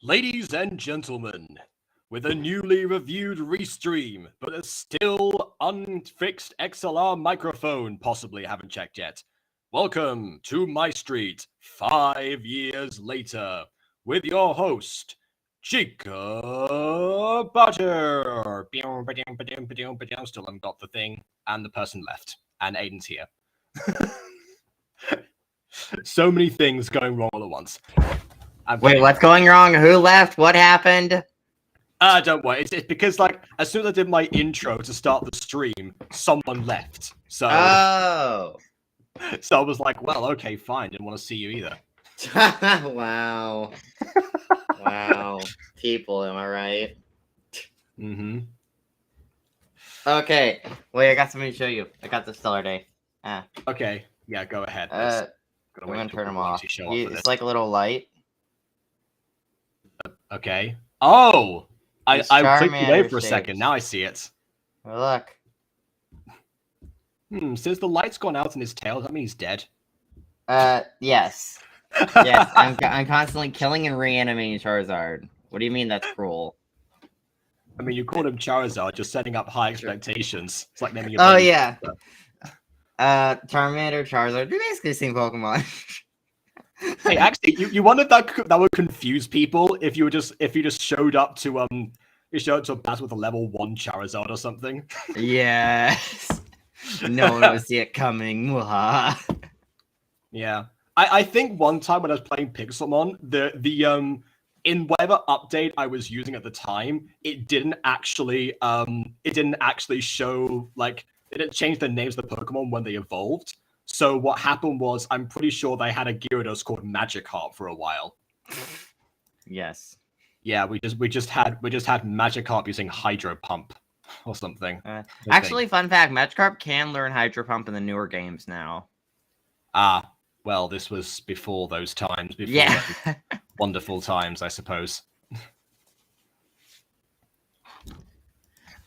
Ladies and gentlemen, with a newly reviewed restream, but a still unfixed XLR microphone, possibly haven't checked yet. Welcome to MyStreet 5 years later, with your host, Jacob Butter. Still haven't got the thing, and the person left, and Aiden's here. So many things going wrong all at once. Wait, what's going wrong? Who left? What happened? Don't worry. It's because, like, as soon as I did my intro to start the stream, someone left. So I was like, well, okay, fine. Didn't want to see you either. Wow. Wow. People, am I right? Mm-hmm. Okay. Wait, I got something to show you. I got the Stellar Day. Okay. Yeah, go ahead. I'm gonna turn them off. It's like a little light. Okay. Oh! I clicked away for a second. Now I see it. Oh, look. Since the light's gone out in his tail, does that mean he's dead? Yes. Yes, I'm constantly killing and reanimating Charizard. What do you mean that's cruel? I mean, you called him Charizard, just setting up high expectations. It's like naming your Oh, baby. yeah. Charmander, Charizard, they're basically the same Pokemon. Hey, actually, you wondered that would confuse people if you just showed up to a battle with a level 1 Charizard or something. Yes. No one would see it coming. Yeah. I think one time when I was playing Pixelmon, the in whatever update I was using at the time, it didn't actually show, like, it didn't change the names of the Pokemon when they evolved. So what happened was, I'm pretty sure they had a Gyarados called Magikarp for a while. Yes. Yeah, we just had Magikarp using Hydro Pump or something. Actually, fun fact: Magikarp can learn Hydro Pump in the newer games now. Ah, well, this was before those times. Before those wonderful times, I suppose.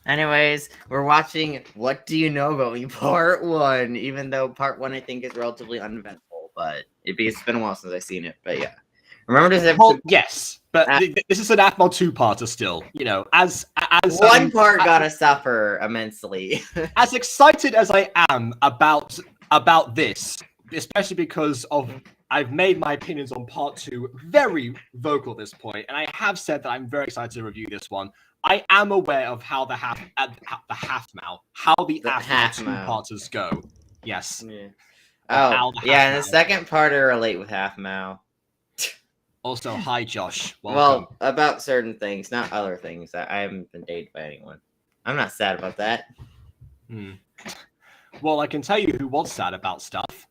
Anyways, we're watching What Do You Know About Me Part 1, even though Part 1 I think is relatively uneventful, but it's been a while since I've seen it, but yeah. Remember this episode? Well, yes, but this is an AFML 2-parter still, you know, as one part gotta suffer immensely. As excited as I am about this, especially because I've made my opinions on Part 2 very vocal at this point, and I have said that I'm very excited to review this one. I am aware of how the AFML 2-parters go. Yes. Yeah. Oh, yeah, and the second part I relate with HalfMao. Also, hi, Josh. Welcome. Well, about certain things, not other things. I haven't been dated by anyone. I'm not sad about that. Well, I can tell you who was sad about stuff.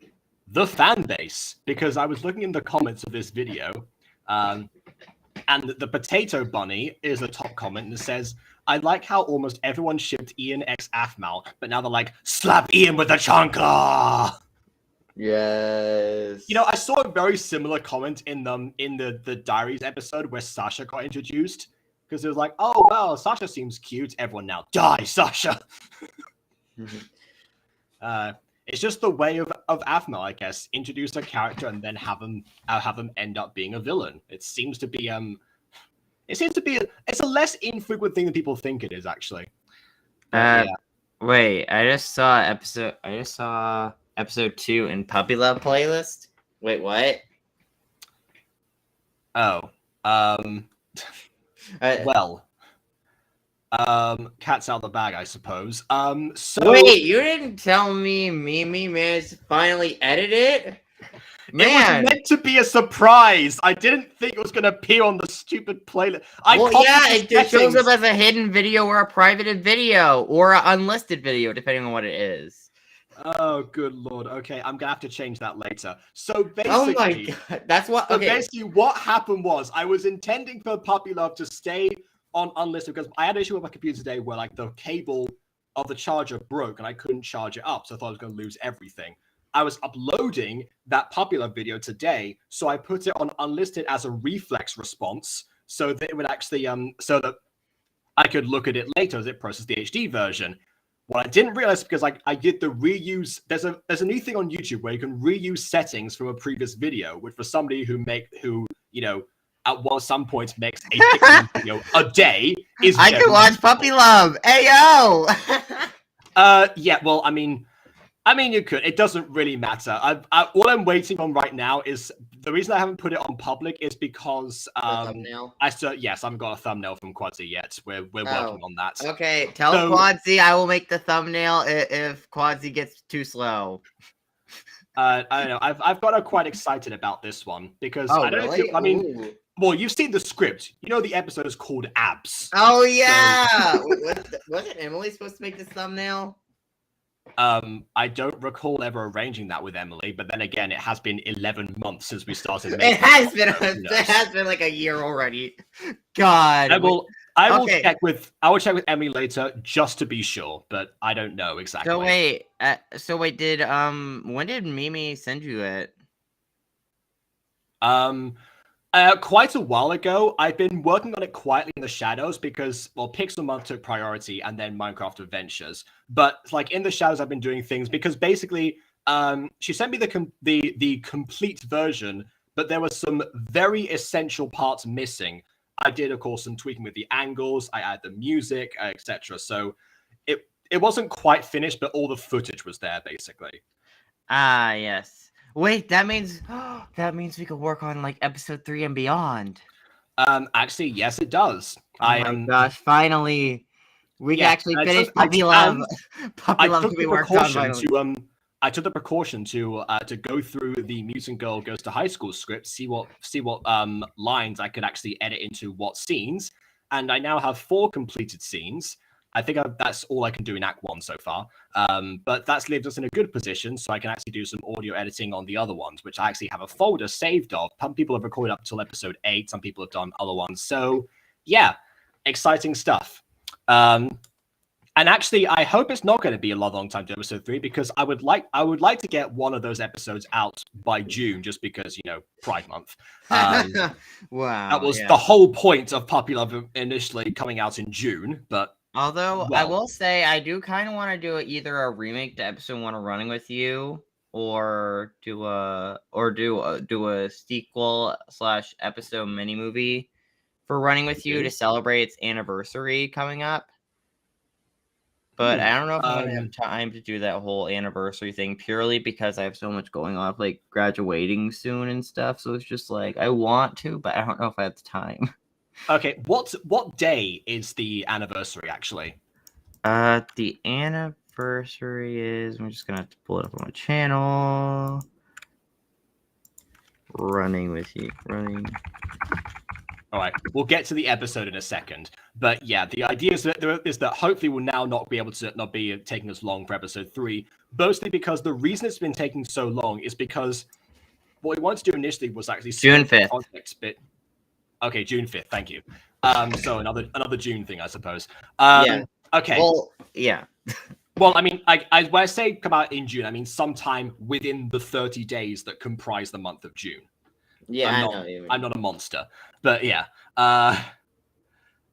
The fan base. Because I was looking in the comments of this video, and the Potato Bunny is a top comment, and it says, I like how almost everyone shipped Ian x AFML, but now they're like, slap Ian with a chancla! Yes. You know, I saw a very similar comment in the Diaries episode where Sasha got introduced, because it was like, oh, wow, Sasha seems cute. Everyone now, die, Sasha! It's just the way of AFML, I guess. Introduce a character and then have them end up being a villain. It seems to be it's a less infrequent thing than people think it is, actually. Yeah. Wait, I just saw episode 2 in Puppy Love playlist. Wait, what? Oh, well. Cat's out of the bag, I suppose. So wait, you didn't tell me Mimi managed to finally edit it? Man. It was meant to be a surprise. I didn't think it was going to appear on the stupid playlist. It shows up as a hidden video or a private video or an unlisted video, depending on what it is. Oh, good lord. Okay, I'm going to have to change that later. So basically... Oh my god, that's what... Okay. So basically, what happened was, I was intending for Puppy Love to stay on unlisted, because I had an issue with my computer today where, like, the cable of the charger broke and I couldn't charge it up, so I thought I was going to lose everything. I was uploading that Puppy Love video today, so I put it on unlisted as a reflex response, so that it would actually, so that I could look at it later as it processed the HD version. What I didn't realize, because I did the reuse, there's a new thing on YouTube where you can reuse settings from a previous video, which for somebody who some points makes a picking video a day is. I can watch Puppy Love. Ayo. Yeah. Well, I mean, you could. It doesn't really matter. All I'm waiting on right now is the reason I haven't put it on public is because thumbnail. Yes, I haven't got a thumbnail from Quadzy yet. We're working on that. Okay, tell Quadzy I will make the thumbnail if Quadzy gets too slow. I don't know. I've got quite excited about this one because I don't know. I mean, well, you've seen the script. You know the episode is called Abs. Oh yeah. So... wasn't Emily supposed to make this thumbnail? I don't recall ever arranging that with Emily, but then again, it has been 11 months since we started. It has been like a year already. God. I will check with Emily later just to be sure, but I don't know exactly. So wait, did when did Mimi send you it? Quite a while ago. I've been working on it quietly in the shadows because, well, Pixel Month took priority and then Minecraft Adventures. But like in the shadows, I've been doing things because basically, she sent me the complete version, but there were some very essential parts missing. I did, of course, some tweaking with the angles. I added the music, etc. So it wasn't quite finished, but all the footage was there basically. Ah, yes. Wait, that means we could work on like episode 3 and beyond. Actually, yes, it does. Oh my gosh! Finally, we can actually finish Puppy Love. Puppy Love can be worked on finally. I took the precaution to go through the Mutant Girl Goes to High School script, see what lines I could actually edit into what scenes, and I now have 4 completed scenes. I think that's all I can do in Act 1 so far. But that's left us in a good position, so I can actually do some audio editing on the other ones, which I actually have a folder saved of. Some people have recorded up until episode 8. Some people have done other ones. So, yeah, exciting stuff. And actually, I hope it's not going to be a long time to episode 3 because I would like to get one of those episodes out by June, just because Pride Month. Wow, that was the whole point of Puppy Love initially coming out in June, but. Although I will say I do kind of want to do either a remake to episode 1 of Running with You, or do a sequel / episode mini movie for Running with You to celebrate its anniversary coming up. But I don't know if I'm gonna have time to do that whole anniversary thing purely because I have so much going on, like graduating soon and stuff. So it's just like I want to, but I don't know if I have the time. Okay, what day is the anniversary actually? The anniversary is. I'm just gonna have to pull it up on my channel. Running with You. All right, we'll get to the episode in a second, but yeah, the idea is that hopefully we'll now not be taking as long for episode 3, mostly because the reason it's been taking so long is because what we wanted to do initially was actually June 5th. Context bit. Okay, June 5th. Thank you. So another June thing, I suppose. Yeah. Okay. Well, yeah. Well, I mean, when I say come out in June, I mean sometime within the 30 days that comprise the month of June. Yeah, I'm not a monster, but yeah.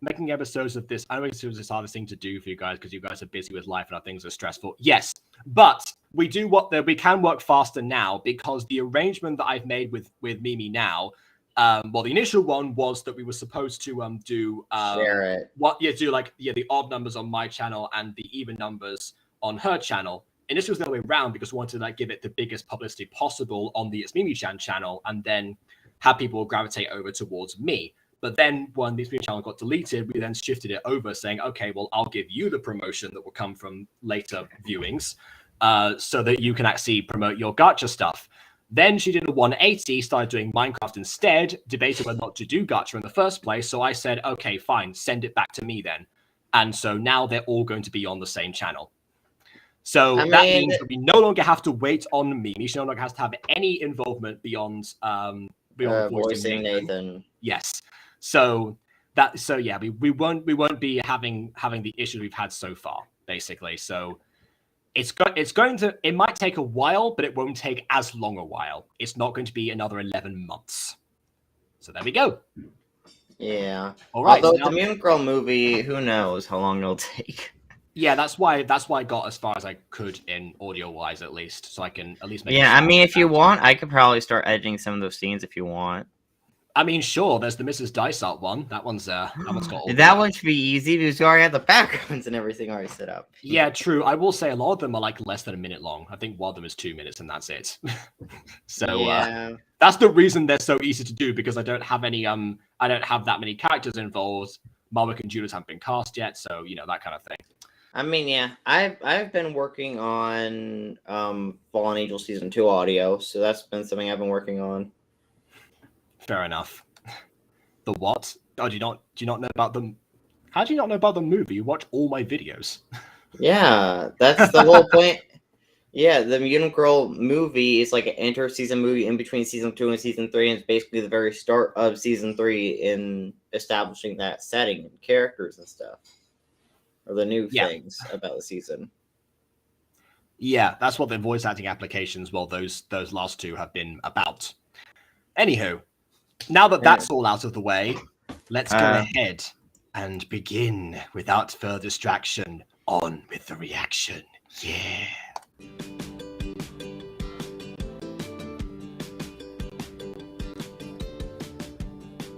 Making episodes of this, I know it's the hardest thing to do for you guys because you guys are busy with life and our things are stressful. Yes, but we can work faster now because the arrangement that I've made with Mimi now. Well, the initial one was that we were supposed to do share it. The odd numbers on my channel and the even numbers on her channel. Initially, it was the other way around because we wanted to give it the biggest publicity possible on the It's Mimi-chan channel, and then have people gravitate over towards me. But then when the It's Mimi channel got deleted, we then shifted it over, saying, "Okay, well, I'll give you the promotion that will come from later viewings, so that you can actually promote your gacha stuff." Then she did a 180, started doing Minecraft instead, debated whether or not to do gacha in the first place. So I said, okay, fine, send it back to me then. And so now they're all going to be on the same channel. So that means that we no longer have to wait on Mimi. She no longer has to have any involvement beyond voicing Nathan. Yes. We won't be having the issues we've had so far, basically. So it might take a while, but it won't take as long a while. It's not going to be another 11 months. So there we go. Yeah. All right. Although the Mutant Girl movie, who knows how long it'll take. Yeah, that's why I got as far as I could in audio-wise, at least, so I can at least make. Yeah, I mean, if you want, I could probably start editing some of those scenes if you want. I mean, sure. There's the Mrs. Dysart one. That one's got all. That one should be easy because you already have the backgrounds and everything already set up. Yeah, true. I will say a lot of them are like less than a minute long. I think one of them is 2 minutes, and that's it. So yeah. that's the reason they're so easy to do, because I don't have any I don't have that many characters involved. Marwick and Judas haven't been cast yet, so that kind of thing. I mean, yeah, I've been working on Fallen Angel season 2 audio, so that's been something I've been working on. Fair enough. The what? Oh, do you not know about them? How do you not know about the movie? You watch all my videos. Yeah, that's the whole point. Yeah, the Mutant Girl movie is like an inter-season movie in between season 2 and season 3, and it's basically the very start of season 3 in establishing that setting and characters and stuff, or the new things about the season. Yeah, that's what the voice acting applications, well, those last two have been about. Anywho, now that that's all out of the way, let's go ahead and begin without further distraction. On with the reaction. Yeah.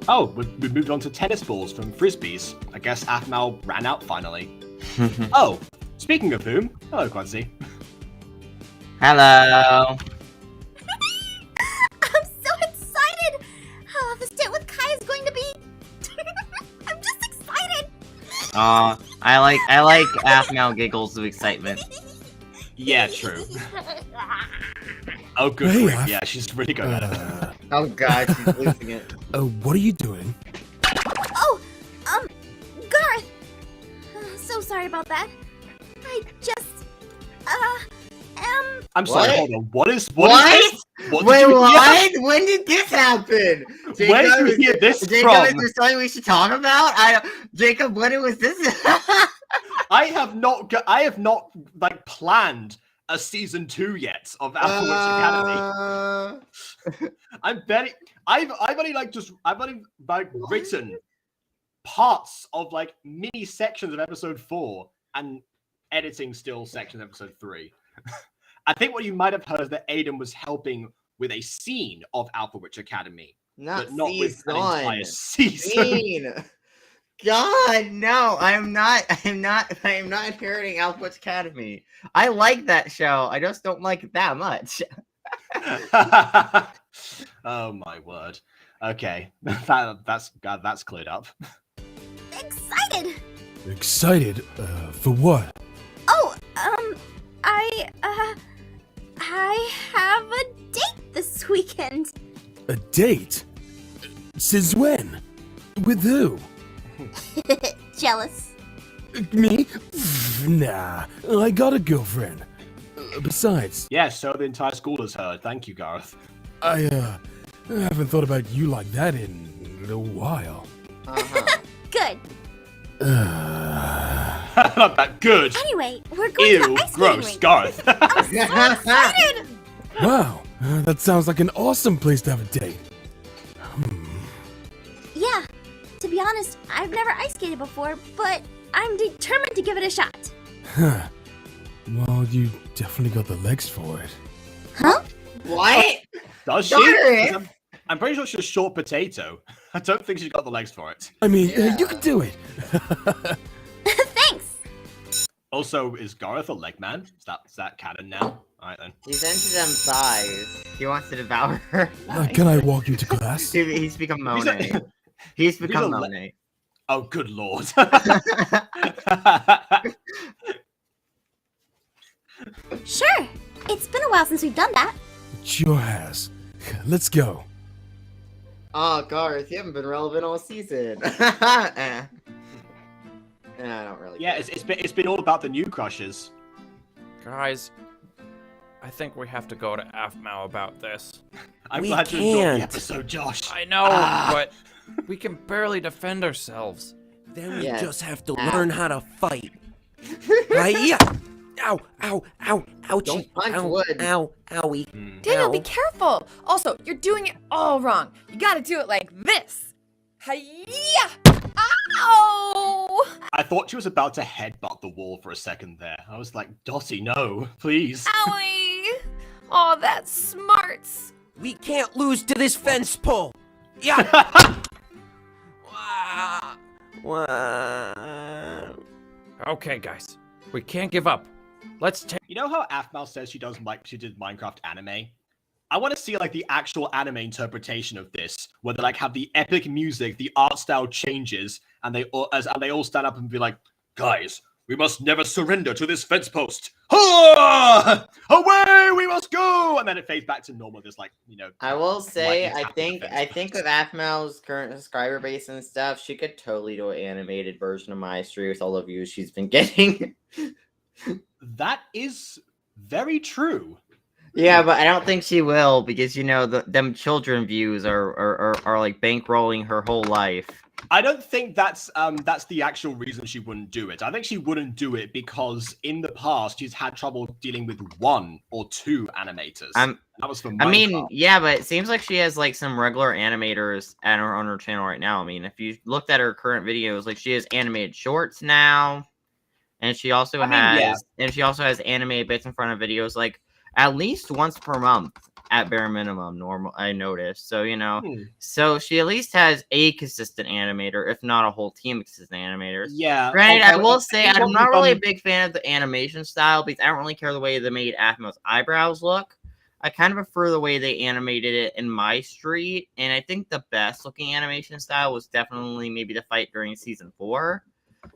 Oh, we moved on to tennis balls from frisbees. I guess Aphmau ran out finally. Oh, speaking of whom, hello Quincy. Hello. I'm so excited! Oh, this date with Kai is going to be... I'm just excited! I like Aphmau giggles of excitement. Yeah, true. Oh, good grief. Yeah, she's really good at it. Oh god, she's losing it. What are you doing? Oh, Garth! So sorry about that. I just, I'm sorry, hold on. What is Wait, this? what? When did this happen? Jacob, where did you hear this Jacob, from? is there something we should talk about? Jacob, when was this? I have not like planned a season 2 yet of Alpha Witch Academy. I've only written parts of like mini sections of episode 4 and editing still sections of episode 3. I think what you might have heard is that Aiden was helping with a scene of Alpha Witch Academy, but not with an entire season. God, no! I am not inheriting Alpha Witch Academy. I like that show. I just don't like it that much. Oh my word. Okay, that's cleared up. excited! Excited? For what? Oh, I have a date this weekend. A date? Since when? With who? Jealous. Me? Nah, I got a girlfriend. Besides... Yeah, so the entire school has heard. Thank you, Gareth. I haven't thought about you like that in a while. Good. Not that good. Anyway, we're going to Ew, the ice skating gross, rink. Gareth. I'm so excited! Wow, that sounds like an awesome place to have a date. Yeah, to be honest, I've never ice skated before, but I'm determined to give it a shot. Huh. Well, you definitely got the legs for it. Huh? What? Does she? Gareth! I'm pretty sure she's a short potato. I don't think she's got the legs for it. I mean, you can do it. Thanks. Also, is Gareth a leg man? Is that canon now? Alright then. He's into them thighs. He wants to devour her. Can I walk you to class? He's become Monet. He's become Monet. Oh, good lord. Sure. It's been a while since we've done that. It sure has. Let's go. Oh, Garth, you haven't been relevant all season. I don't really. Yeah, it's been all about the new crushes. Guys, I think we have to go to Aphmau about this. I'm We glad you enjoyed the can't. episode, Josh. I know, but we can barely defend ourselves. Then we Yes. just have to learn how to fight. Right? Ow, ow, ow, ouchie. Don't punch ow, wood. ow, owie. Daniel, Ow. be careful! Also, you're doing it all wrong. You gotta do it like this. Hi-ya! Ow! I thought she was about to headbutt the wall for a second there. I was like, Dottie, no, please. Owie! Oh, that's smarts. We can't lose to this fence pull. Yeah. Wow. Okay, guys. We can't give up. Let's take. You know how Aphmau says she did Minecraft anime? I want to see like the actual anime interpretation of this, where they like have the epic music, the art style changes, and they all stand up and be like, "Guys, we must never surrender to this fence post. Ha! Away we must go!" And then it fades back to normal, just like I will say, lightning I tapping the think fence with Aphmau's current subscriber base and stuff, she could totally do an animated version of MyStreet with all the views she's been getting. That is very true. Yeah, but I don't think she will because them children views are like bankrolling her whole life. I don't think that's the actual reason she wouldn't do it. I think she wouldn't do it because in the past she's had trouble dealing with 1 or 2 animators. That was for Minecraft. I mean, yeah, but it seems like she has like some regular animators on her channel right now. I mean, if you looked at her current videos, like she has animated shorts now, and she also has animated bits in front of videos like at least once per month at bare minimum. Normal, I noticed. So so she at least has a consistent animator, if not a whole team of consistent animators. Yeah. Granted, okay, I will say I think I'm not really a big fan of the animation style because I don't really care the way they made Aphmau's eyebrows look. I kind of prefer the way they animated it in MyStreet, and I think the best looking animation style was definitely maybe the fight during season 4.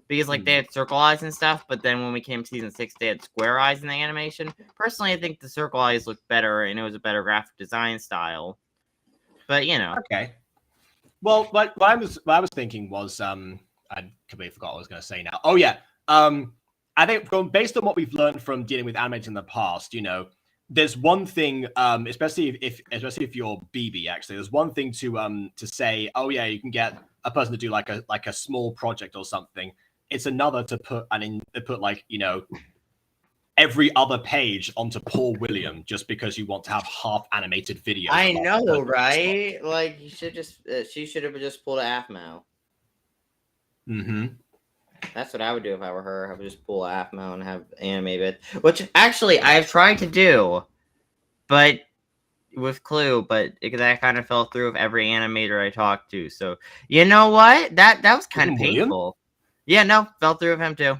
Because like they had circle eyes and stuff, but then when we came to season 6, they had square eyes in the animation. Personally, I think the circle eyes looked better, and it was a better graphic design style. But Okay. Well, what I was thinking was I completely forgot what I was going to say now. Oh yeah. I think based on what we've learned from dealing with animators in the past, there's one thing, especially if you're BB, actually, there's one thing to say, oh yeah, you can get a person to do like a small project or something. It's another to put every other page onto Paul William just because you want to have half animated videos. I know, right? Like you should she should have just pulled a Aphmau. Mm-hmm. That's what I would do if I were her. I would just pull a Aphmau and have animated, which actually I've tried to do, but with Clue, but that kind of fell through with every animator I talked to. So you know what? That was kind of painful. Yeah, no, fell through with him too.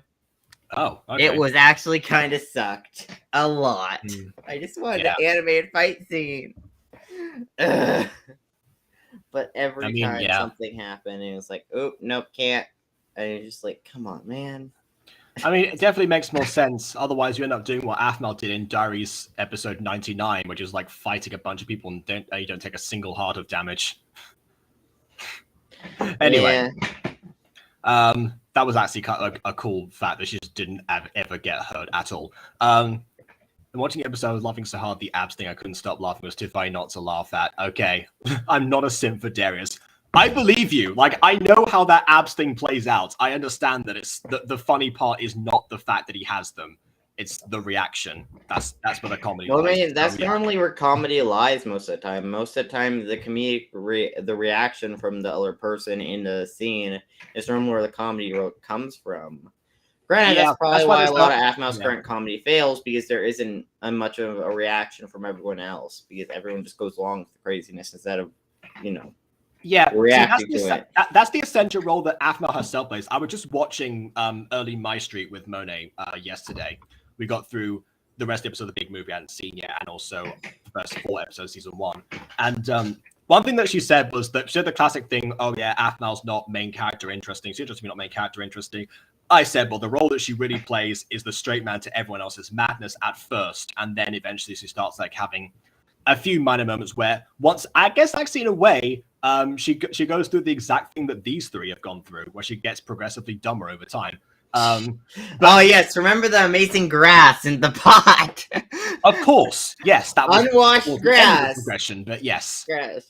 Oh, okay. It was actually kind of sucked a lot. I just wanted an animated fight scene. But every time something happened, it was like, oh, nope, can't. And it's just like, come on, man. I mean, it definitely makes more sense. Otherwise, you end up doing what Aphmau did in Diaries episode 99, which is like fighting a bunch of people and you don't take a single heart of damage. Anyway, that was actually kind of a cool fact that she just didn't ever get hurt at all. And watching the episode, I was laughing so hard the abs thing I couldn't stop laughing. It was too funny not to laugh at. Okay, I'm not a simp for Darius. I believe you. Like, I know how that abs thing plays out. I understand that it's the funny part is not the fact that he has them. It's the reaction. That's where the comedy lies. I mean, that's normally where comedy lies most of the time. Most of the time, the comedic the reaction from the other person in the scene is normally where the comedy comes from. Granted, that's probably why a lot of Aphmau's current comedy fails, because there isn't much of a reaction from everyone else, because everyone just goes along with the craziness instead of, Yeah, reacting that's the essential role that Aphmau herself plays. I was just watching early MyStreet with Monet yesterday. We got through the rest of the episode of the big movie I hadn't seen yet, and also the first 4 episodes of season 1. And one thing that she said was that she said the classic thing, oh yeah, Aphmau's not main character interesting. She's interesting, not main character interesting. I said, well, the role that she really plays is the straight man to everyone else's madness at first, and then eventually she starts like having a few minor moments where once, I guess actually in a way, she goes through the exact thing that these 3 have gone through, where she gets progressively dumber over time. Oh yes, remember the amazing grass in the pot? Of course, yes, that was unwashed grass progression, but yes, grass,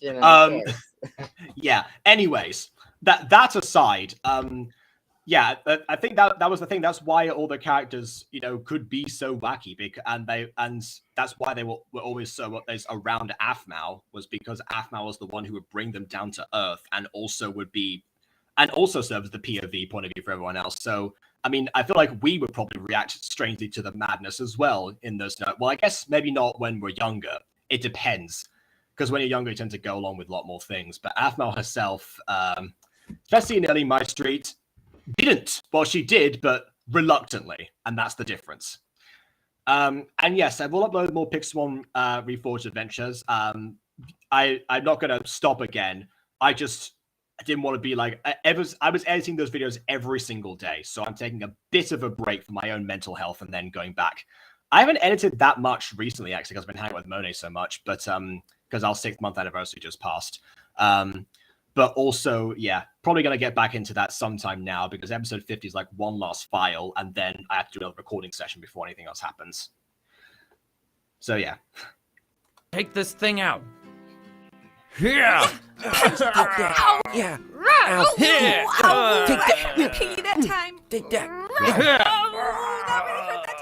yeah. Anyways, that aside, yeah, I think that was the thing. That's why all the characters, could be so wacky, and that's why they were always so around Aphmau, was because Aphmau was the one who would bring them down to earth, and also serve as the POV point of view for everyone else. So, I mean, I feel like we would probably react strangely to the madness as well in those. Well, I guess maybe not when we're younger. It depends. because when you're younger, you tend to go along with a lot more things. But Aphmau herself, especially in early MyStreet, didn't. Well, she did, but reluctantly, and that's the difference. And yes, I will upload more Pixelmon Reforged adventures. I'm not going to stop again. I didn't want to be like I was editing those videos every single day, so I'm taking a bit of a break for my own mental health and then going back. I haven't edited that much recently, actually, because I've been hanging out with Monet so much, but because our 6th month anniversary just passed. But also, yeah, probably going to get back into that sometime now, because episode 50 is like one last file, and then I have to do another recording session before anything else happens. So, yeah. Take this thing out. Yeah. Take that. Yeah. Ow. Yeah. Ow. Take that. Piggy that time. Take that. Oh, that really hurt that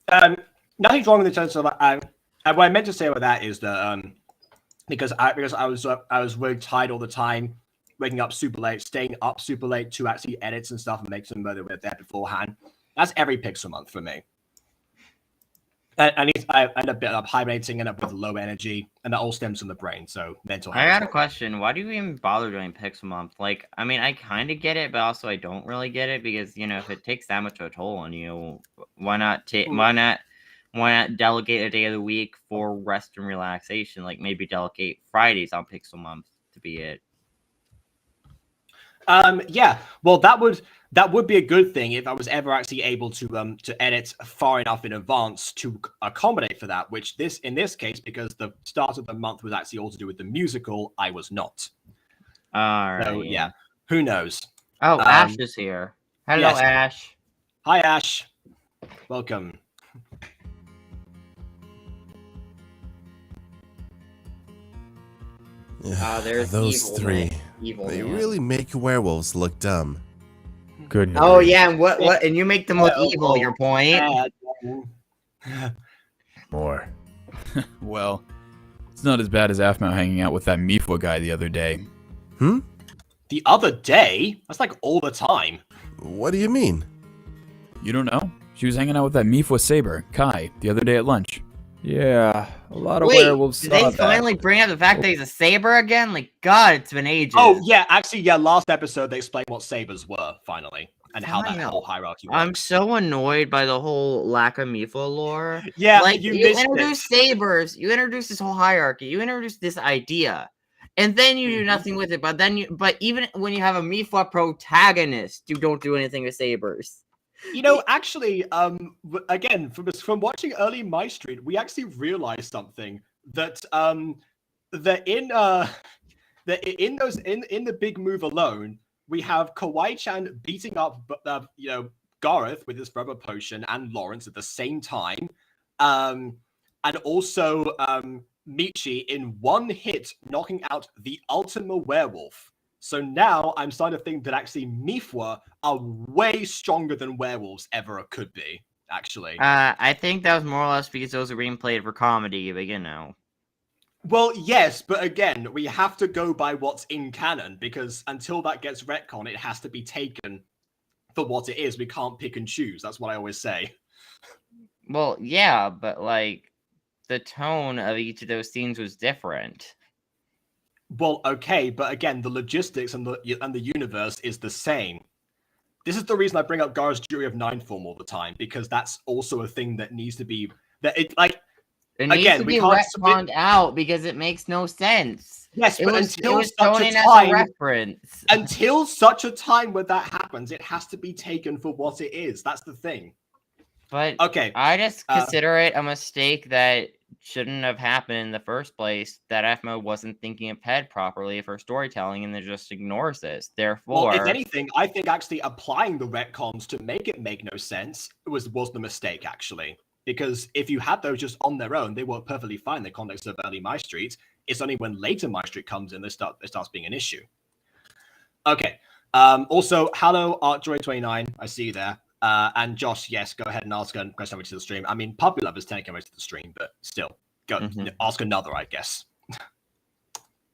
time. Nothing's wrong with the sense of what I meant to say about that is that because I was really tired all the time, waking up super late, staying up super late to actually edit and stuff and make some murder with that beforehand. That's every pixel month for me. And I end up hibernating, end up with low energy, and that all stems from the brain. So mental health. I got a question. Why do you even bother doing Pixel Month? Like, I mean, I kind of get it, but also I don't really get it because, you know, if it takes that much of a toll on you, why not delegate a day of the week for rest and relaxation? Like maybe delegate Fridays on Pixel Month to be it. Yeah. Well, that would be a good thing if I was ever actually able to edit far enough in advance to accommodate for that. Which in this case, because the start of the month was actually all to do with the musical, I was not. All right. So yeah, who knows? Oh, Ash is here. Hello, yes. Ash. Hi, Ash. Welcome. There's those evil three. Evil They man. really make werewolves look dumb. Goodness. Oh yeah, and what? And you make them look evil. Your point. More. Well, it's not as bad as Aphmau hanging out with that Mifwa guy the other day. The other day? That's like all the time. What do you mean? You don't know? She was hanging out with that Mifwa saber, Kai, the other day at lunch. Yeah, a lot of Wait, werewolves did saw they that. finally bring up the fact that he's a saber again? Like, God, it's been ages. Oh yeah, actually, yeah. Last episode they explained what sabers were finally, and how that Fine. whole hierarchy works. I'm so annoyed by the whole lack of Mifwa lore. Yeah, like you you missed introduce sabers, you introduce this whole hierarchy, you introduce this idea, and then you do nothing with it. But even when you have a Mifwa protagonist, you don't do anything with sabers. You know, actually, again, from watching early MyStreet, we actually realized something that that in the big move alone, we have Kawaii-chan beating up Gareth with his rubber potion and Lawrence at the same time, and also Michi in one hit knocking out the Ultima Werewolf. So now I'm starting to think that actually Mifwa are way stronger than werewolves ever could be, actually. I think that was more or less because those are being played for comedy, but you know. Well, yes, but again, we have to go by what's in canon, because until that gets retcon, it has to be taken for what it is. We can't pick and choose. That's what I always say. Well, yeah, but like the tone of each of those scenes was different. Well, okay, but again, the logistics and the universe is the same. This is the reason I bring up Gar's Jury of Nine form all the time, because that's also a thing that needs to be It needs to be retconned out because it makes no sense. Yes, but until such a time, reference. Until such a time where that happens, it has to be taken for what it is. That's the thing. But okay, I just consider it a mistake that shouldn't have happened in the first place, that Aphmau wasn't thinking ahead properly for storytelling and then just ignores this. Therefore, well, if anything, I think actually applying the retcons to make it make no sense was the mistake, actually. Because if you had those just on their own, they work perfectly fine in the context of early MyStreet. It's only when later MyStreet comes in, it starts being an issue. Okay. Also, hello, Ep.23. I see you there. And Josh, yes, go ahead and ask a question over to the stream. I mean, Puppy Love is technically over to the stream, but still, go ask another, I guess.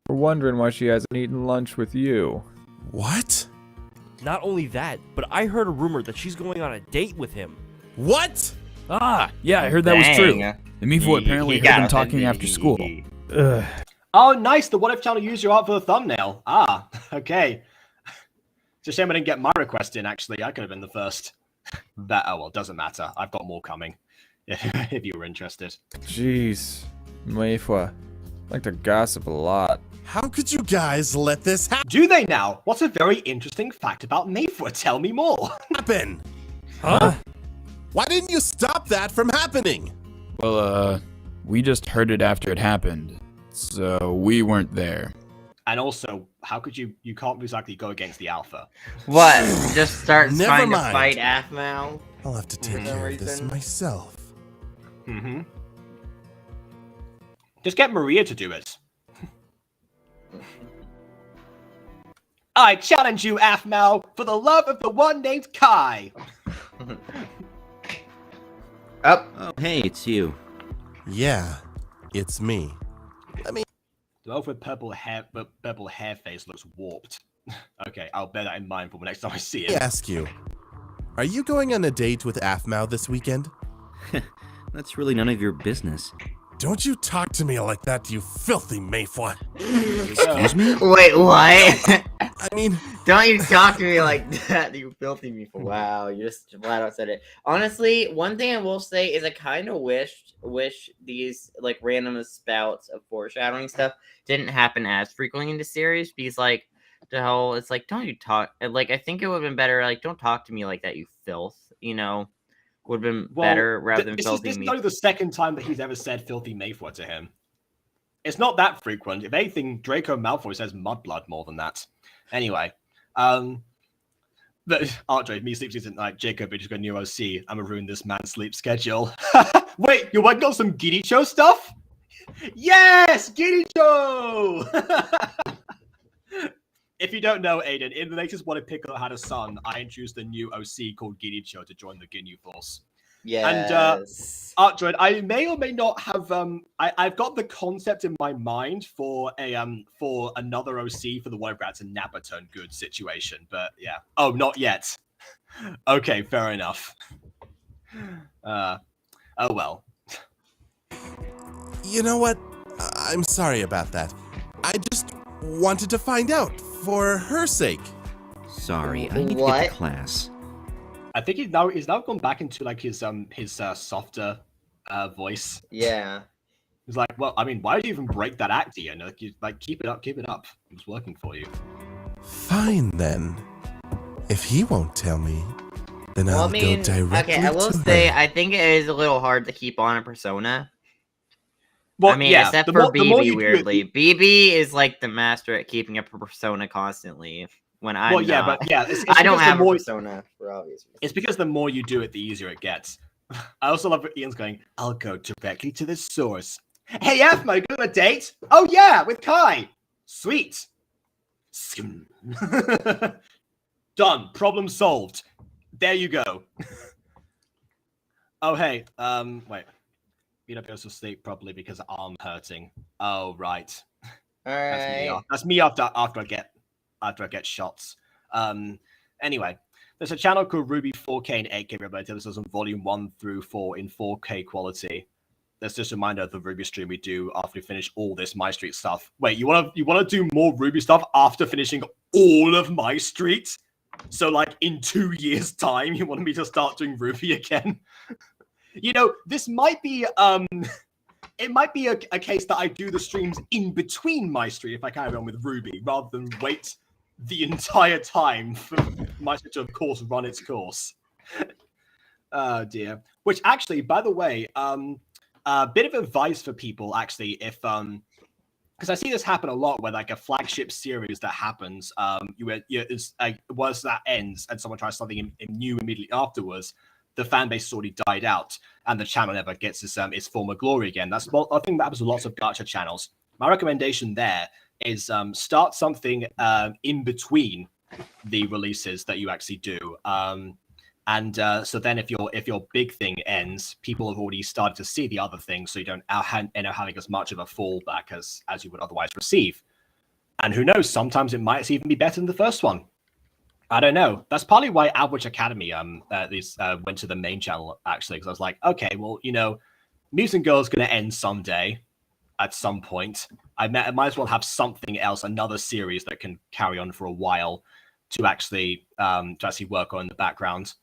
We're wondering why she hasn't eaten lunch with you. What? Not only that, but I heard a rumor that she's going on a date with him. What? Ah, yeah, I heard that was true. Dang. The Mifu He apparently heard got them talking offended. after school. Ugh. Oh, nice. The What If channel used your art for the thumbnail. Ah, okay. It's a shame I didn't get my request in, actually. I could have been the first. But, oh well, doesn't matter. I've got more coming. If you were interested. Jeez. Mayfwa. I like to gossip a lot. How could you guys let this Do they now? What's a very interesting fact about Mayfwa? Tell me more. happen? Huh? Why didn't you stop that from happening? Well, we just heard it after it happened, so we weren't there. And also, how could you can't exactly go against the alpha. What? Just start Never trying to mind. fight Aphmau? I'll have to take For no care of this reason. myself. Mm-hmm. Just get Maria to do it. I challenge you, Aphmau, for the love of the one named Kai. Up. Oh, hey, it's you. Yeah, it's me. The elf with purple hair face looks warped. Okay, I'll bear that in mind for the next time I see Let me it. ask you, are you going on a date with Aphmau this weekend? That's really none of your business. Don't you talk to me like that, you filthy Mayfwa. Excuse me? Wait, what? I mean, Don't you talk to me like that, you filthy me for wow, you just flat out said it. Honestly, one thing I will say is I kind of wish these like random spouts of foreshadowing stuff didn't happen as frequently in the series because like the whole it's like don't you talk like I think it would have been better like don't talk to me like that, you filth, you know, would have been better rather than this filthy is me. only the second time that he's ever said filthy Mayfwa to him. It's not that frequent. If anything, Draco Malfoy says mudblood more than that. Anyway, but Archie, me sleep isn't like Jacob, we just got new OC. I'm gonna ruin this man's sleep schedule. Wait, you're working on some Giricho stuff? Yes, Giricho! If you don't know, Aiden, in the latest What If Piccolo Had a Son, I introduced a new OC called Giricho to join the Ginyu Force. Yes. Archroid, I may or may not have I've got the concept in my mind for another OC for the What If Rats and Nappa Turn Good situation, but yeah. Oh, not yet. Okay, fair enough. Oh well. you know what? I'm sorry about that. I just wanted to find out for her sake. Sorry, I need to What? get to class. I think he's now gone back into like his softer voice. Yeah. He's like, well, I mean, why did you even break that act, Ian? Like, keep it up. It's working for you. Fine then. If he won't tell me, then Well, I'll I mean, go directly okay, I will to say her. I think it is a little hard to keep on a persona. Well, I mean, yeah, except the for more you BB, do it, weirdly. BB is like the master at keeping a persona constantly. When I'm well, yeah, not. but yeah, it's I don't because the have a more- persona for obvious reasons. It's because the more you do it, the easier it gets. I also love that Ian's going, I'll go directly to the source. Hey, Aphmo, you going on a date? Oh, yeah, with Kai. Sweet. Done. Problem solved. There you go. Oh, hey. Wait. You don't go to sleep properly because arm hurting. Oh, right. Alright. That's me after I get shots. Anyway, there's a channel called Ruby 4K and 8K Rebel. This is on volume 1 through 4 in 4K quality. That's just a reminder of the Ruby stream we do after we finish all this MyStreet stuff. Wait, you wanna do more Ruby stuff after finishing all of MyStreet? So like in 2 years' time, you want me to start doing Ruby again? You know, this might be it might be a case that I do the streams in between MyStreet if I carry on with Ruby, rather than wait the entire time for MyStreet to, of course, run its course. Oh dear. Which actually, by the way, a bit of advice for people actually, if because I see this happen a lot where like a flagship series that happens, once that ends and someone tries something new immediately afterwards, the fan base has already died out and the channel never gets its former glory again. That's I think that happens with lots of gacha channels. My recommendation there is start something in between the releases that you actually do. So then if your big thing ends, people have already started to see the other thing, so you don't end up having as much of a fallback as you would otherwise receive. And who knows, sometimes it might even be better than the first one. I don't know. That's partly why Average Academy at least went to the main channel actually, because I was like, okay, well, Mutant Girl is going to end someday, at some point. I might as well have something else, another series that can carry on for a while to actually work on in the background.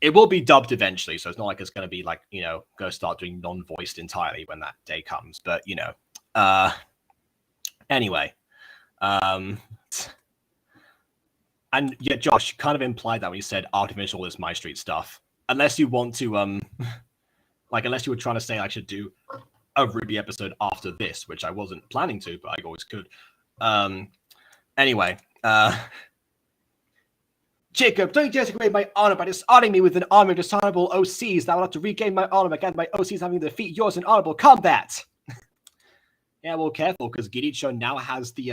It will be dubbed eventually, so it's not like it's going to be like going to start doing non-voiced entirely when that day comes. But anyway, and yeah, Josh, you kind of implied that when you said artificial is MyStreet stuff. Unless you want to unless you were trying to say I should do a Ruby episode after this, which I wasn't planning to, but I always could. Anyway, Jacob, don't you desecrate my honor by dishonoring me with an army of dishonorable OCs. That will have to regain my honor against my OCs having to defeat yours in honorable combat. Yeah, well, careful, because Giricho now has the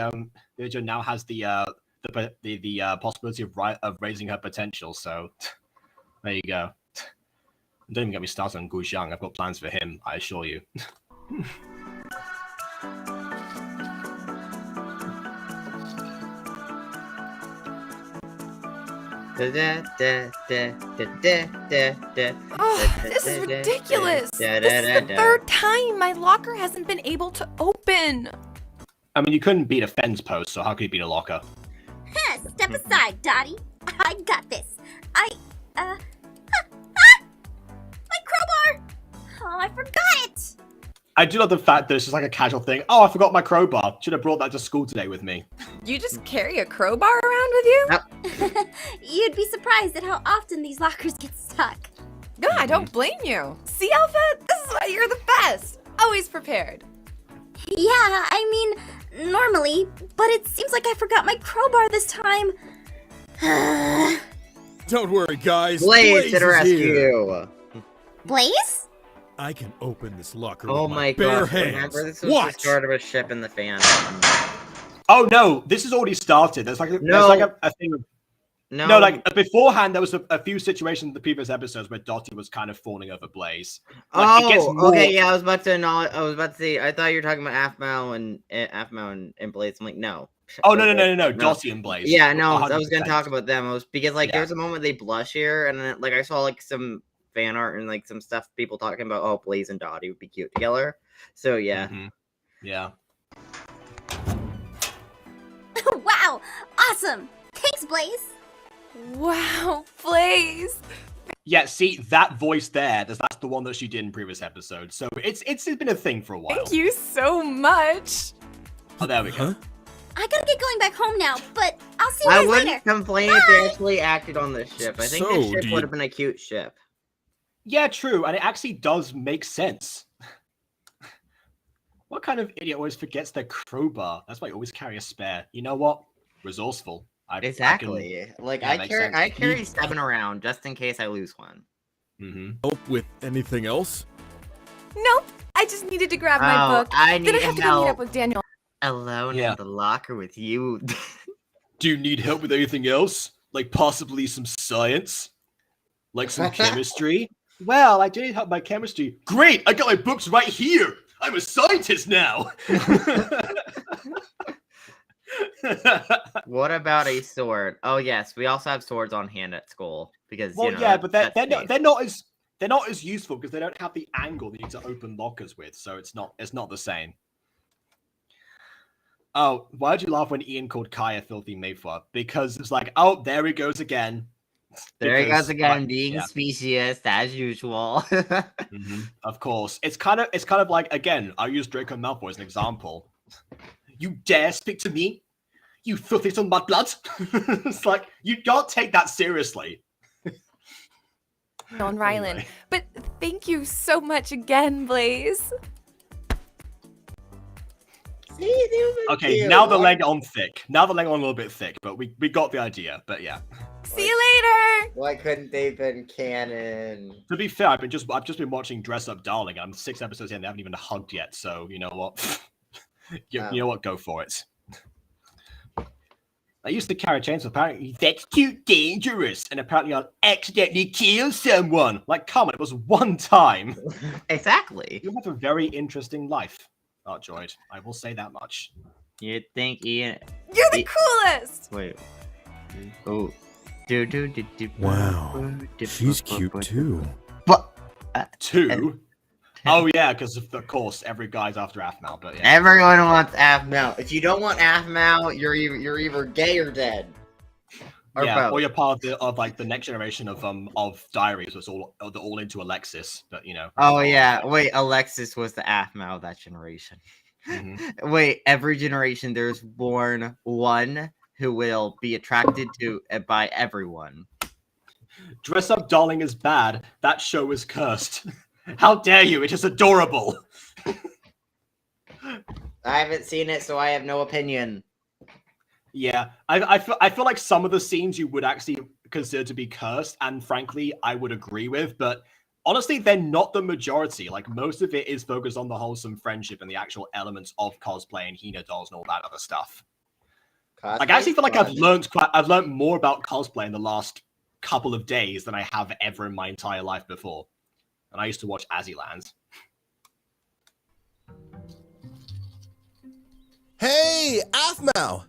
possibility of raising her potential. So there you go. Don't even get me started on Gu Xiang. I've got plans for him, I assure you. Oh, this is ridiculous. This is the third time my locker hasn't been able to open. I mean, you couldn't beat a fence post, so how could you beat a locker? Step aside, Dottie. I got this. My crowbar! Oh, I forgot it! I do love the fact that it's just like a casual thing. Oh, I forgot my crowbar. Should have brought that to school today with me. You just carry a crowbar around with you? Yep. You'd be surprised at how often these lockers get stuck. No, I don't blame you. See, Alpha? This is why you're the best. Always prepared. Yeah, I mean, normally, but it seems like I forgot my crowbar this time. Don't worry, guys. Blaze to the is here. rescue. Blaze? I can open this locker Oh with my bare god! hands. Remember, this was Watch. the start of a ship in the fan. Oh no, this has already started. There's like a thing of No, like beforehand there was a few situations in the previous episodes where Dottie was kind of fawning over Blaze. Like, it gets more... okay, yeah, I was about to say. I thought you were talking about Afmao and Blaze. I'm like, no. Oh no, Dottie and Blaze. Yeah, no, 100%. I was gonna talk about them. There was a moment they blush here, and then I saw some fan art and some stuff people talking about. Oh, Blaze and Dottie would be cute together. So yeah, yeah. Wow, awesome! Thanks, Blaze. Wow, Blaze. Yeah, see that voice there. That's the one that she did in previous episodes. So it's been a thing for a while. Thank you so much. Oh, there we go. I gotta get going back home now, but I'll see you I guys wouldn't later. complain if they actually acted on this ship. I think So, this ship do you- would have been a cute ship. Yeah, true, and it actually does make sense. What kind of idiot always forgets their crowbar? That's why you always carry a spare. You know what? Resourceful. Exactly. I carry 7 around just in case I lose one. Help with anything else? Nope. I just needed to grab my book. I Then need I have to go meet help. up with Daniel. Alone Yeah. in the locker with you. Do you need help with anything else? Like possibly some science? Like some chemistry? Well, I do need help with my chemistry. Great! I got my books right here! I'm a scientist now! What about a sword? Oh yes, we also have swords on hand at school because but that's they're not as useful because they don't have the angle they need to open lockers with, so it's not the same. Oh, why did you laugh when Ian called Kai a filthy Mayflower? Because it's like, oh, there he goes again. There he goes again, being yeah. specious as usual. Of course, it's kind of like, again, I'll use Draco Malfoy as an example. You dare speak to me? You filthy little mudblood! It's like, you can't take that seriously. On Rylan. Anyway. But thank you so much again, Blaze. Okay, now the leg on thick. Now the leg on a little bit thick, but we got the idea. But yeah. See you later. Why couldn't they been canon? To be fair, I've just been watching Dress Up Darling. I'm 6 episodes in. They haven't even hugged yet. So you know what? You know what? Go for it. I used to carry a chainsaw. Apparently, that's too dangerous. And apparently, I'll accidentally kill someone. Like, come on, it was one time. Exactly. You have a very interesting life, Artdroid. I will say that much. You'd think Ian. You're the coolest. Wait. Oh. Wow, she's cute too. What? 2? Oh yeah, because of course every guy's after Aphmau, but yeah. Everyone wants Aphmau. If you don't want Aphmau, you're either gay or dead. Or Yeah, both. or you're part of like the next generation of Diaries, was all into Alexis, but you know. Oh yeah, wait, Alexis was the Aphmau of that generation. Mhm. Wait, every generation there's born one who will be attracted to by everyone. Dress Up Darling is bad. That show is cursed. How dare you? It is adorable. I haven't seen it, so I have no opinion. Yeah, I feel like some of the scenes you would actually consider to be cursed, and frankly, I would agree with, but honestly, they're not the majority. Like, most of it is focused on the wholesome friendship and the actual elements of cosplay and Hina dolls and all that other stuff. Like, I actually feel like I've learned more about cosplay in the last couple of days than I have ever in my entire life before. And I used to watch Azzyland. Hey, Aphmau!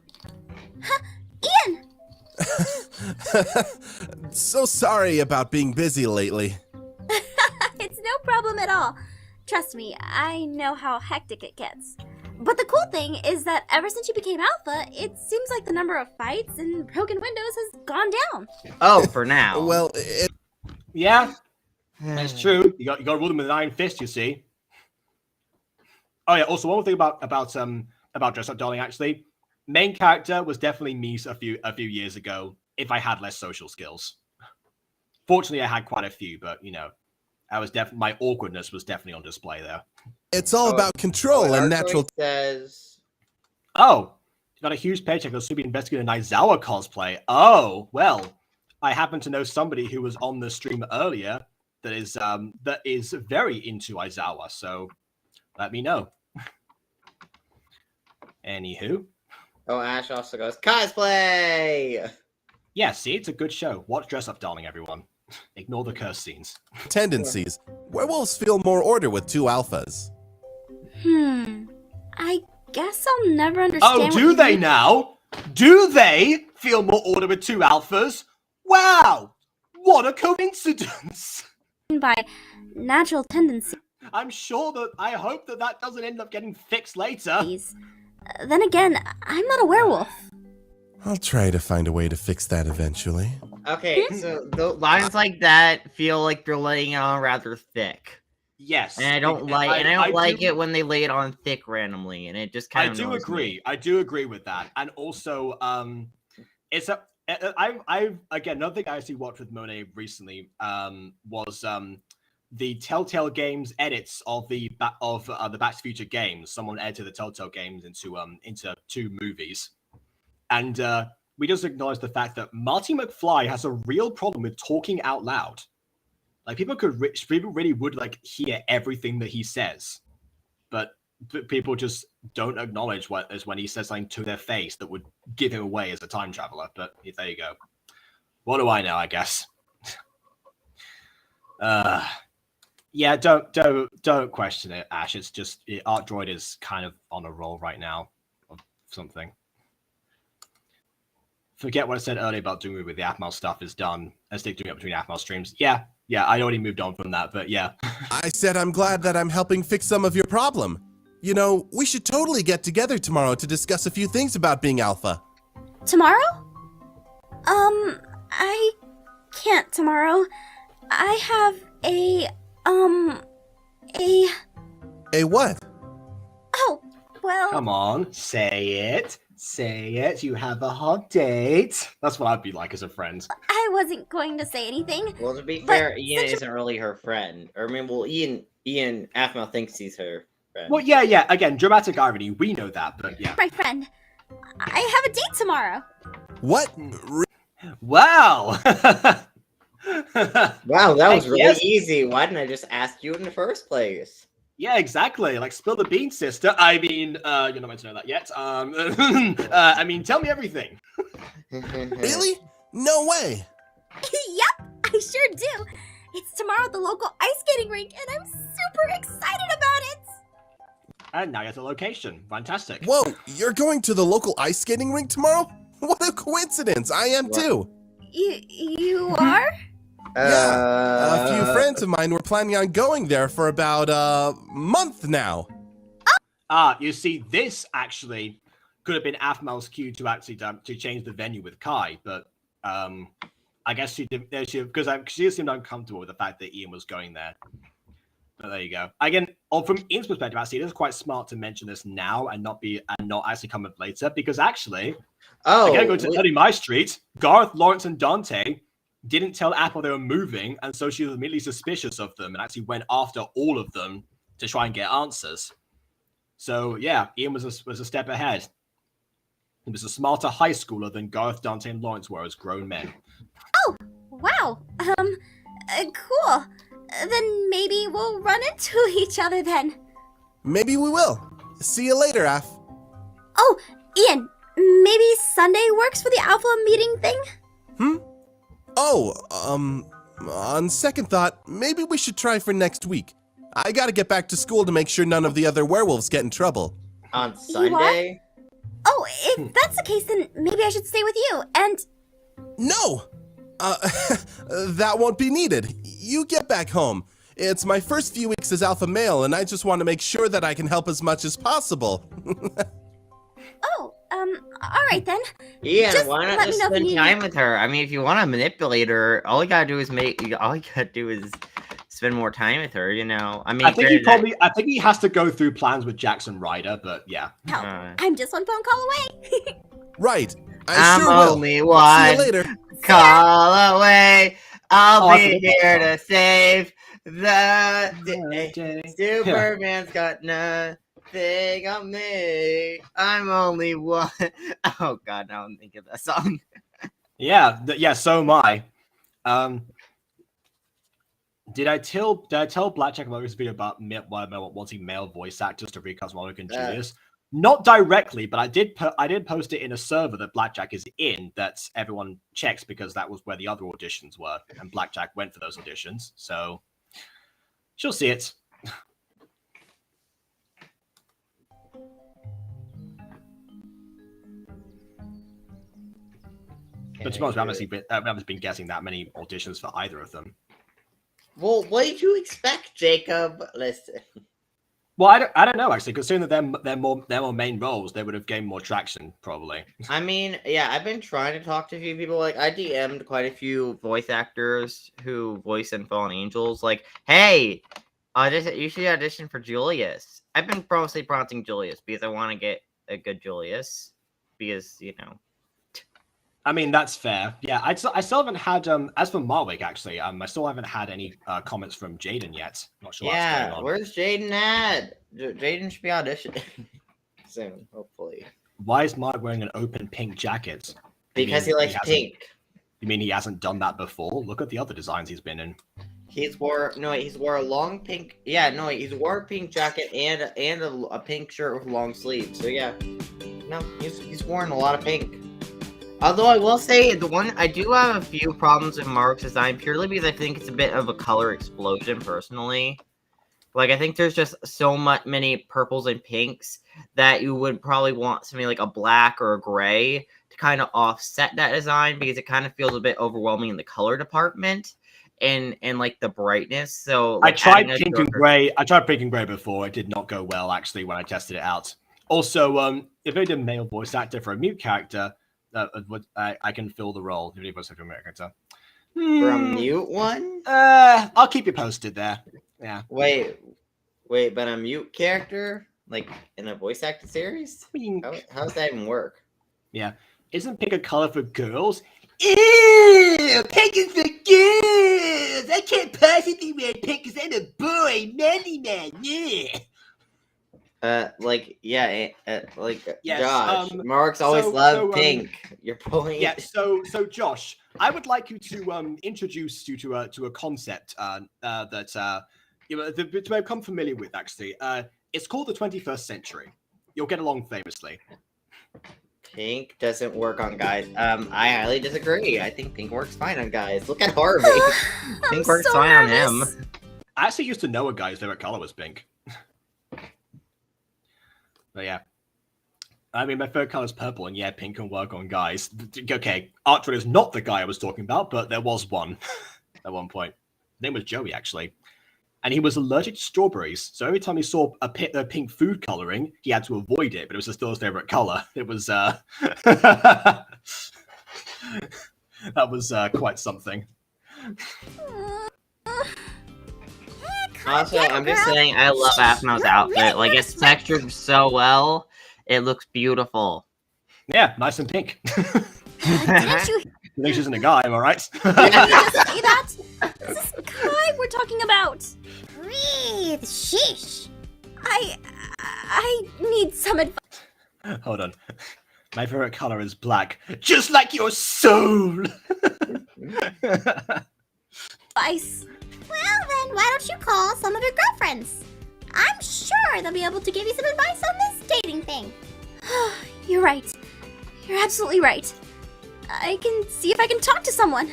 Ian! So sorry about being busy lately. It's no problem at all. Trust me, I know how hectic it gets. But the cool thing is that ever since you became Alpha, it seems like the number of fights and broken windows has gone down. Oh, for now. Well, Yeah, that's true. You got to rule them with an iron fist, you see. Oh yeah. Also, one more thing about Dress Up Darling. Actually, main character was definitely me a few years ago. If I had less social skills, fortunately, I had quite a few. But you know, my awkwardness was definitely on display there. it's all about control and natural. Says. Oh, you got a huge paycheck. I'll be investigating an Aizawa cosplay. Oh well, I happen to know somebody who was on the stream earlier that is very into Aizawa. So let me know. Anywho. Oh, Ash also goes, cosplay! Yeah, see, it's a good show. Watch Dress Up Darling, everyone. Ignore the curse scenes. Tendencies. Werewolves feel more order with 2 alphas. I guess I'll never understand. Oh, do they now? Do they feel more order with 2 alphas? Wow! What a coincidence! By natural tendencies. I hope that doesn't end up getting fixed later. Then again, I'm not a werewolf. I'll try to find a way to fix that eventually. Okay, so the lines like that feel like they're laying it on rather thick. Yes. And I don't like it when they lay it on thick randomly, and it just kind of I do agree with that. And also, I've again, another thing I actually watched with Monet recently was the Telltale Games edits of the Back to the Future games. Someone edited the Telltale Games into 2 movies, and we just acknowledged the fact that Marty McFly has a real problem with talking out loud. Like, people really would like hear everything that he says, but people just don't acknowledge when he says something to their face that would give him away as a time traveler. But there you go. What do I know? I guess. Yeah, don't question it, Ash. It's just Art Droid is kind of on a roll right now of something. Forget what I said earlier about doing it with the Aphmau stuff is done. Let's stick doing it between Aphmau streams. Yeah, I already moved on from that, but yeah. I said I'm glad that I'm helping fix some of your problem. You know, we should totally get together tomorrow to discuss a few things about being Alpha. Tomorrow? I can't tomorrow. I have a what? Oh, well. Come on, say it. Say it. You have a hot date. That's what I'd be like as a friend. I wasn't going to say anything. Well, to be fair, Ian isn't really her friend. Or, I mean, well, Ian Aphmau thinks he's her friend. Well, yeah. Again, dramatic irony. We know that, but yeah. My friend, I have a date tomorrow. What? Wow. Wow, that was really easy. Why didn't I just ask you in the first place? Yeah, exactly. Like, spill the beans, sister. I mean, you're not meant to know that yet. I mean, tell me everything. Really? No way. Yep, I sure do. It's tomorrow at the local ice skating rink, and I'm super excited about it. And now you have the location. Fantastic. Whoa, you're going to the local ice skating rink tomorrow? What a coincidence. I am too. You are? Yeah, a few friends of mine were planning on going there for about a month now. You see, this actually could have been Aphmel's cue to actually to change the venue with Kai, but I guess she did because she seemed uncomfortable with the fact that Ian was going there. But there you go. Again, from Ian's perspective, actually, it is quite smart to mention this now and not actually come up later, because actually, again, going to study MyStreet, Garth, Lawrence, and Dante didn't tell Apple they were moving, and so she was immediately suspicious of them and actually went after all of them to try and get answers. So yeah, Ian was a step ahead. He was a smarter high schooler than Garth, Dante, and Lawrence were as grown men. Oh, wow. Cool. Then maybe we'll run into each other then. Maybe we will. See you later, Aph. Oh, Ian, maybe Sunday works for the Alpha meeting thing? Oh, on second thought, maybe we should try for next week. I gotta get back to school to make sure none of the other werewolves get in trouble. On Sunday? Oh, if that's the case, then maybe I should stay with you, and... No! That won't be needed. You get back home. It's my first few weeks as alpha male, and I just want to make sure that I can help as much as possible. Alright then. Ian, Just why not let just me know if you spend need time me. with her? I mean, if you want to manipulate her, all you gotta do is spend more time with her, you know? I mean, I think he has to go through plans with Jackson Ryder, but yeah. Help. I'm just one phone call away. Right. I'm sure will. only See one you later. call away. I'll be I here to save the day. Superman's got nothing on me. I'm only one. Oh God, now I'm thinking of that song. Yeah, so am I. Did I tell Blackjack about this video about wanting male voice actors to recast Monarch and Julius? Not directly, but I did post it in a server that Blackjack is in that everyone checks because that was where the other auditions were, and Blackjack went for those auditions, so she'll see it. But to be honest, I haven't been getting that many auditions for either of them. Well, what did you expect, Jacob? Listen. Well, I don't know actually, considering that they're more main roles, they would have gained more traction probably. I mean, yeah, I've been trying to talk to a few people. Like, I DM'd quite a few voice actors who voice in Fallen Angels. Like, hey, you should audition for Julius. I've been mostly prompting Julius because I want to get a good Julius. Because, you know. I mean, that's fair. Yeah, I still haven't had, as for Marwick, actually, I still haven't had any comments from Jaden yet. Not sure what's going on. Where's Jaden at? Jaden should be auditioning soon, hopefully. Why is Mark wearing an open pink jacket? Because he likes pink. You mean he hasn't done that before? Look at the other designs he's been in. He's wore a long pink. Yeah, no, he's wore a pink jacket and a pink shirt with long sleeves. So yeah, no, he's worn a lot of pink. Although I will say I do have a few problems with Mark's design purely because I think it's a bit of a color explosion personally. Like, I think there's just so many purples and pinks that you would probably want something like a black or a gray to kind of offset that design because it kind of feels a bit overwhelming in the color department and like the brightness. So like, I tried pink and gray. I tried pink and gray before. It did not go well actually when I tested it out. Also, if I did a male voice actor for a mute character, I can fill the role. If voice actor for a mute character. For a mute one? I'll keep you posted there. Yeah. Wait, but a mute character? Like in a voice acting series? How does that even work? Yeah. Isn't pink a color for girls? Ew! Pink is for girls! I can't possibly wear pink because I'm a boy, manly man, yeah! Yes, Josh, Mark's always loved pink. Your point. Yeah, so Josh, I would like you to introduce you to a concept that to become familiar with. Actually, it's called the 21st century. You'll get along famously. Pink doesn't work on guys. I highly disagree. I think pink works fine on guys. Look at Harvey. Pink works fine on him. I actually used to know a guy's favorite color was pink. But yeah. I mean, my favorite color is purple, and yeah, pink can work on guys. Okay, Archer is not the guy I was talking about, but there was one at one point. His name was Joey, actually. And he was allergic to strawberries, so every time he saw a pink food coloring, he had to avoid it, but it was still his favorite color. It was, that was quite something. Also, I'm just saying, I love Aphmau's outfit. Like, it's textured so well, it looks beautiful. Yeah, nice and pink. Didn't you I think she's in a guy, am I right? hear me just say that? This is Kai we're talking about. Breathe, sheesh. I need some advice. Hold on. My favorite color is black, just like your soul. Well, then why don't you call some of your girlfriends? I'm sure they'll be able to give you some advice on this dating thing. You're right. You're absolutely right. I can see if I can talk to someone.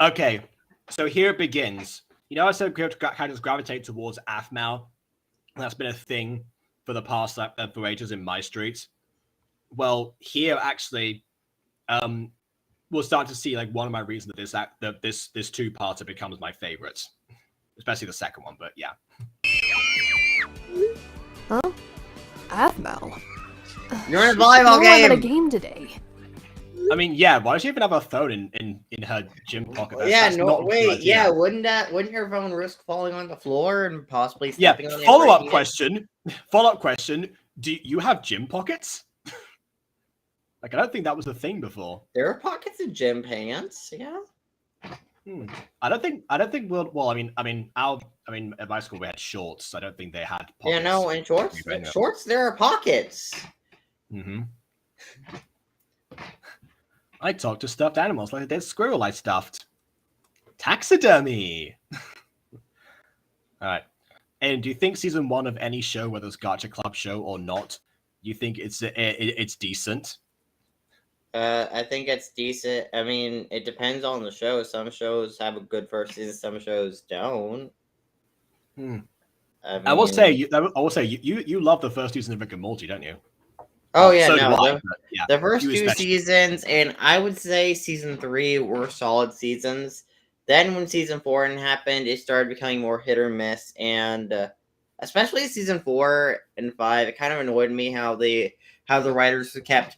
Okay, so here it begins. You know, I said characters gravitate towards Aphmau. That's been a thing for the past for ages in MyStreet. Well, here actually, we'll start to see like one of my reasons that this two-parter becomes my favorite, especially the second one. But yeah. Huh? Aphmau. You're in a volleyball game. I'm at a game today. I mean, yeah. Why does she even have a phone in her gym pocket? Wait. Yeah, wouldn't your phone risk falling on the floor and possibly stepping on it? Follow-up question. Follow-up question. Do you have gym pockets? Like, I don't think that was the thing before. There are pockets in gym pants. Yeah. I don't think. Well, I mean, at my school we had shorts. I don't think they had pockets. Yeah, no, in shorts. Shorts, there are pockets. Mm-hmm. I talk to stuffed animals like a dead squirrel I stuffed. Taxidermy! Alright. And do you think season 1 of any show, whether it's Gacha Club show or not, you think it's decent? I think it's decent. I mean, it depends on the show. Some shows have a good first season, some shows don't. I will say you love the first season of Rick and Morty, don't you? Oh yeah, so no. Yeah, the first two seasons, and I would say season 3 were solid seasons. Then when season 4 happened, it started becoming more hit or miss, and especially season 4 and 5, it kind of annoyed me how the writers kept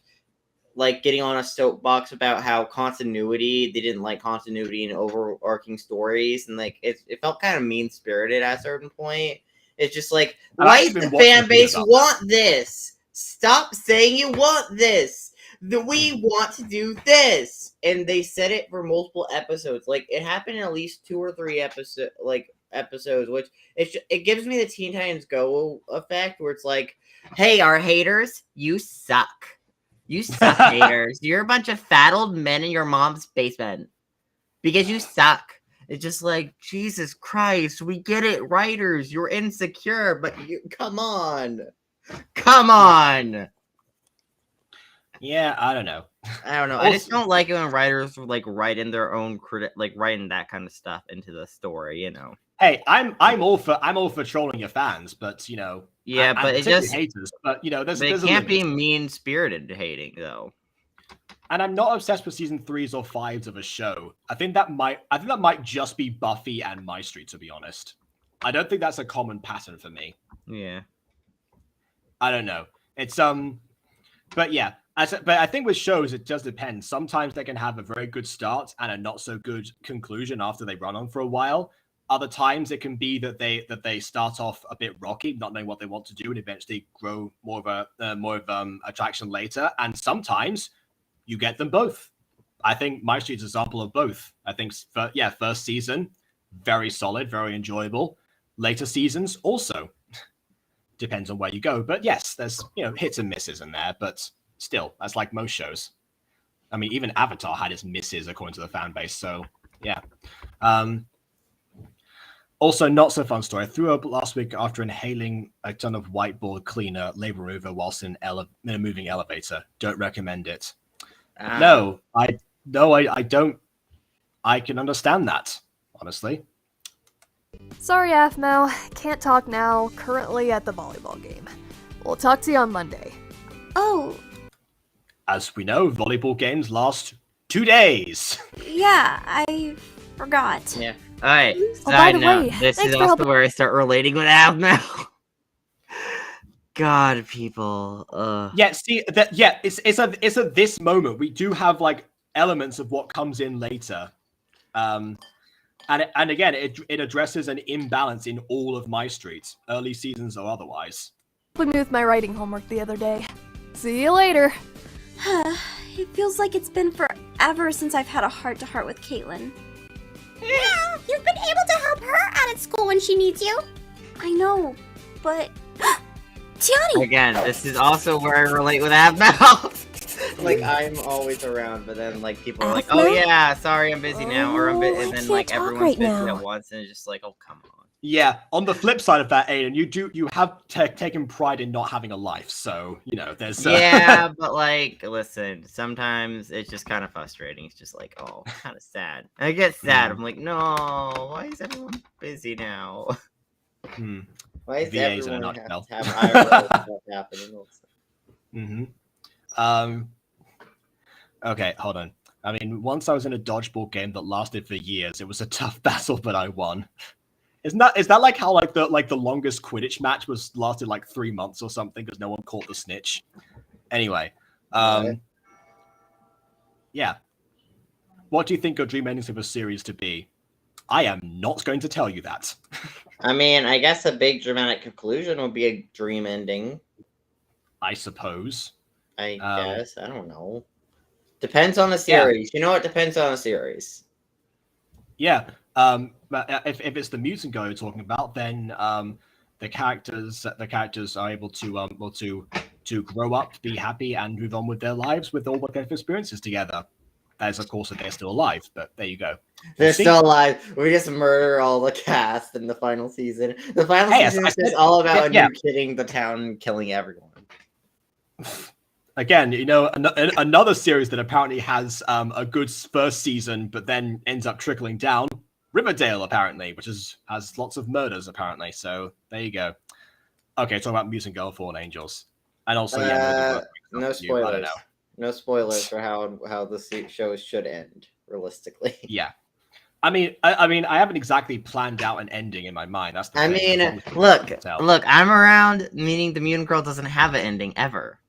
like getting on a soapbox about how they didn't like continuity and overarching stories, and like it felt kind of mean spirited at a certain point. It's just like, why does the fan base want this? Stop saying you want this. We want to do this. And they said it for multiple episodes. Like, it happened in at least 2 or 3 episodes, which it gives me the Teen Titans Go effect, where it's like, hey, our haters, you suck. You suck, haters. You're a bunch of fat old men in your mom's basement. Because you suck. It's just like, Jesus Christ, we get it, writers. You're insecure, but come on. Come on. Yeah, I don't know. Also, I just don't like it when writers like writing their own writing that kind of stuff into the story, you know. Hey, I'm all for trolling your fans, but you know. Yeah, but it just haters. But you know, there's it can't be mean-spirited hating though. And I'm not obsessed with season 3s or 5s of a show. I think that might just be Buffy and MyStreet, to be honest. I don't think that's a common pattern for me. Yeah. I don't know. It's but yeah. But I think with shows it does depend. Sometimes they can have a very good start and a not so good conclusion after they run on for a while. Other times it can be that they start off a bit rocky, not knowing what they want to do, and eventually grow more of attraction later. And sometimes you get them both. I think MyStreet's an example of both. I think first season very solid, very enjoyable. Later seasons also. Depends on where you go, but yes, there's hits and misses in there, but still, that's like most shows. I mean, even Avatar had its misses according to the fan base, so yeah. Also, not so fun story. I threw up last week after inhaling a ton of whiteboard cleaner labor remover whilst in a moving elevator. Don't recommend it. No, I don't. I can understand that, honestly. Sorry, Aphmau. Can't talk now. Currently at the volleyball game. We'll talk to you on Monday. Oh, As we know, volleyball games last 2 days. yeah, I forgot. Yeah. Alright, by side the note, way, this thanks is for also helping- where I start relating with Avmel. God, people. Yeah, see that. Yeah, it's at this moment we do have like elements of what comes in later, and again it addresses an imbalance in all of MyStreet, early seasons or otherwise. Helping me with my writing homework the other day. See you later. It feels like it's been forever since I've had a heart-to-heart with Caitlin. Yeah, you've been able to help her out at school when she needs you. I know, but... Tiani! Again, this is also where I relate with Avmel. Like, I'm always around, but then, like, people are like, oh Avmel? yeah, sorry, I'm busy now, or I'm busy, and then, can't like, talk everyone's right busy now. at once, and it's just like, oh, come on. Yeah, on the flip side of that, Aiden, you have taken pride in not having a life, so you know there's. Yeah, but like, listen, sometimes it's just kind of frustrating. It's just like, oh, kind of sad. And I get sad. I'm like, no, why is everyone busy now? Why is VAs in a everyone nutshell. have IRL stuff happening? Okay, hold on. I mean, once I was in a dodgeball game that lasted for years. It was a tough battle, but I won. Is that like how the longest Quidditch match lasted like 3 months or something because no one caught the snitch? Anyway, yeah. What do you think your dream endings of a series to be? I am not going to tell you that. I mean, I guess a big dramatic conclusion would be a dream ending. I suppose. I guess. I don't know. Depends on the series. You know, it depends on the series. Yeah. But if it's the mutant guy you're talking about, then the characters are able to grow up, be happy, and move on with their lives with all what they've experiences together. That is, of course, if they're still alive. But there you go. They're still alive. We just murder all the cast in the final season. The final season is just all about a new kidding the town and killing everyone. Again, you know, another series that apparently has a good first season, but then ends up trickling down. Riverdale, apparently, which has lots of murders, apparently. So there you go. Okay, talk about Mutant Girl, Fallen Angels, and also no spoilers. I don't know. No spoilers for how the show should end realistically. Yeah, I mean, I haven't exactly planned out an ending in my mind. That's the I thing. mean, look, I'm around, meaning the Mutant Girl doesn't have an ending ever.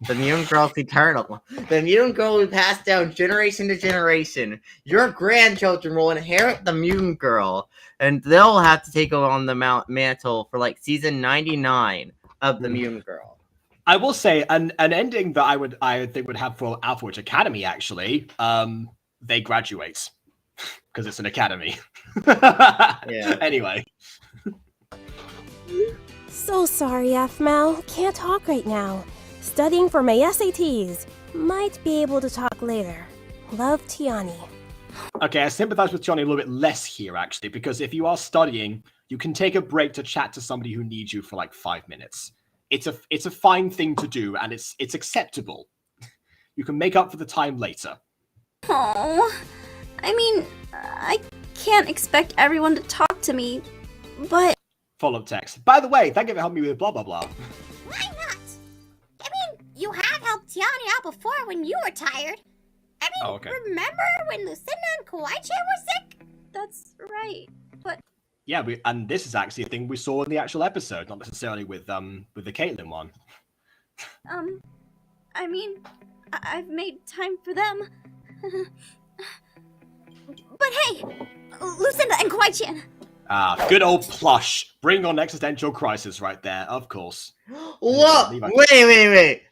The Mutant Girl's eternal. The Mutant Girl will be passed down generation to generation. Your grandchildren will inherit the Mutant Girl, and they'll have to take on the mantle for like season 99 of the Mutant Girl. I will say an ending that I think would have for Alpha Witch Academy actually. They graduate because it's an academy. Yeah. Anyway. So sorry, Afmal. Can't talk right now. Studying for my SATs. Might be able to talk later. Love, Tiani. Okay, I sympathize with Johnny a little bit less here, actually, because if you are studying, you can take a break to chat to somebody who needs you for like 5 minutes. It's a fine thing to do, and it's acceptable. You can make up for the time later. Oh, I mean, I can't expect everyone to talk to me, but... Follow-up text. By the way, thank you for helping me with blah, blah, blah. Why not? I mean, you have helped Tiani out before when you were tired. I mean, remember when Lucinda and Kawaii-chan were sick? That's right, but... Yeah, and this is actually a thing we saw in the actual episode, not necessarily with the Caitlyn one. I mean, I've made time for them. But hey, Lucinda and Kawaii-chan. Ah, good old plush. Bring on existential crisis right there, of course. Whoa! Wait.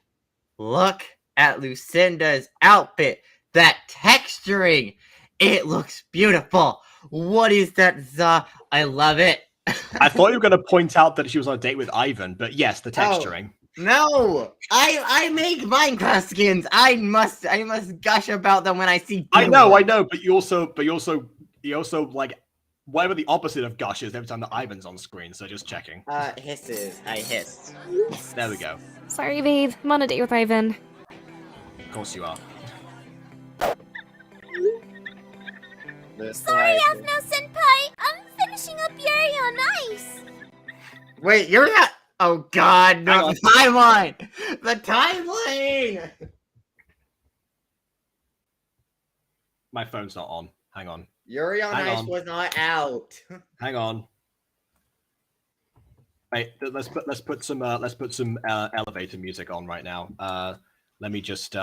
Look at Lucinda's outfit. That texturing. It looks beautiful. What is that, Za? I love it. I thought you were going to point out that she was on a date with Ivan, but yes, the texturing. No! I make Minecraft skins. I must gush about them when I see. I know, but you also like whatever the opposite of gush is every time that Ivan's on screen. So just checking. Hisses. I hissed. There we go. Sorry, babe. I'm on a date with Ivan. Of course you are. Sorry, Afno Senpai. I'm finishing up Yuri on Ice. Wait, you're not. Oh God, Hang no, on. the timeline! The timeline! My phone's not on. Hang on. Yuri on Hang Ice on. was not out. Hang on. Wait, let's put some elevator music on right now. Let me just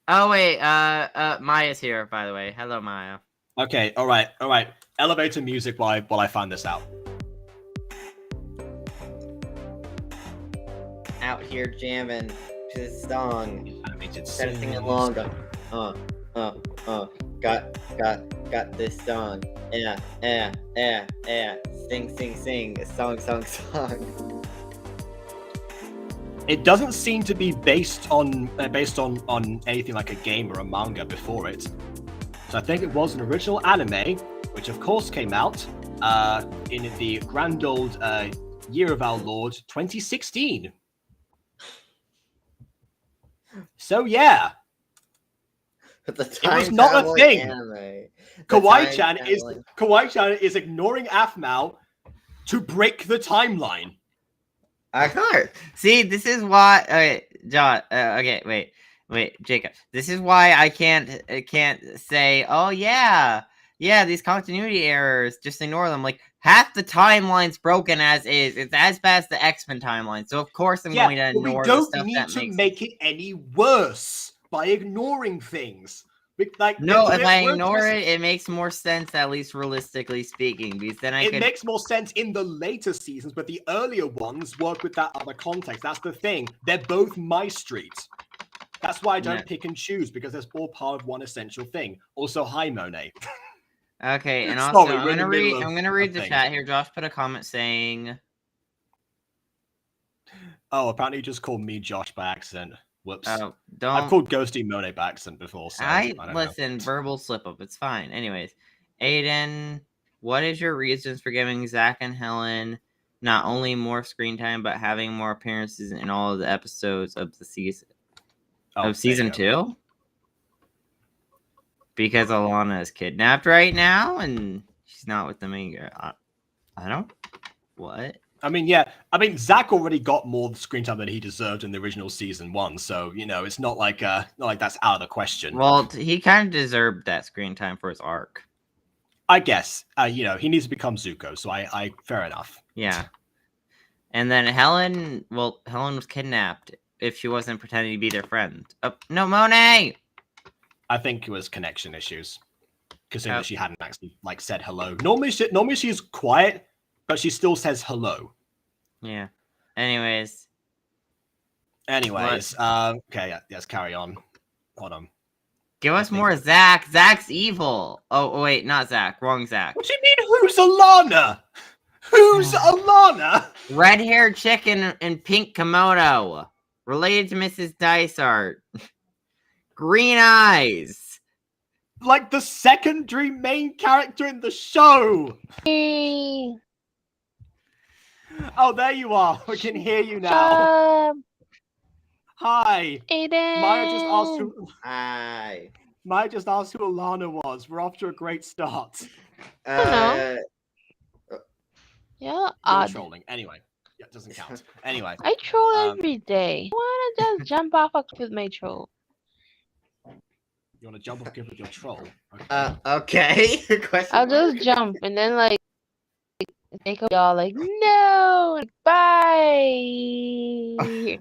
Oh wait, Maya's here, by the way. Hello, Maya. Okay, all right. Elevator music while I find this out. Out here jamming to this song. Animated Gotta sing along. Got this song. Yeah. Sing. Song. It doesn't seem to be based on anything like a game or a manga before it. So I think it was an original anime, which of course came out in the grand old year of our Lord 2016. So yeah, But the it was not a thing. Kawaii-chan Kawaii-chan is ignoring Aphmau to break the timeline. I can't. See, this is why. Okay, John. Okay, wait, Jacob. This is why I can't say, oh yeah, these continuity errors. Just ignore them. Like half the timeline's broken as is. It's as bad as the X-Men timeline. So of course I'm going to ignore the stuff that makes. We don't need to make it any worse by ignoring things. Like no, if I ignore it, it makes more sense, at least realistically speaking, because then it makes more sense in the later seasons, but the earlier ones work with that other context. That's the thing. They're both MyStreet. That's why I don't pick and choose, because they're all part of one essential thing. Also, hi, Monet. Okay, and also Sorry, I'm gonna read the chat here. Josh put a comment saying, "Oh, apparently you just called me Josh by accident." Whoops. Oh, don't. I've called Ghosty Monet by accident before. So I listen. Verbal slip up. It's fine. Anyways, Aiden, what is your reasons for giving Zach and Helen not only more screen time but having more appearances in all of the episodes of the season season 2? Because Alana is kidnapped right now and she's not with the main girl. I don't. What? I mean, Zach already got more screen time than he deserved in the original season 1, so it's not like that's out of the question. Well, he kind of deserved that screen time for his arc, I guess. He needs to become Zuko, so I fair enough. Yeah. And then Helen was kidnapped if she wasn't pretending to be their friend. No, Monet. I think it was connection issues, considering that she hadn't actually said hello. Normally she's quiet, but she still says hello. Yeah. Anyways. Okay, let's carry on. Hold on. Give us more Zach. Zach's evil. Oh, wait, not Zach. Wrong Zach. What do you mean, who's Alana? Who's Alana? Red-haired chicken in pink kimono. Related to Mrs. Dysart. Green eyes. Like the secondary main character in the show. Hey. Oh, there you are. We can hear you now. Hi. Aiden. Maya just asked who. Hi. Maya just asked who Alana was. We're off to a great start. I don't know. Yeah, odd. Trolling. Anyway, yeah, it doesn't count. Anyway. I troll every day. Why not just jump off a cliff with my troll? You want to jump off cliff with your troll? Okay. I'll just jump and then make y'all no, bye.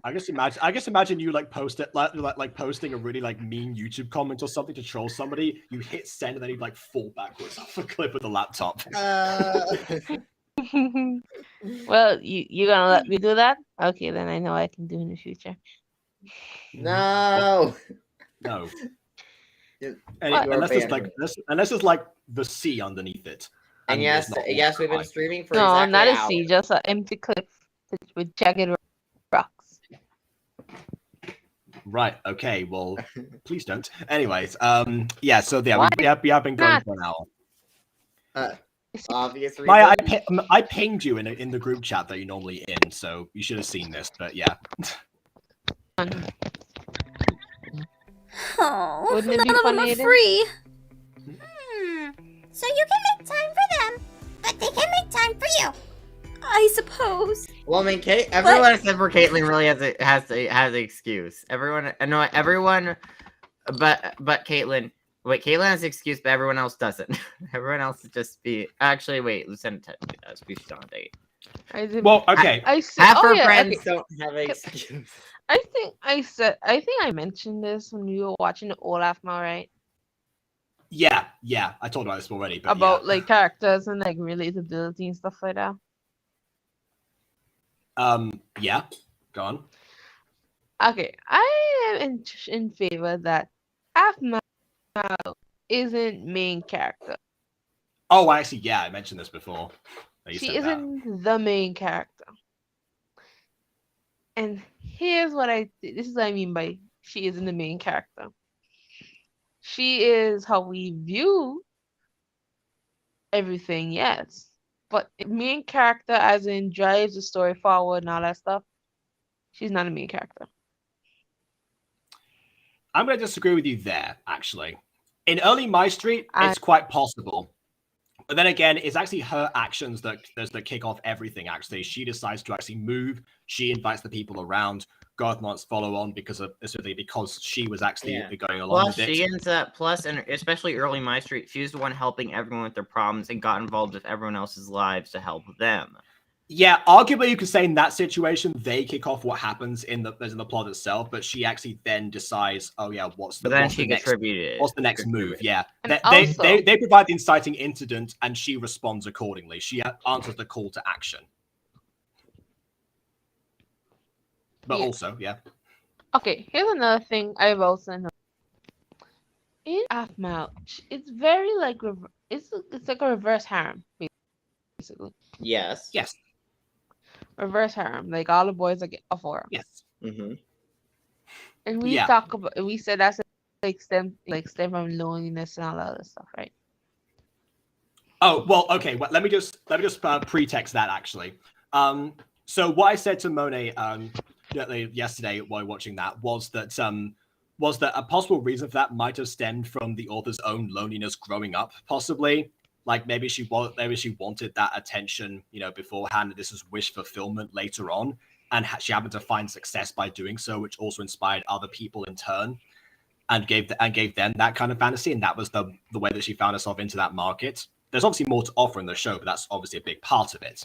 I guess imagine you post it posting a really mean YouTube comment or something to troll somebody. You hit send and then you fall backwards off a cliff with a laptop. Well, you gonna let me do that? Okay, then I know I can do in the future. No. No. Unless it's the sea underneath it. And yes, we've been streaming for no, exactly not an a hour. sea, just an empty cliff with jagged rocks. Right. Okay. Well, please don't. Anyways, yeah. So yeah, we have been going for an hour. Obvious reason. Maya, I pinged you in the group chat that you're normally in, so you should have seen this. But yeah. Oh, Wouldn't it none be of them funny, are Aiden? free. So you can make time for them, but they can make time for you. I suppose. Well, I mean, everyone except for Caitlyn really has an excuse. Everyone, but Caitlyn. Wait, Caitlyn has an excuse, but everyone else doesn't. Everyone else is just actually, wait, Lieutenant technically does. We should on a date. Well, okay. Half her friends don't have an excuse. I think I mentioned this when we were watching the Olaf Mal, right? Yeah, I told about this already, but about like characters and like relatability and stuff like that. Yeah, go on. Okay, I am in favor that Afmal isn't main character. Oh, actually, yeah, I mentioned this before. She isn't the main character. And here's what this is what I mean by she isn't the main character. She is how we view everything, yes. But main character as in drives the story forward and all that stuff, she's not a main character. I'm going to disagree with you there, actually. In early MyStreet, it's quite possible. But then again, it's actually her actions that kick off everything, actually. She decides to actually move. She invites the people around. Garth wants follow on because she was actually going along with it. She ends up, and especially early MyStreet, she was the one helping everyone with their problems and got involved with everyone else's lives to help them. Yeah, arguably you could say in that situation they kick off what happens in the plot itself, but she actually then decides, oh yeah, what's the next move? Yeah, they provide the inciting incident and she responds accordingly. She answers the call to action. But also, yeah. Okay, here's another thing I've also noticed. In Afmal, it's very like it's like a reverse harem, basically. Yes. Reverse harem, like all the boys are up for her. Yes. Mm-hmm. And we said that's like stem from loneliness and all that other stuff, right? Oh well, okay. Well, let me just pretext that actually. So what I said to Monet yesterday while watching that was that a possible reason for that might have stemmed from the author's own loneliness growing up, possibly. Like maybe she wanted that attention, beforehand. And this was wish fulfillment later on, and she happened to find success by doing so, which also inspired other people in turn, and gave them that kind of fantasy. And that was the way that she found herself into that market. There's obviously more to offer in the show, but that's obviously a big part of it.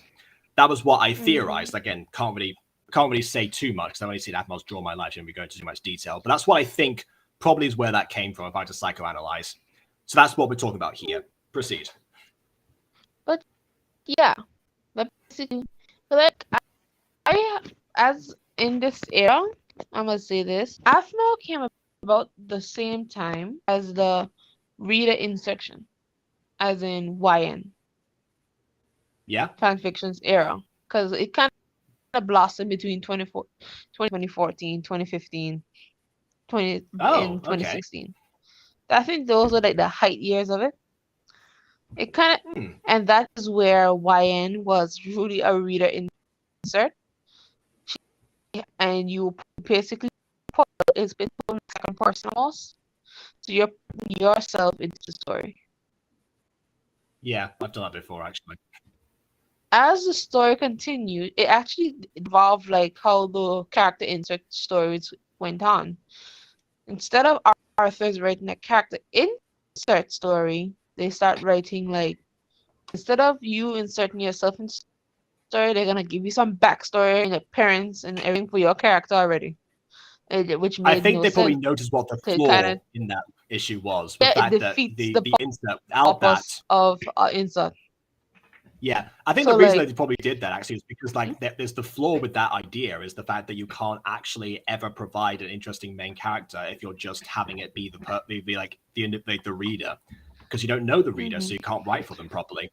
That was what I theorized. Again, can't really say too much because I've only seen Atmos Draw My Life and we go into too much detail. But that's what I think probably is where that came from if I had to psychoanalyze. So that's what we're talking about here. Proceed. But yeah, basically, like I as in this era, I'm gonna say this: Afmal came about the same time as the reader insertion, as in YN. Yeah. Fanfiction's era, because it kind of blossomed between 2014, 2015, and 2016. I think those were like the height years of it. It kind of, and that is where YN was really a reader insert, and you basically put it's been second person almost, so you're yourself into the story. Yeah, I've done that before actually. As the story continued, it actually evolved like how the character insert stories went on. Instead of Arthur's writing a character insert story, they start writing like, instead of you inserting yourself in story, they're gonna give you some backstory and appearance and everything for your character already. Which made I think no they probably sense. noticed what the flaw in that issue was. Yeah, The fact it that defeats the insert without that. Of insert. Yeah, I think So, the reason like- they probably did that actually is because there's the flaw with that idea is the fact that you can't actually ever provide an interesting main character if you're just having it be the reader, because you don't know the reader, so you can't write for them properly.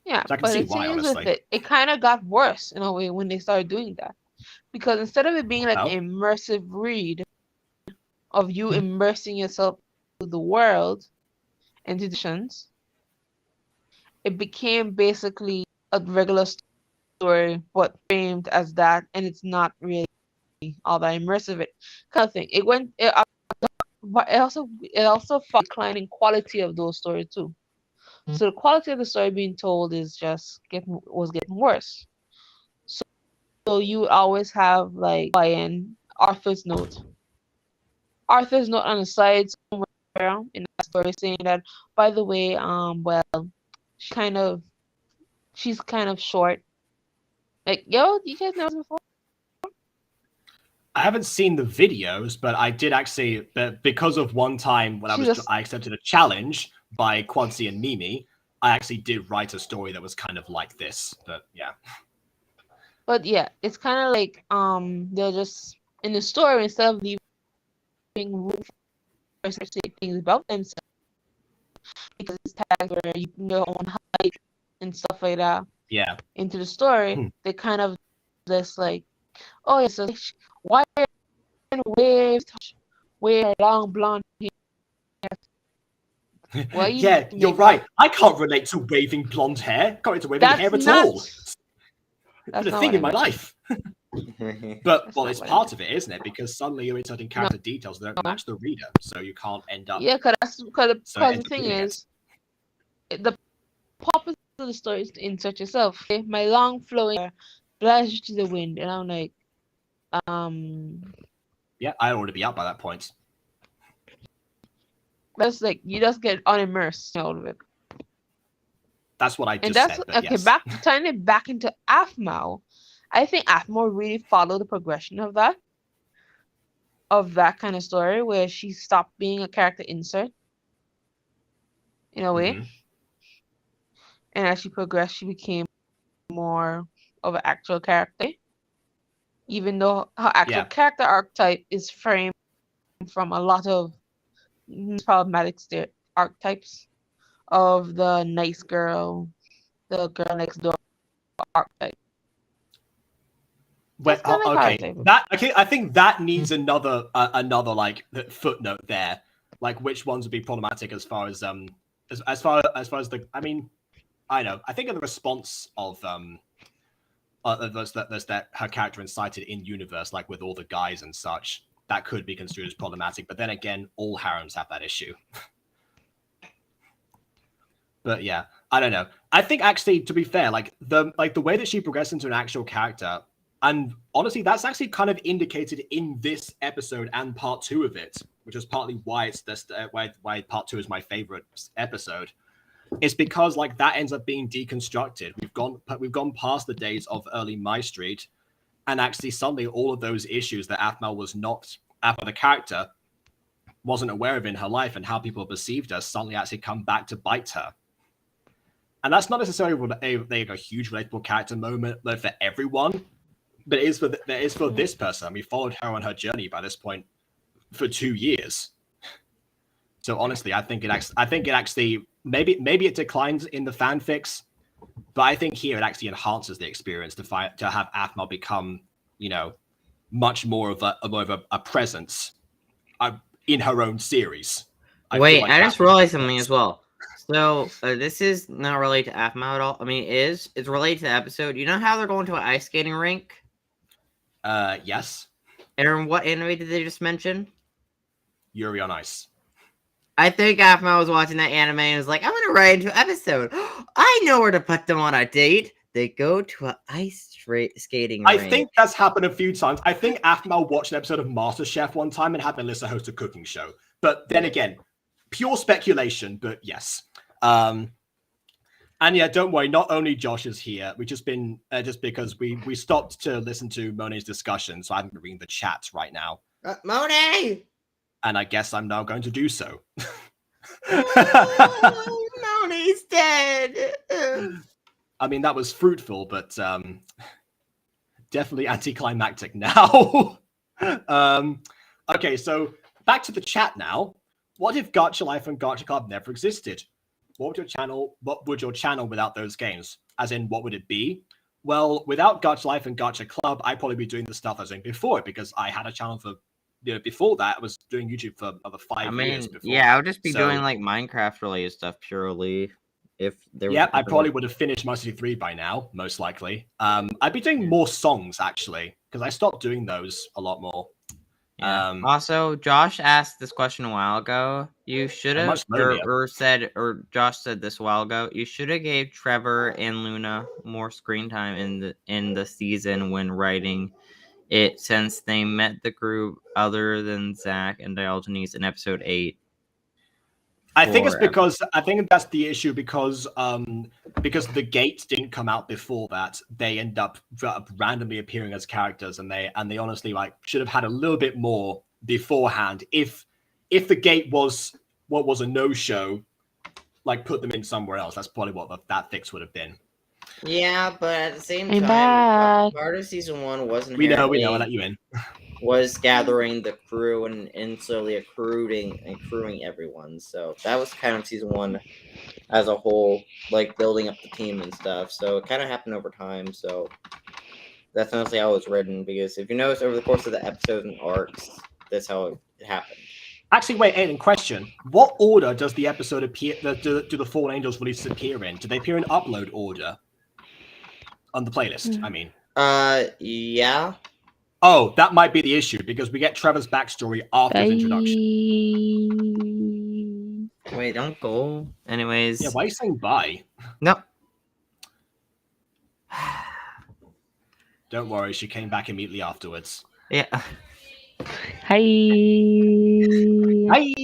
Yeah, So I can but see the why, thing is honestly. with it kind of got worse in a way when they started doing that, because instead of it being like an immersive read of you immersing yourself into the world and traditions, it became basically a regular story but framed as that, and it's not really all that immersive kind of thing. It also declined in quality of those stories too. So the quality of the story being told is just getting worse. So you would always have like in Arthur's note on the side somewhere in that story saying that, by the way, well, she's kind of short. Like, yo, you guys know this before? I haven't seen the videos, but I did actually, because of one time when I accepted a challenge by Quancy and Mimi, I actually did write a story that was kind of like this. But yeah. But yeah, it's kind of like they'll just in the story, instead of leaving room for to say things about themselves, because it's tags where you can go on height and stuff like that. Yeah. Into the story, they kind of just like, oh yeah, so why are you waves, wear long blonde hair? Well, yeah, you're right. I can't relate to waving blonde hair. Can't relate to waving hair at all. That's a thing in my life. But well, it's part of it, isn't it? Because suddenly you're inserting character details that don't match the reader, so you can't end up. Yeah, because the thing is, the purpose of the story is to insert yourself. Okay? My long flowing hair flashed to the wind, and I'm like, yeah, I'd already be out by that point. That's like you just get unimmersed out of it. That's what I just and that's, said. But okay, yes. tying it back into Aphmau. I think Aphmau really followed the progression of that kind of story where she stopped being a character insert in a way. And as she progressed, she became more of an actual character. Even though her actual character archetype is framed from a lot of problematic archetypes of the nice girl, the girl next door archetype. Well, okay, I think that needs another like footnote there, like which ones would be problematic as far as the. I mean, I know. I think in the response of there's that her character incited in universe, like with all the guys and such, that could be construed as problematic. But then again, all harems have that issue. But yeah, I don't know. I think actually, to be fair, like the way that she progressed into an actual character, and honestly, that's actually kind of indicated in this episode and part 2 of it, which is partly why it's why part 2 is my favorite episode. It's because like that ends up being deconstructed. We've gone past the days of early MyStreet, and actually suddenly all of those issues that Aphmau the character wasn't aware of in her life and how people perceived her suddenly actually come back to bite her. And that's not necessarily a huge relatable character moment for everyone, but it is for this person. We followed her on her journey by this point for 2 years. So honestly, I think it actually maybe it declines in the fanfics, but I think here it actually enhances the experience to have Aphmau become, much more of a presence in her own series. Wait, I just realized something as well. So this is not related to Aphmau at all. I mean, it's related to the episode. You know how they're going to an ice skating rink? Yes. And what anime did they just mention? Yuri on Ice. I think Aphmau was watching that anime and was like, I'm gonna write into an episode. I know where to put them on a date. They go to an ice skating rink. I think that's happened a few times. I think Aphmau watched an episode of MasterChef one time and had Melissa host a cooking show. But then again, pure speculation, but yes. And yeah, don't worry, not only Josh is here, we've just been, just because we stopped to listen to Monet's discussion, so I haven't been reading the chat right now. Monet! And I guess I'm now going to do so. Monet's dead! I mean, that was fruitful, but definitely anticlimactic now. Okay, so back to the chat now. What if Gacha Life and Gacha Club never existed? What would your channel without those games? As in, what would it be? Well, without Gacha Life and Gacha Club, I'd probably be doing the stuff I was doing before, because I had a channel for, before that, I was doing YouTube for another 5 years before. Yeah, I would just be doing like Minecraft related stuff purely. If there was I probably would have finished MyStreet by now, most likely. I'd be doing more songs, actually, because I stopped doing those a lot more. Yeah. Also, Josh asked this question a while ago. You should And have, much lonelier. or Josh said this a while ago. You should have gave Trevor and Luna more screen time in the season when writing it, since they met the group other than Zach and Diogenes in episode 8. I think it's because I think that's the issue because the gates didn't come out before that. They end up randomly appearing as characters, and they honestly like should have had a little bit more beforehand. If the gate was what was a no-show, like put them in somewhere else. That's probably what that fix would have been. Yeah, but at the same Hey, time, bye. part of season 1 wasn't. We know. I let you in. Was gathering the crew and slowly accruing everyone. So that was kind of season 1 as a whole, like building up the team and stuff. So it kind of happened over time. So that's honestly how it was written. Because if you notice over the course of the episodes and arcs, that's how it happened. Actually, wait, Aiden, question. What order does the episode appear, do the Fallen Angels releases appear in? Do they appear in upload order? On the playlist, I mean. Yeah. Oh, that might be the issue, because we get Trevor's backstory after his introduction. Wait, don't go. Anyways. Yeah, why are you saying bye? No. Don't worry, she came back immediately afterwards. Yeah. Hi. Hi.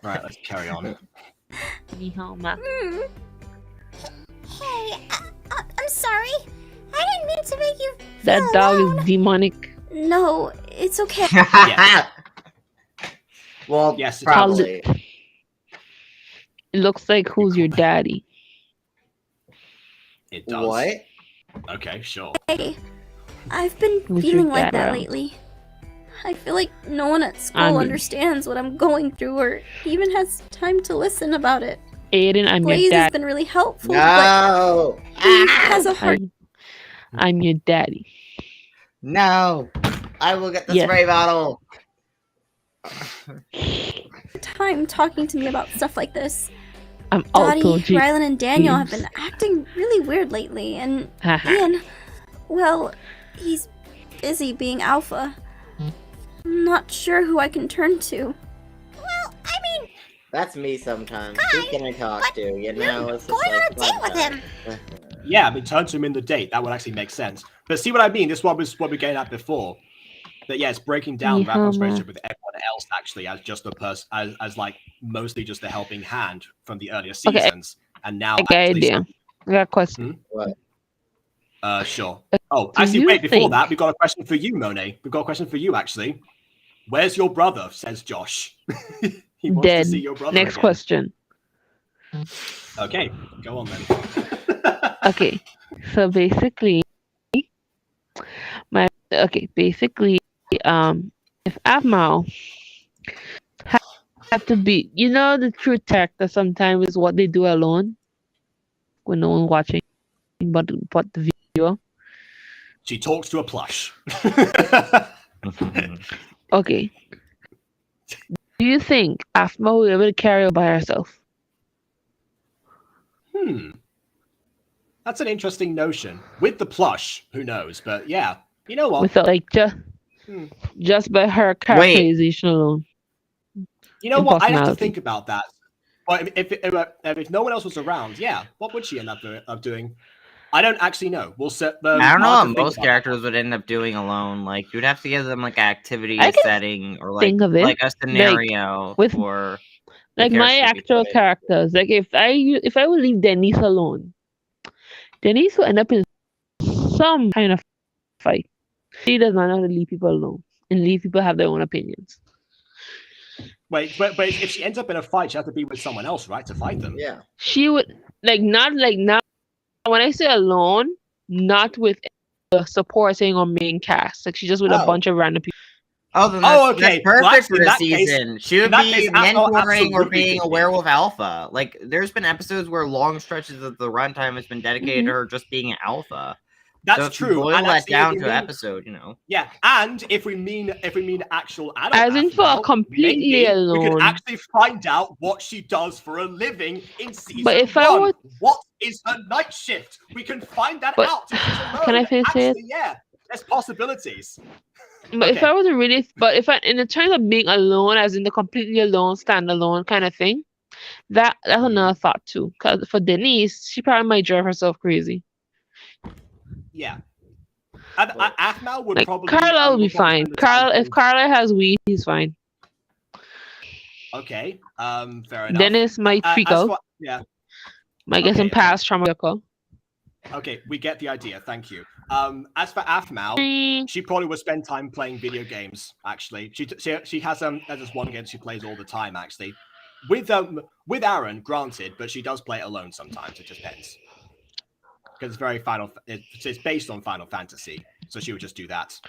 Right, let's carry on. Hey, I'm sorry. I didn't mean to make you feel That dog alone. is demonic. No, it's okay. Yes. Well, yes, probably. It looks like who's your daddy? It does. What? Okay, sure. Hey, I've been Who's your feeling like that dad? lately. I feel like no one at school I mean- understands what I'm going through or even has time to listen about it. Aiden, I'm Blaze your has dad. been really helpful, No. but he has a hard I'm your daddy. No. I will get the Yes. spray bottle. time talking to me about stuff like this. I'm Dottie, also G. Rylan, and Daniel have James. been acting really weird lately, and Haha. Ian, well, he's busy being alpha. I'm not sure who I can turn to. Well, I mean, That's me sometimes. Who can I talk to? You know, it's just going like on a date with him. Yeah, I mean, turn to him in the date. That would actually make sense. But see what I mean? This one was what we were getting at before. That yeah, it's breaking down Ratman's relationship with everyone else actually as just a person, as like mostly just a helping hand from the earlier Okay, seasons, and now I got an actually idea. I got a question. What? Sure. Oh, Do actually, you wait. Before think- that, we've got a question for you, Monet. We've got a question for you, actually. Where's your brother? Says Josh. He wants Dead. to see your brother. Next again. question. Okay, go on then. Okay, so basically, if Avmal had to be, you know, the true tech that sometimes is what they do alone when no one's watching, but the viewer. She talks to a plush. Okay. Do you think Avmal will be able to carry her by herself? That's an interesting notion. With the plush, who knows? But yeah, you know what? Without like just by her characterization alone. You know what? I'd have to personality. think about that. But if no one else was around, yeah, what would she end up doing? I don't actually know. We'll set the. I don't know I'll have what to think most about characters would end up doing alone. Like you'd have to give them like an activity I can setting or like think of it, like a scenario with- for the Like my character to be actual played. characters. Like if I would leave Denise alone, Denise will end up in some kind of fight. She does not know how to leave people alone and leave people have their own opinions. Wait, but if she ends up in a fight, she has to be with someone else, right, to fight them. Yeah. She would not now. When I say alone, not with the supporting or main cast. Like she's just with a Oh. bunch of random people. Oh, then Oh, that's okay. perfect Well, for in this that case- season. She would in that be case, Avmal mentoring or absolutely being a could be. werewolf alpha. Like, there's been episodes where long stretches of the runtime has been dedicated Mm-hmm. to her just being an alpha. That's so if you true. boil And that actually, if down we to an mean- episode, you know. Yeah, and if we mean actual adult, As in for Avmal, completely maybe we alone. could actually find out what she does for a living in season But if 1. I were- What is her night shift? We can find that But- out. If she's alone. Can I finish it? Actually, yeah, there's possibilities. But if I was a really, but if I, in the terms of being alone, as in the completely alone, standalone kind of thing, that's another thought too. Because for Denise, she probably might drive herself crazy. Yeah. Athmal would Like probably Carla will be fine. spend the time If Carla has weed, he's fine. Okay. Fair enough. Dennis might freak out. Yeah. Might get some past trauma. Okay, we get the idea. Thank you. As for Athmal, she probably would spend time playing video games. Actually, she has this one game she plays all the time. Actually, with Aaron, granted, but she does play it alone sometimes. It just depends because it's very it's based on Final Fantasy, so she would just do that.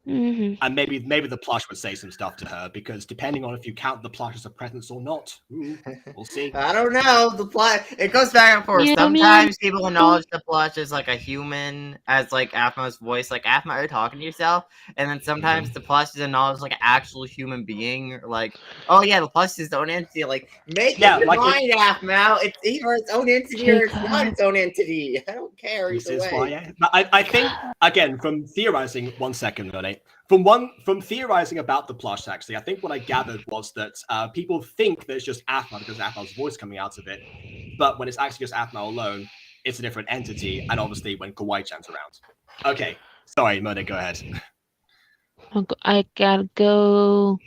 And maybe the plush would say some stuff to her because depending on if you count the plush as a presence or not, we'll see. I don't know. The plush, it goes back and forth. Sometimes people acknowledge the plush as like a human, as like Aphma's voice, like Aphma, are you talking to yourself? And then sometimes the plush is acknowledged like an actual human being, like, oh yeah, the plush is its own entity. Like, make it your mind, Aphma. It's either its own entity or it's not its own entity. I don't care. This is why I think, again, from theorizing, 1 second, Renee. From theorizing about the plush, actually, I think what I gathered was that people think that it's just Athma because Athma's voice coming out of it, but when it's actually just Athma alone, it's a different entity, and obviously when Kawaii-chan's around. Okay, sorry, Mona, go ahead. I gotta go.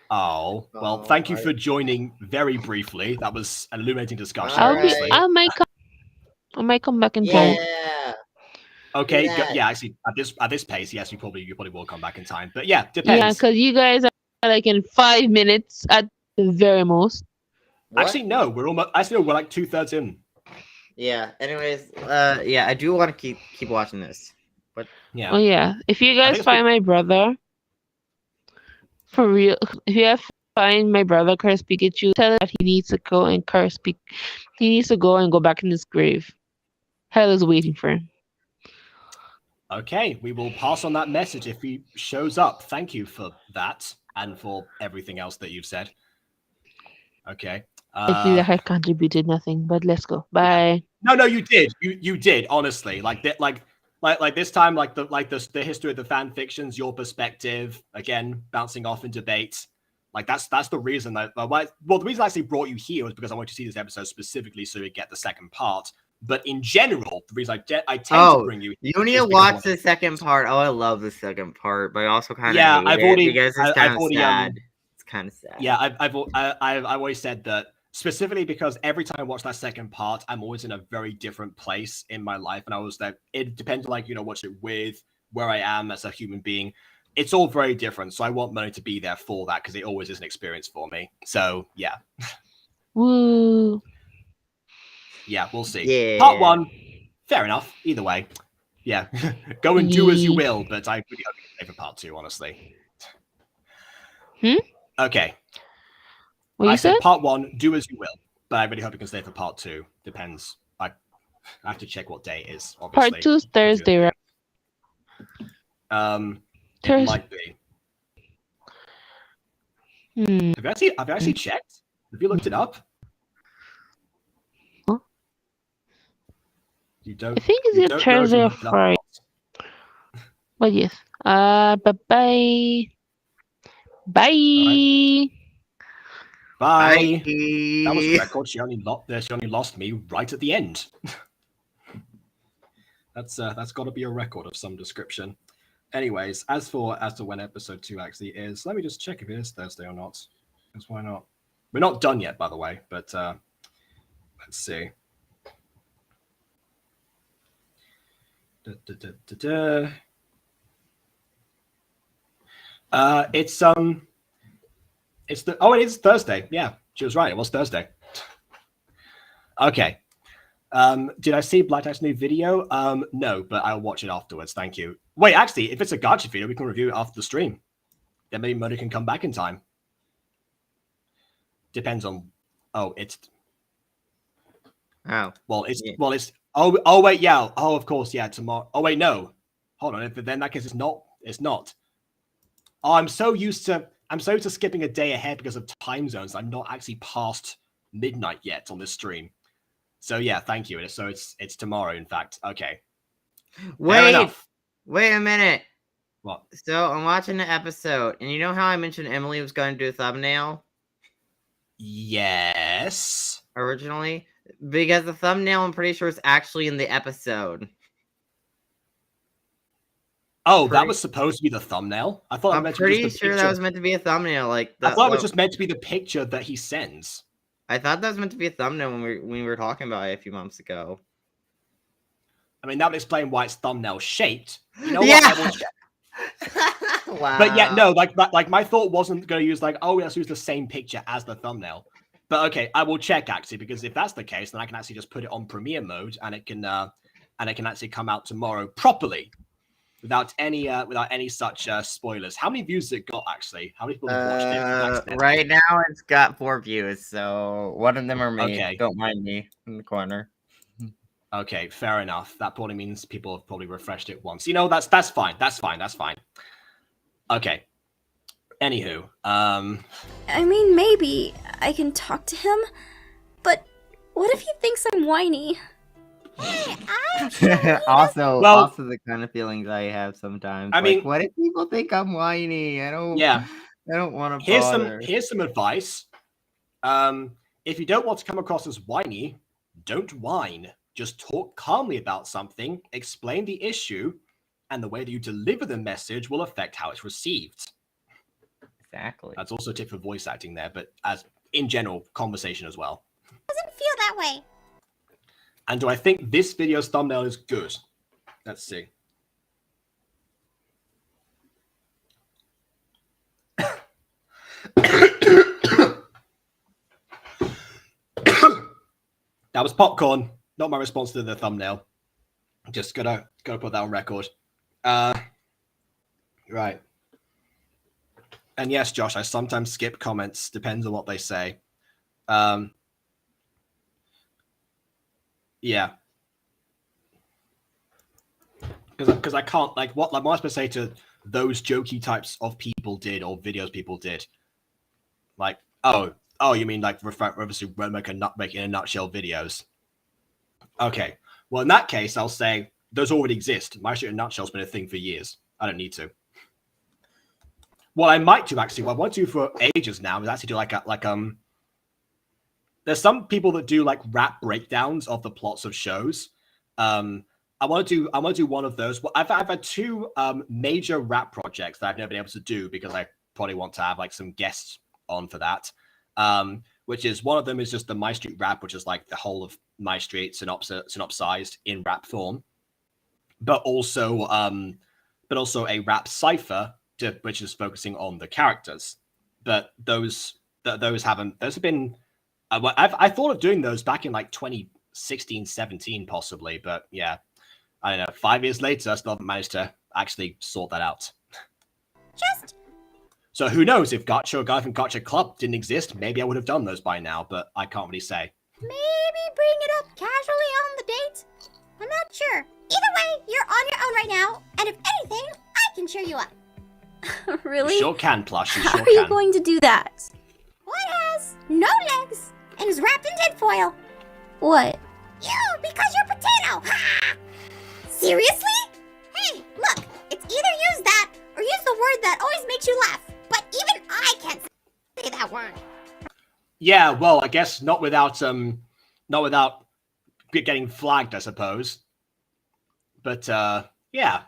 Oh, well, thank you for joining very briefly. That was an illuminating discussion. I might come back in time. Okay, yeah. Actually, at this pace, yes, you probably will come back in time. But yeah, depends. Yeah, because you guys are like in 5 minutes at the very most. Actually, no, we're almost. Actually, we're like 2/3 in. Yeah. Anyways, yeah, I do want to keep watching this, but yeah. Oh yeah, if you guys find my brother, for real, if you find my brother Curse Pikachu, tell him that he needs to go and He needs to go and go back in his grave. Hell is waiting for him. Okay, we will pass on that message if he shows up. Thank you for that and for everything else that you've said. Okay. I feel like I contributed nothing, but let's go. Bye. No, you did. You did, honestly. Like this time, like the history of the fan fictions, your perspective, again, bouncing off in debate. Like that's the reason that the reason I actually brought you here was because I wanted to see this episode specifically so we get the second part. But in general, the reason I tend to bring you here, you need to watch the second part. Oh, I love the second part, but I also kind of I've already because it's kind of sad. It's kind of sad. Yeah, I've always said that specifically because every time I watch that second part, I'm always in a very different place in my life, and I was that it depends on watch it with where I am as a human being. It's all very different, so I want Money to be there for that because it always is an experience for me. So yeah. Woo. Yeah, we'll see. Yeah. Part 1, fair enough. Either way, yeah, go and do as you will. But I really hope you can stay for part 2, honestly. Okay. I said part 1, do as you will, but I really hope you can stay for part 2. Depends. I have to check what day it is. Obviously, part 2 is Thursday, right? It might be. Have you actually checked? Have you looked it up? You don't. I think it's either Thursday or Friday. But yes. Bye-bye. Bye. Right. Bye. That was a record. She only lost me right at the end. That's got to be a record of some description. Anyways, as to when episode 2 actually is, let me just check if it is Thursday or not. Because why not? We're not done yet, by the way. But let's see. It's it is Thursday. Yeah, she was right. It was Thursday. Okay. Did I see Black Knight's new video? No, but I'll watch it afterwards. Thank you. Wait, actually, if it's a gacha video, we can review it after the stream. Then maybe Mona can come back in time. Depends on. Oh, it's. Oh. Well, it's. Oh wait, yeah. Oh, of course, yeah. Tomorrow. Oh wait, no. Hold on. If then that case, it's not. It's not. Oh, I'm so used to skipping a day ahead because of time zones. I'm not actually past midnight yet on this stream. So yeah, thank you. So it's tomorrow, in fact. Okay. Wait a minute. What? So I'm watching the episode, and you know how I mentioned Emily was going to do a thumbnail? Yes. Originally? Because the thumbnail, I'm pretty sure, is actually in the episode. Oh, that was supposed to be the thumbnail? I thought I'm meant to be pretty just the sure picture. that was meant to be a thumbnail. Like I thought it was just meant to be the picture that he sends. I thought that was meant to be a thumbnail when we were talking about it a few months ago. I mean, that would explain why it's thumbnail shaped. You know Yeah. what? I will check. Wow. But yeah, no, like my thought wasn't going to use like, oh, let's use the same picture as the thumbnail. But okay, I will check actually, because if that's the case, then I can actually just put it on premiere mode and it can actually come out tomorrow properly without any such spoilers. How many views has it got actually? How many people have watched it? Right now it's got 4 views, so one of them are me. Okay. Don't mind me in the corner. Okay, fair enough. That probably means people have probably refreshed it once. You know, that's fine. That's fine. Okay. Anywho, I mean, maybe I can talk to him, but what if he thinks I'm whiny? also Well- the kind of feelings I have sometimes. I mean- what if people think I'm whiny? I don't want to here's some advice. If you don't want to come across as whiny, don't whine. Just talk calmly about something, explain the issue, and the way that you deliver the message will affect how it's received. Exactly. That's also a tip for voice acting there, but as in general, conversation as well. Doesn't feel that way. And do I think this video's thumbnail is good? Let's see. That was popcorn, not my response to the thumbnail. Just gotta put that on record. Right. And yes, Josh, I sometimes skip comments, depends on what they say. Yeah. Because I can't, like, what am I supposed to say to those jokey types of people did, or videos people did? Like, oh, you mean like obviously making in a nutshell videos? Okay. Well, in that case, I'll say those already exist. MyStreet in a nutshell's been a thing for years. I don't need to. What I might do actually, what I want to do for ages now is actually do there's some people that do like rap breakdowns of the plots of shows. I want to do one of those. Well, I've had 2 major rap projects that I've never been able to do because I probably want to have like some guests on for that. Which is, one of them is just the MyStreet rap, which is like the whole of MyStreet synopsized in rap form, but also a rap cipher which is focusing on the characters. But those have been. I thought of doing those back in like 2016, 17 possibly, but yeah, I don't know. 5 years later, I still haven't managed to actually sort that out. So who knows, if Gotcha or Guy from Gotcha Club didn't exist, maybe I would have done those by now, but I can't really say. Maybe bring it up casually on the date? I'm not sure. Either way, you're on your own right now, and if anything, I can cheer you up. Really? You sure can, Plush. You How sure are you can. going to do that? What has no legs and is wrapped in tinfoil? What? You, because you're potato! Ha! Seriously? Hey, look, it's either use that or use the word that always makes you laugh. But even I can't say that word. Yeah, well, I guess not without getting flagged, I suppose. But yeah,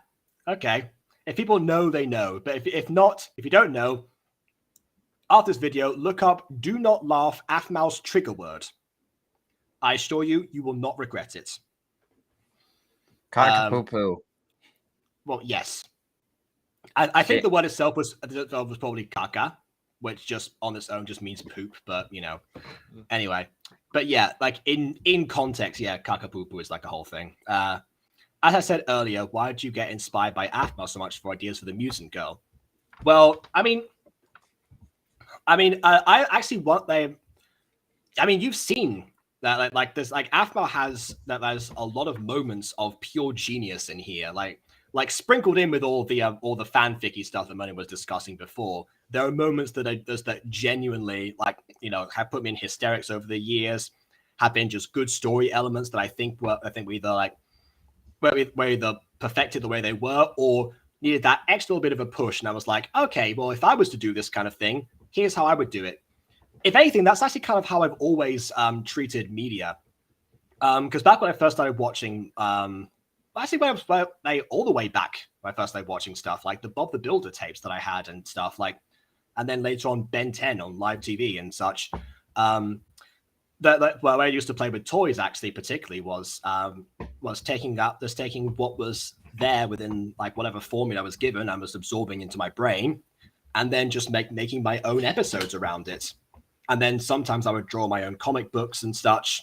okay. If people know, they know. But if not, if you don't know, after this video, look up "Do Not Laugh" Aphmau's trigger word. I assure you, you will not regret it. Cock-a-poo-poo. Well, yes. I think the word itself was probably caca, which just on its own just means poop, but you know. Anyway. But yeah, like in context, yeah, caca-poo-poo is like a whole thing. As I said earlier, why did you get inspired by Aphmau so much for ideas for the Mutant Girl? Well, I mean, I actually want them. I mean, you've seen that, like there's like Aphmau has that. There's a lot of moments of pure genius in here, like sprinkled in with all the fanficky stuff that Money was discussing before. There are moments that genuinely, like, you know, have put me in hysterics over the years. Have been just good story elements that I think we either like where either perfected the way they were, or needed that extra little bit of a push. And I was like, okay, well, if I was to do this kind of thing, here's how I would do it. If anything, that's actually kind of how I've always treated media. Because back when I first started watching, actually when I was all the way back when I first started watching stuff, like the Bob the Builder tapes that I had and stuff, like, and then later on Ben 10 on live TV and such. Well, I used to play with toys actually, particularly was taking what was there within like whatever formula I was given, I was absorbing into my brain, and then just making my own episodes around it. And then sometimes I would draw my own comic books and such.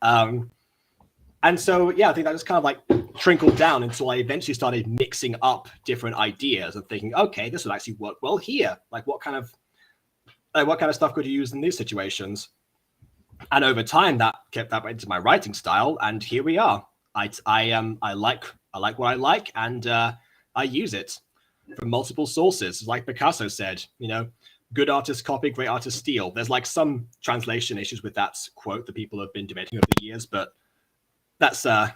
And so, yeah, I think that just kind of like trickled down until I eventually started mixing up different ideas and thinking, okay, this would actually work well here. Like what kind of stuff could you use in these situations? And over time, that kept that into my writing style, and here we are. I like what I like, and I use it from multiple sources. Like Picasso said, you know, good artists copy, great artists steal. There's like some translation issues with that quote that people have been debating over the years, but that's the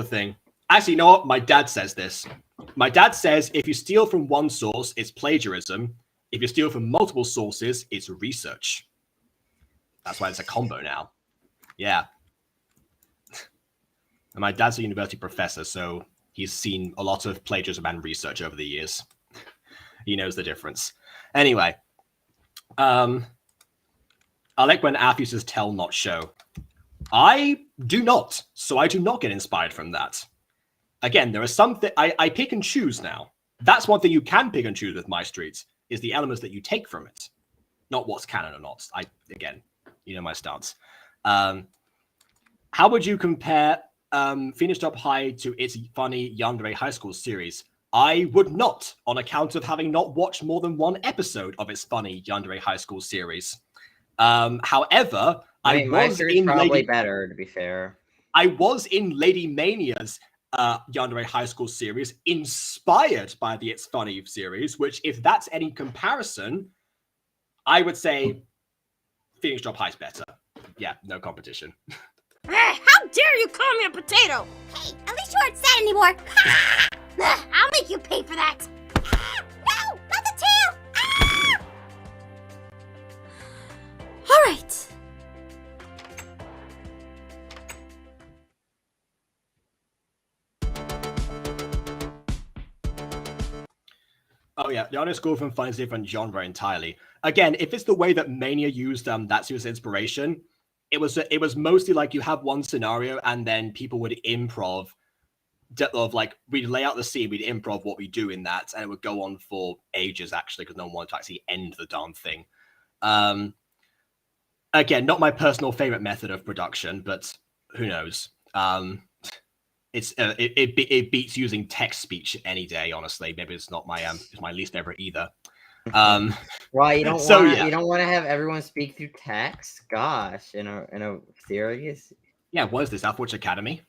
thing. Actually, you know what? My dad says this. My dad says if you steal from one source, it's plagiarism. If you steal from multiple sources, it's research. That's why it's a combo now. Yeah. And my dad's a university professor, so he's seen a lot of plagiarism and research over the years. He knows the difference. Anyway, I like when Alf uses tell, not show. I do not, so I do not get inspired from that. Again, there are some I pick and choose now. That's one thing you can pick and choose with MyStreet, is the elements that you take from it, not what's canon or not. Again, you know my stance. How would you compare Phoenix Drop High to its funny Yandere High School series? I would not, on account of having not watched more than one episode of its funny Yandere High School series. However, I was in probably better, to be fair. I was in Lady Mania's Yandere High School series, inspired by the It's Funny series, which, if that's any comparison, I would say Phoenix Drop High is better. Yeah, no competition. How dare you call me a potato? Hey, at least you aren't sad anymore. I'll make you pay for that. No, not the tail. All right. Oh yeah, the honest school from Fun is a different genre entirely. Again, if it's the way that Mania used that series inspiration, it was mostly like you have one scenario and then people would improv of like we'd lay out the scene, we'd improv what we do in that, and it would go on for ages actually because no one wanted to actually end the darn thing. Again, not my personal favorite method of production, but who knows? It beats using text speech any day. Honestly, maybe it's not my it's my least favorite either. Well, you don't so, want yeah. you don't want to have everyone speak through text. Gosh, in a series. Yeah, what is this, Alpha Academy?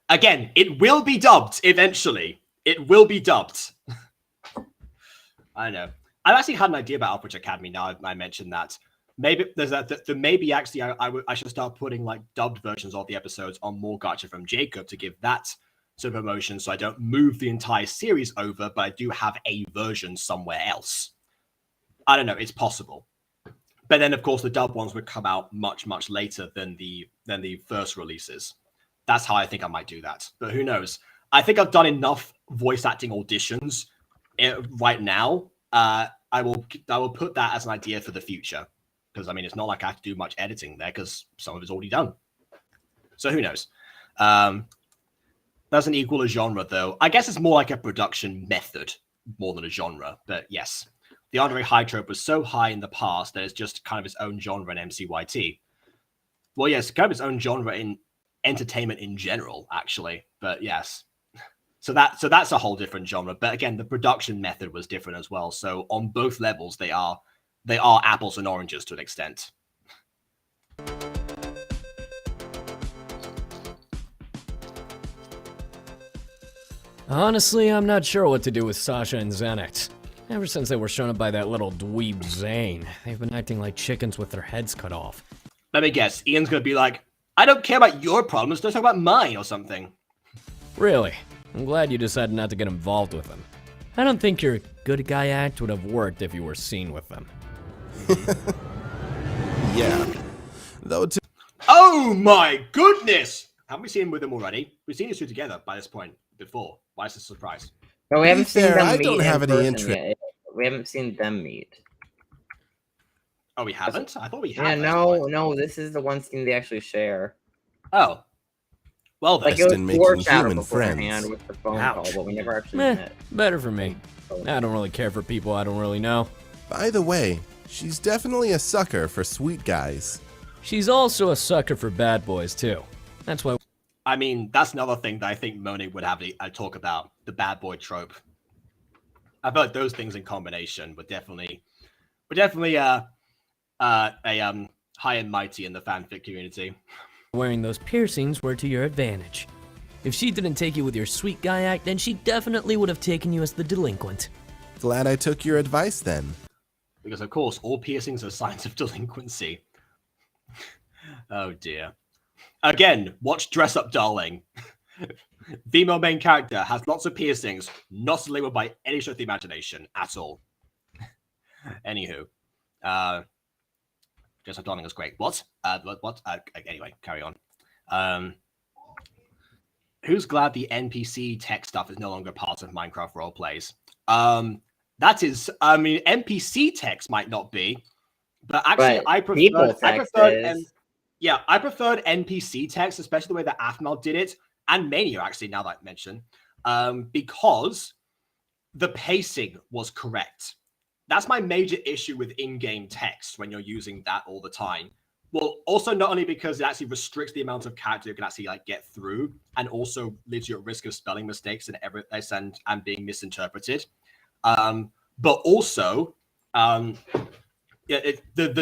Again, it will be dubbed eventually. It will be dubbed. I don't know. I've actually had an idea about Alpha Academy now I mentioned that. Maybe there's that. Maybe actually I should start putting like dubbed versions of the episodes on More Gacha from Jacob to give that sort of emotion, so I don't move the entire series over, but I do have a version somewhere else. I don't know. It's possible. But then, of course, the dub ones would come out much, much later than the first releases. That's how I think I might do that. But who knows? I think I've done enough voice acting auditions right now. I will put that as an idea for the future. Because, I mean, it's not like I have to do much editing there because some of it's already done. So who knows? Doesn't equal a genre, though. I guess it's more like a production method more than a genre. But yes, the Andre High trope was so high in the past that it's just kind of its own genre in MCYT. Well, yes, kind of its own genre in entertainment in general, actually. But yes. So that's a whole different genre. But again, the production method was different as well. So on both levels, they are apples and oranges to an extent. Honestly, I'm not sure what to do with Sasha and Xanax. Ever since they were shown up by that little dweeb Zane, they've been acting like chickens with their heads cut off. Let me guess, Ian's gonna be like, I don't care about your problems, let's talk about mine or something. Really? I'm glad you decided not to get involved with them. I don't think your good guy act would have worked if you were seen with them. Yeah. Though to Oh my goodness! Haven't we seen him with them already? We've seen these two together by this point before. Why is this a surprise? But we haven't seen fair, them I meet don't in have any person interest. yet. We haven't seen them meet. Oh, we haven't? I thought we had. Yeah, at this no, point. no, this is the one scene they actually share. Oh. Well, then. Like it was in making foreshadowed human beforehand friends. with the phone Ouch. call, but we never actually Meh, met. better for me. I don't really care for people I don't really know. By the way, she's definitely a sucker for sweet guys. She's also a sucker for bad boys, too. That's why. I mean, that's another thing that I think Moni would have a talk about, the bad boy trope. I feel like those things in combination were definitely high and mighty in the fanfic community. Wearing those piercings were to your advantage. If she didn't take you with your sweet guy act, then she definitely would have taken you as the delinquent. Glad I took your advice then. Because, of course, all piercings are signs of delinquency. Oh, dear. Again, watch Dress Up Darling. Female main character has lots of piercings, not labeled by any stretch of the imagination at all. Anywho. Dress Up Darling is great. What? Anyway, carry on. Who's glad the NPC tech stuff is no longer part of Minecraft roleplays? That is, I mean, NPC text might not be, but actually, But I people text is. I preferred NPC text, especially the way that Athmal did it, and Mania, actually, now that I mention, because the pacing was correct. That's my major issue with in-game text when you're using that all the time. Well, also not only because it actually restricts the amount of character you can actually like get through, and also leaves you at risk of spelling mistakes and being misinterpreted. But also, the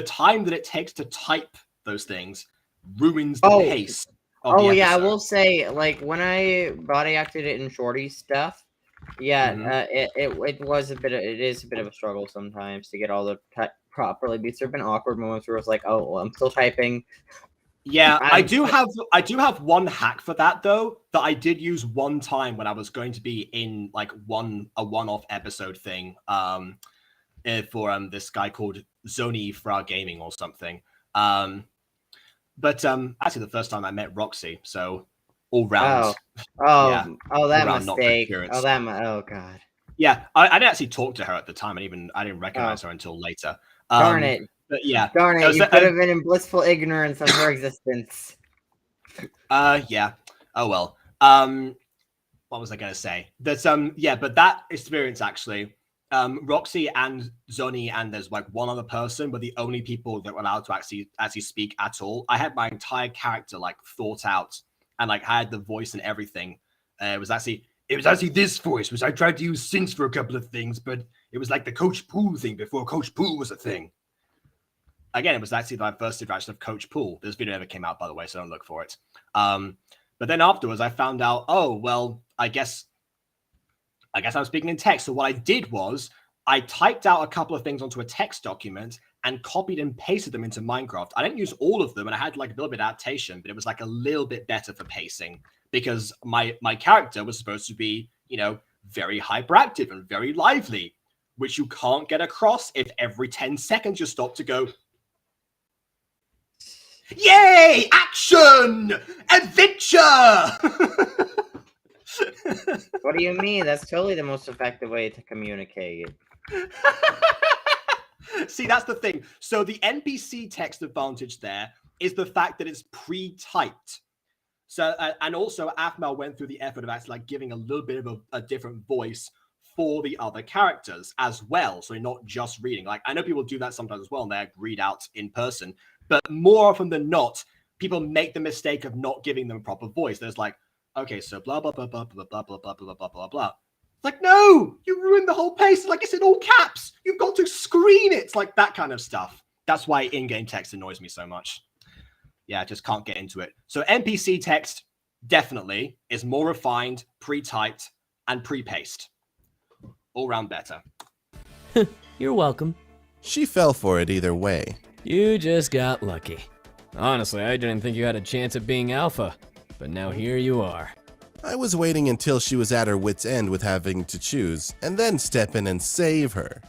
time that it takes to type those things ruins the pace. Of the I episode. will say, like when I body acted it in Shorty stuff, it is a bit of a struggle sometimes to get all the properly beats. There have been awkward moments where it's like, oh, well, I'm still typing. Yeah, I do have one hack for that though that I did use one time when I was going to be in like a one-off episode thing for this guy called Zoni Fra Gaming or something. But actually the first time I met Roxy, so all round. That mistake. Oh god. Yeah, I didn't actually talk to her at the time, and I didn't recognize her until later. Darn it. But yeah. Darn it, you could have been in blissful ignorance of her existence. Yeah. Oh well. What was I gonna say? But that experience actually, Roxy and Zoni and there's like one other person were the only people that were allowed to actually speak at all. I had my entire character like thought out and like had the voice and everything. It was actually this voice, which I tried to use since for a couple of things, but it was like the Coach Poole thing before Coach Poole was a thing. Again, it was actually my first interaction of Coach Poole. This video never came out, by the way, so don't look for it. But then afterwards, I found out, oh, well, I guess I'm speaking in text. So what I did was I typed out a couple of things onto a text document and copied and pasted them into Minecraft. I didn't use all of them, and I had like a little bit of adaptation, but it was like a little bit better for pacing because my character was supposed to be, very hyperactive and very lively, which you can't get across if every 10 seconds you stop to go, yay! Action! Adventure! What do you mean? That's totally the most effective way to communicate. See, that's the thing. So the NPC text advantage there is the fact that it's pre-typed. So, and also Athmal went through the effort of actually like giving a little bit of a different voice for the other characters as well. So you're not just reading. Like, I know people do that sometimes as well, and they read out in person. But more often than not, people make the mistake of not giving them a proper voice. There's like, okay, so blah, blah, blah, blah, blah, blah, blah, blah, blah, blah, blah, blah. It's like, no, you ruined the whole pace. Like, it's in all caps. You've got to screen it. It's like that kind of stuff. That's why in-game text annoys me so much. Yeah, I just can't get into it. So NPC text definitely is more refined, pre-typed, and pre-paced. All round better. You're welcome. She fell for it either way. You just got lucky. Honestly, I didn't think you had a chance at being alpha, but now here you are. I was waiting until she was at her wit's end with having to choose, and then step in and save her.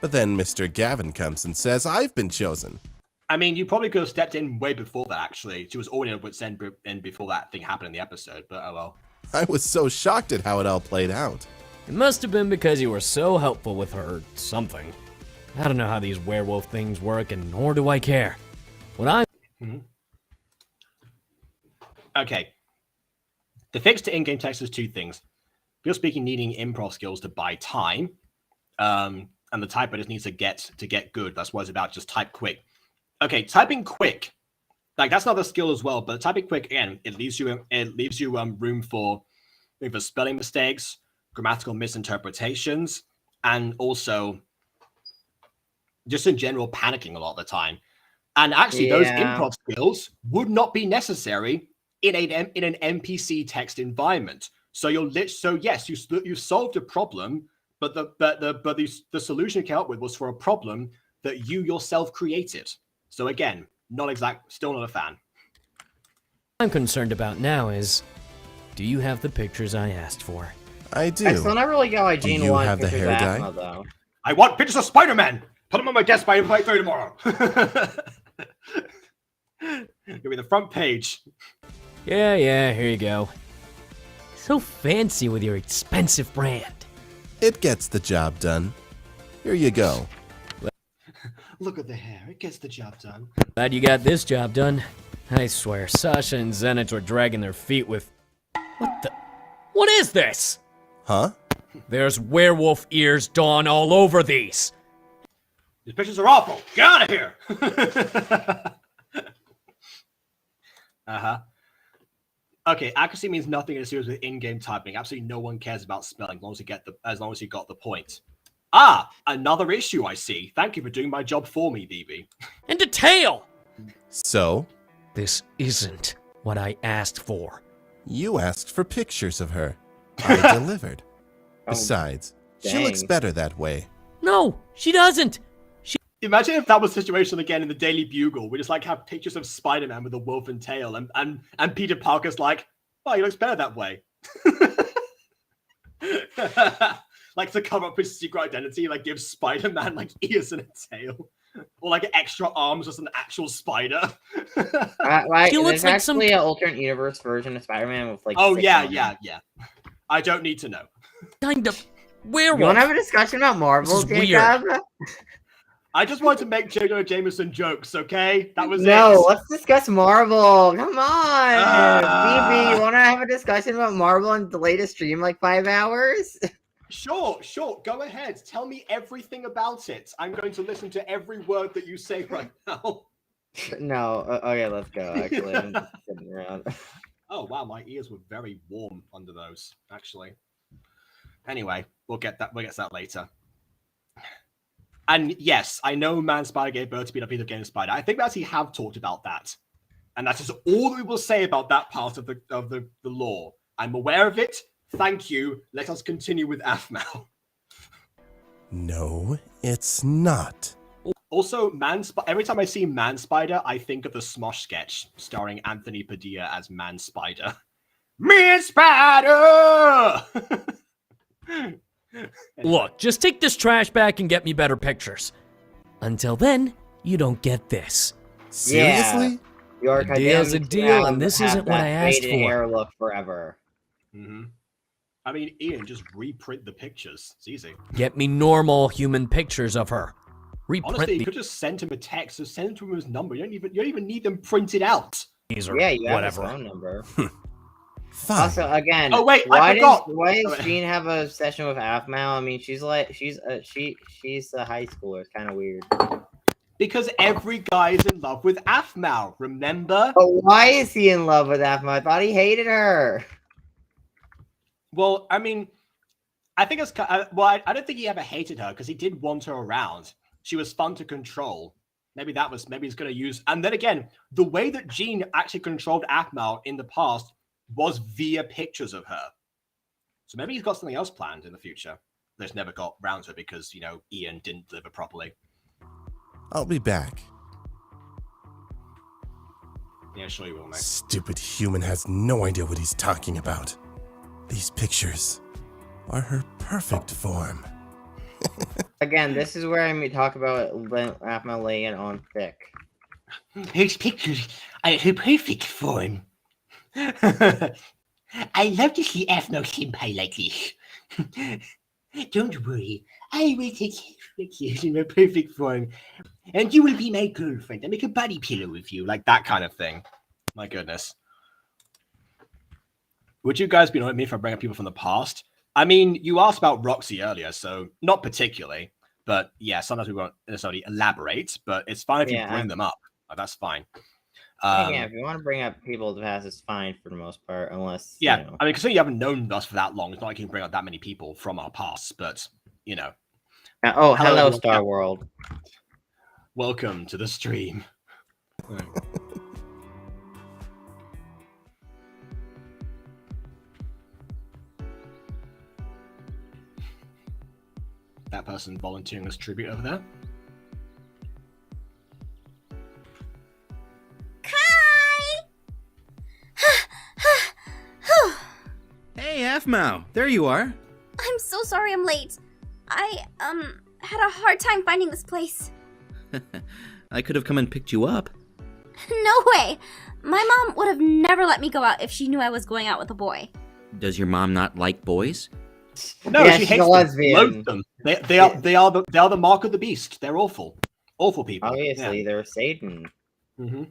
But then Mr. Gavin comes and says I've been chosen. I mean, you probably could have stepped in way before that, actually. She was already at wit's end before that thing happened in the episode, but oh well. I was so shocked at how it all played out. It must have been because you were so helpful with her or something. I don't know how these werewolf things work, and nor do I care. What I... Okay. The fix to in-game text is two things. You're speaking needing improv skills to buy time, and the typer just needs to get good. That's what it's about. Just type quick. Okay, typing quick, like that's another skill as well. But typing quick, again, it leaves you room for spelling mistakes, grammatical misinterpretations, and also just in general panicking a lot of the time. And actually, those improv skills would not be necessary in an NPC text environment. So yes, you solved a problem, but the solution you came up with was for a problem that you yourself created. So again, still not a fan. I'm concerned about now is, do you have the pictures I asked for? I do. I still never really got why Gene you wanted have the pictures hair of dye? Asthma, though. I want pictures of Spider-Man. Put them on my desk by Invite 3 tomorrow. Give me the front page. Yeah, here you go. So fancy with your expensive brand. It gets the job done. Here you go. Look at the hair. It gets the job done. Glad you got this job done. I swear, Sasha and Zenith were dragging their feet with... What is this? Huh? There's werewolf ears drawn all over these. These pictures are awful. Get out of here. Okay, accuracy means nothing in a series with in-game typing. Absolutely no one cares about spelling as long as you got the point. Another issue I see. Thank you for doing my job for me, BB. And a tail! So? This isn't what I asked for. You asked for pictures of her. I delivered. Besides, she looks better that way. No, she doesn't. Imagine if that was the situation again in the Daily Bugle. We just have pictures of Spider-Man with a wolfen tail, and Peter Parker's like, oh, he looks better that way. To cover up his secret identity, give Spider-Man ears and a tail, or extra arms, just an actual spider. He looks like actually an alternate universe version of Spider-Man with yeah. I don't need to know. Kind of werewolf. You want to have a discussion about Marvel, Jacob? I just wanted to make J.J. Jameson jokes, okay? That was No, let's discuss Marvel. Come on. BB, you want to have a discussion about Marvel and delay the stream 5 hours? Sure. Go ahead. Tell me everything about it. I'm going to listen to every word that you say right now. No. Okay, let's go. Actually, I'm just sitting around. Oh, wow. My ears were very warm under those, actually. Anyway, we'll get to that later. And yes, I know Man Spider gave birth to Peter Game Spider. I think we actually have talked about that. And that is all we will say about that part of the lore. I'm aware of it. Thank you. Let us continue with Aphmau. No, it's not. Also, every time I see Man Spider, I think of the Smosh sketch starring Anthony Padilla as Man Spider. Man Spider! Look, just take this trash back and get me better pictures. Until then, you don't get this. Seriously? Your a deal's a deal, and this isn't what I asked for. Hair look forever. Mm-hmm. I mean, Ian, just reprint the pictures. It's easy. Get me normal human pictures of her. Honestly, you could just send him a text. Just send him to him his number. You don't even need them printed out. Yeah, you have his phone number. Fine. Also, again, oh wait, why I forgot. Why does Jean have a session with Aphmau? I mean, she's a high schooler. It's kind of weird. Because every guy is in love with Aphmau. Remember? But why is he in love with Aphmau? I thought he hated her. Well, I mean, I think it's I don't think he ever hated her because he did want her around. She was fun to control. Maybe he's going to use. And then again, the way that Jean actually controlled Aphmau in the past was via pictures of her. So maybe he's got something else planned in the future. That's never got round to it because, Ian didn't deliver properly. I'll be back. Yeah, sure you will, mate. Stupid human has no idea what he's talking about. These pictures are her perfect form. Again, this is where I talk about Aphmau laying it on thick. Those pictures are her perfect form. I love to see Aphmau senpai like this. Don't worry, I will take care of pictures in her perfect form, and you will be my girlfriend. I make a body pillow with you, like that kind of thing. My goodness. Would you guys be annoyed at me if I bring up people from the past? I mean, you asked about Roxy earlier, so not particularly. But yeah, sometimes we won't necessarily elaborate, but it's fine if you bring them up. That's fine. Yeah, if you want to bring up people to pass, it's fine for the most part, unless Yeah, you know. I mean, considering you haven't known us for that long, it's not like you can bring up that many people from our past, but you know. Oh, hello Star World. Welcome to the stream. That person volunteering as tribute over there. Hey, Aphmau, there you are. I'm so sorry I'm late. I, had a hard time finding this place. I could have come and picked you up. No way! My mom would have never let me go out if she knew I was going out with a boy. Does your mom not like boys? No, Yeah, she she's hates a lesbian. Loathes them. They are the mark of the beast. They're awful. Awful people. Obviously, Yeah. they're Satan. Mm-hmm.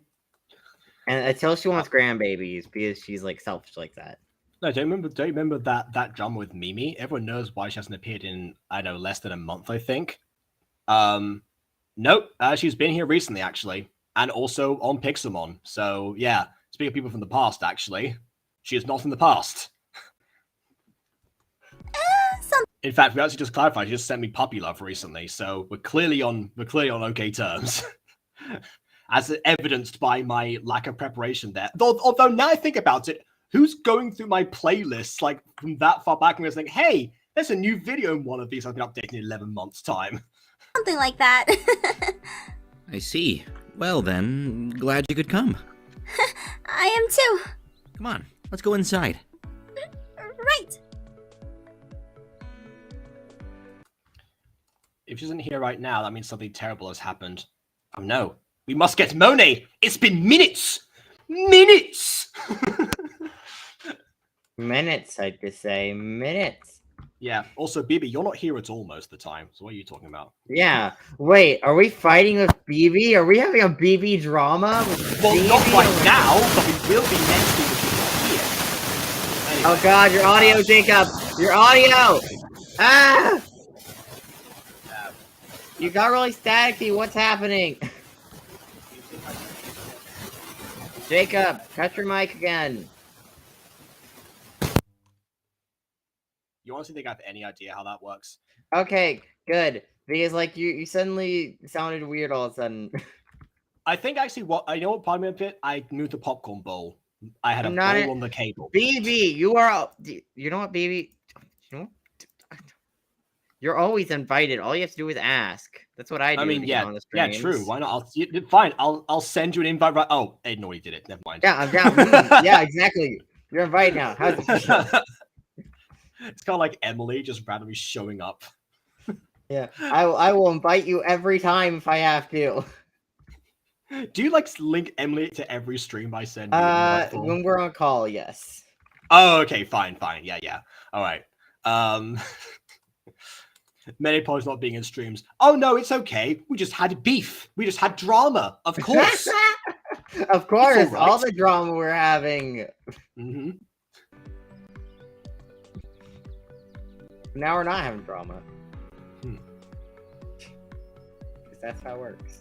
And until she wants grandbabies, because she's like selfish like that. No, don't you remember that drama with Mimi? Everyone knows why she hasn't appeared in, I don't know, less than a month, I think. Nope. She's been here recently, actually. And also on Pixelmon. So, yeah. Speaking of people from the past, actually. She is not in the past. In fact, we actually just clarified, she just sent me puppy love recently, so we're clearly on okay terms. As evidenced by my lack of preparation there. Although now I think about it, who's going through my playlists like from that far back and was like, hey, there's a new video in one of these I've been updating in 11 months' time. Something like that. I see. Well then, glad you could come. I am too. Come on, let's go inside. Right. If she isn't here right now, that means something terrible has happened. Oh no. We must get Monet! It's been minutes! Minutes! Minutes, I'd just say. Minutes. Yeah. Also, Bibi, you're not here at all most of the time. So what are you talking about? Yeah. Wait, are we fighting with BB? Are we having a BB drama? Well, BB not right now, but we will be next week if you're not here. Anyway. Oh god, your audio, Jacob! Your audio! Ah! You got really staticky. What's happening? Jacob, cut your mic again. You honestly think I have any idea how that works? Okay, good. Because like you suddenly sounded weird all of a sudden. I think actually I know what part of it. I moved the popcorn bowl. I had a bowl on the cable. BB, you are. You know what, BB? You know, you're always invited. All you have to do is ask. That's what I do. I mean, yeah, on the yeah, true. Why not? Fine. I'll send you an invite. Right? Oh, Aiden already did it. Never mind. Yeah, I'm down. Yeah, exactly. You're invited now. How's it? It's kind of like Emily just randomly showing up. Yeah, I will invite you every time if I have to. Do you like link Emily to every stream I send you? When we're on call, yes. Oh, okay, fine. Yeah. All right. Many apologies not being in streams. Oh no, it's okay. We just had beef. We just had drama. Of course. Of course, all all the drama we're having. Mm-hmm. Now we're not having drama. That's how it works.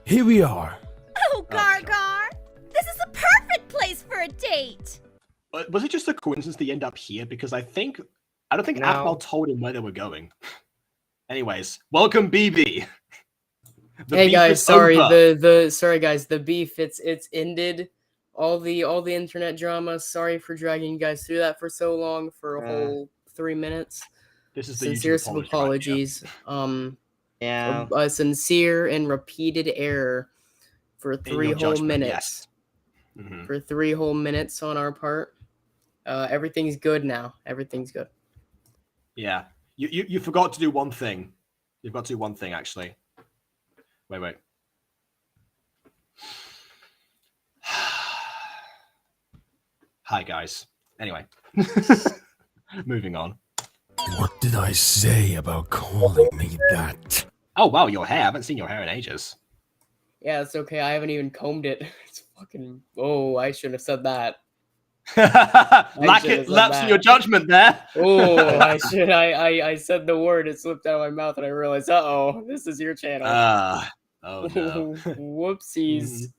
Here we are. Oh, Gar. This is a perfect place for a date. Was it just a coincidence they end up here? Because I don't think Aphmau told him where they were going. Anyways, welcome, BB. Hey guys, sorry sorry guys, the beef it's ended. All the internet drama. Sorry for dragging you guys through that for so long for a whole 3 minutes. This is the sincerest of apologies. Yeah, a sincere and repeated error for 3 whole minutes. Yes. for 3 whole minutes on our part. Everything's good now. Everything's good. Yeah. You forgot to do one thing. You've got to do one thing, actually. Wait. Hi, guys. Anyway. Moving on. What did I say about calling me that? Oh, wow, your hair. I haven't seen your hair in ages. Yeah, it's okay. I haven't even combed it. It's fucking... Oh, I shouldn't have said that. Lapse in your judgment there. Oh, I said the word. It slipped out of my mouth and I realized, uh-oh, this is your channel. Oh, no. Whoopsies.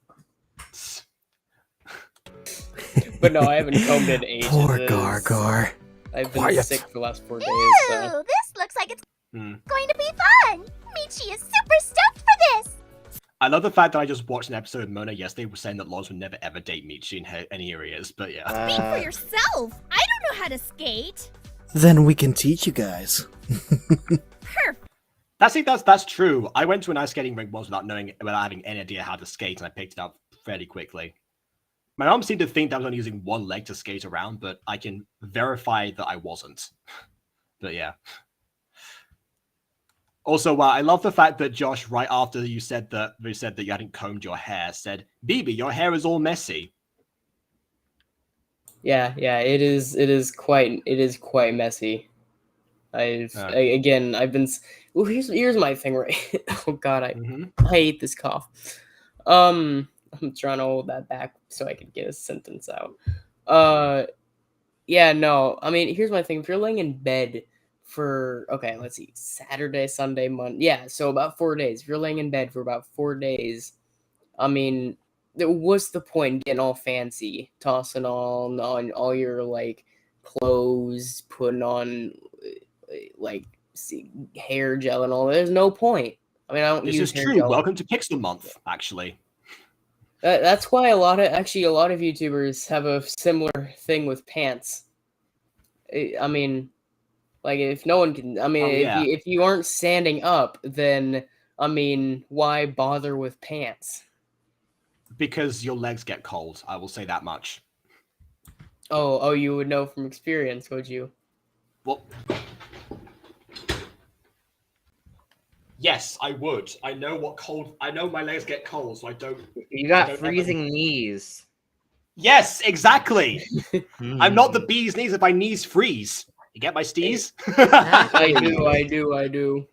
But no, I haven't combed it in ages. Poor Gargar. I've been Quiet. sick for the last 4 days. Ooh, So. this looks like it's going to be fun. Michi is super stoked for this. I love the fact that I just watched an episode of Mona yesterday was saying that Loz would never ever date Michi in any areas, but yeah. Speak for yourself. I don't know how to skate. Then we can teach you guys. That's true. I went to an ice skating rink once without having any idea how to skate, and I picked it up fairly quickly. My mom seemed to think that I was only using one leg to skate around, but I can verify that I wasn't. But yeah. Also, I love the fact that Josh, right after you said that you hadn't combed your hair, said, "Bibi, your hair is all messy." Yeah, it is quite messy. I've been. Well, here's my thing, right? Oh God, I hate this cough. I'm trying to hold that back so I can get a sentence out. Yeah, no. I mean, here's my thing. If you're laying in bed for, okay, let's see, Saturday, Sunday, Monday. Yeah, so about 4 days. If you're laying in bed for about 4 days, I mean, what's the point in getting all fancy, tossing on all your, like, clothes, putting on, like, hair gel and all that? There's no point. I mean, I don't use hair true. gel. Welcome to Pixel Month, actually. That's why a lot of YouTubers have a similar thing with pants. I mean, like, if no one can, I mean, if you aren't standing up, then, I mean, why bother with pants? Because your legs get cold. I will say that much. Oh, you would know from experience, would you? Well, yes, I would. I know my legs get cold, so I don't. You got freezing knees. Yes, exactly. I'm not the bee's knees if my knees freeze. You get my steez? I do.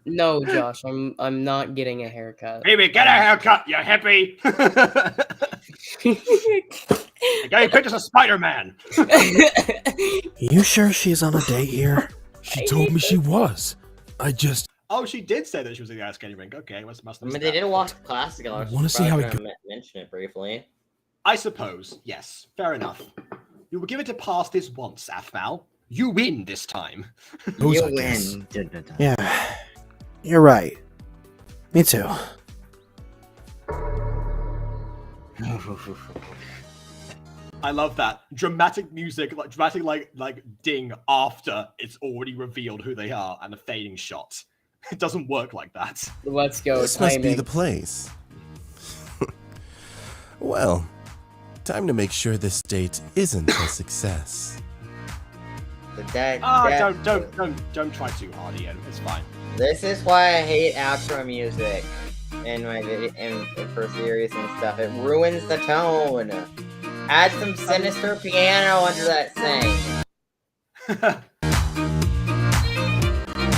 No, Josh, I'm not getting a haircut. Baby, get a haircut, you hippie! I got you pictures of Spider-Man. You sure she's on a date here? She told me she was. Oh, she did say that she was in the ice skating rink. Okay, must I mean, they did watch class together. Wanna see how it goes? Mention it briefly. I suppose. Yes, fair enough. You will give it a pass this once, Athmal. You win this time. You win. Yeah, you're right. Me too. I love that dramatic music, like ding after it's already revealed who they are, and a fading shot. It doesn't work like that. Let's go. This must be the place. Well, time to make sure this date isn't a success. Don't try too hard, Ian. It's fine. This is why I hate outro music in my video and for series and stuff. It ruins the tone. Add some sinister piano under that thing.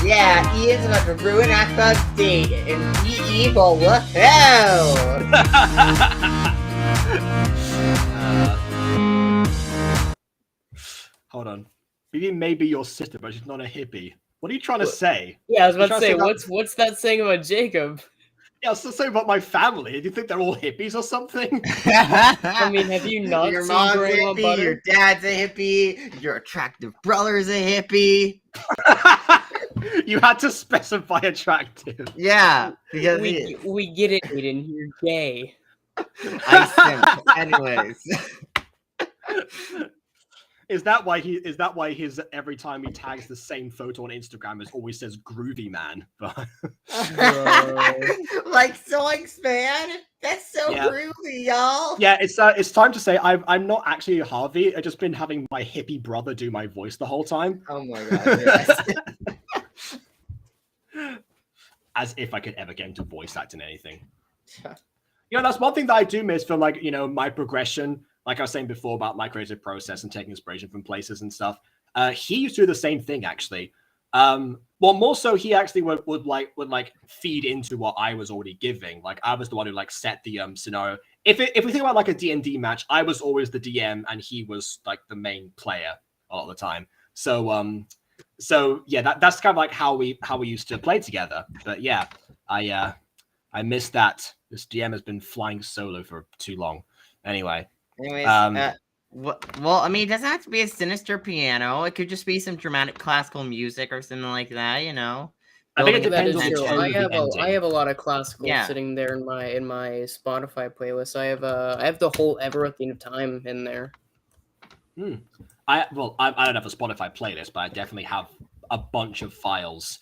Yeah, Ian's about to ruin Akbog's date and be evil. Woohoo! Hold on. Bibi may be your sister, but she's not a hippie. What are you trying to say? Yeah, I was about to say, what's that saying about Jacob? Yeah, I was saying about my family. Do you think they're all hippies or something? I mean, have you not your seen mom's a Grandma hippie, Butter? your dad's a hippie, your attractive brother's a hippie. You had to specify attractive. Yeah, because we get it, Aiden. You're gay. I simp. Anyways. Is that why his every time he tags the same photo on Instagram it always says groovy man? Like Zoinks, man. That's so Yeah. groovy, y'all. Yeah, it's time to say I'm not actually Harvey. I've just been having my hippie brother do my voice the whole time. Oh my god, yes. As if I could ever get him to voice act in anything. That's one thing that I do miss from my progression. Like I was saying before about my creative process and taking inspiration from places and stuff. He used to do the same thing actually. Well, more so he actually would feed into what I was already giving. Like I was the one who set the scenario. If we think about like a D&D match, I was always the DM and he was like the main player a lot of the time. So yeah, that's kind of like how we used to play together. But yeah, I miss that. This DM has been flying solo for too long. Anyways, well, I mean, it doesn't have to be a sinister piano. It could just be some dramatic classical music or something like that, I think it depends on the true. tone of the ending. I have a lot of classical sitting there in my Spotify playlist. I have the whole Ever Theme of Time in there. I don't have a Spotify playlist, but I definitely have a bunch of files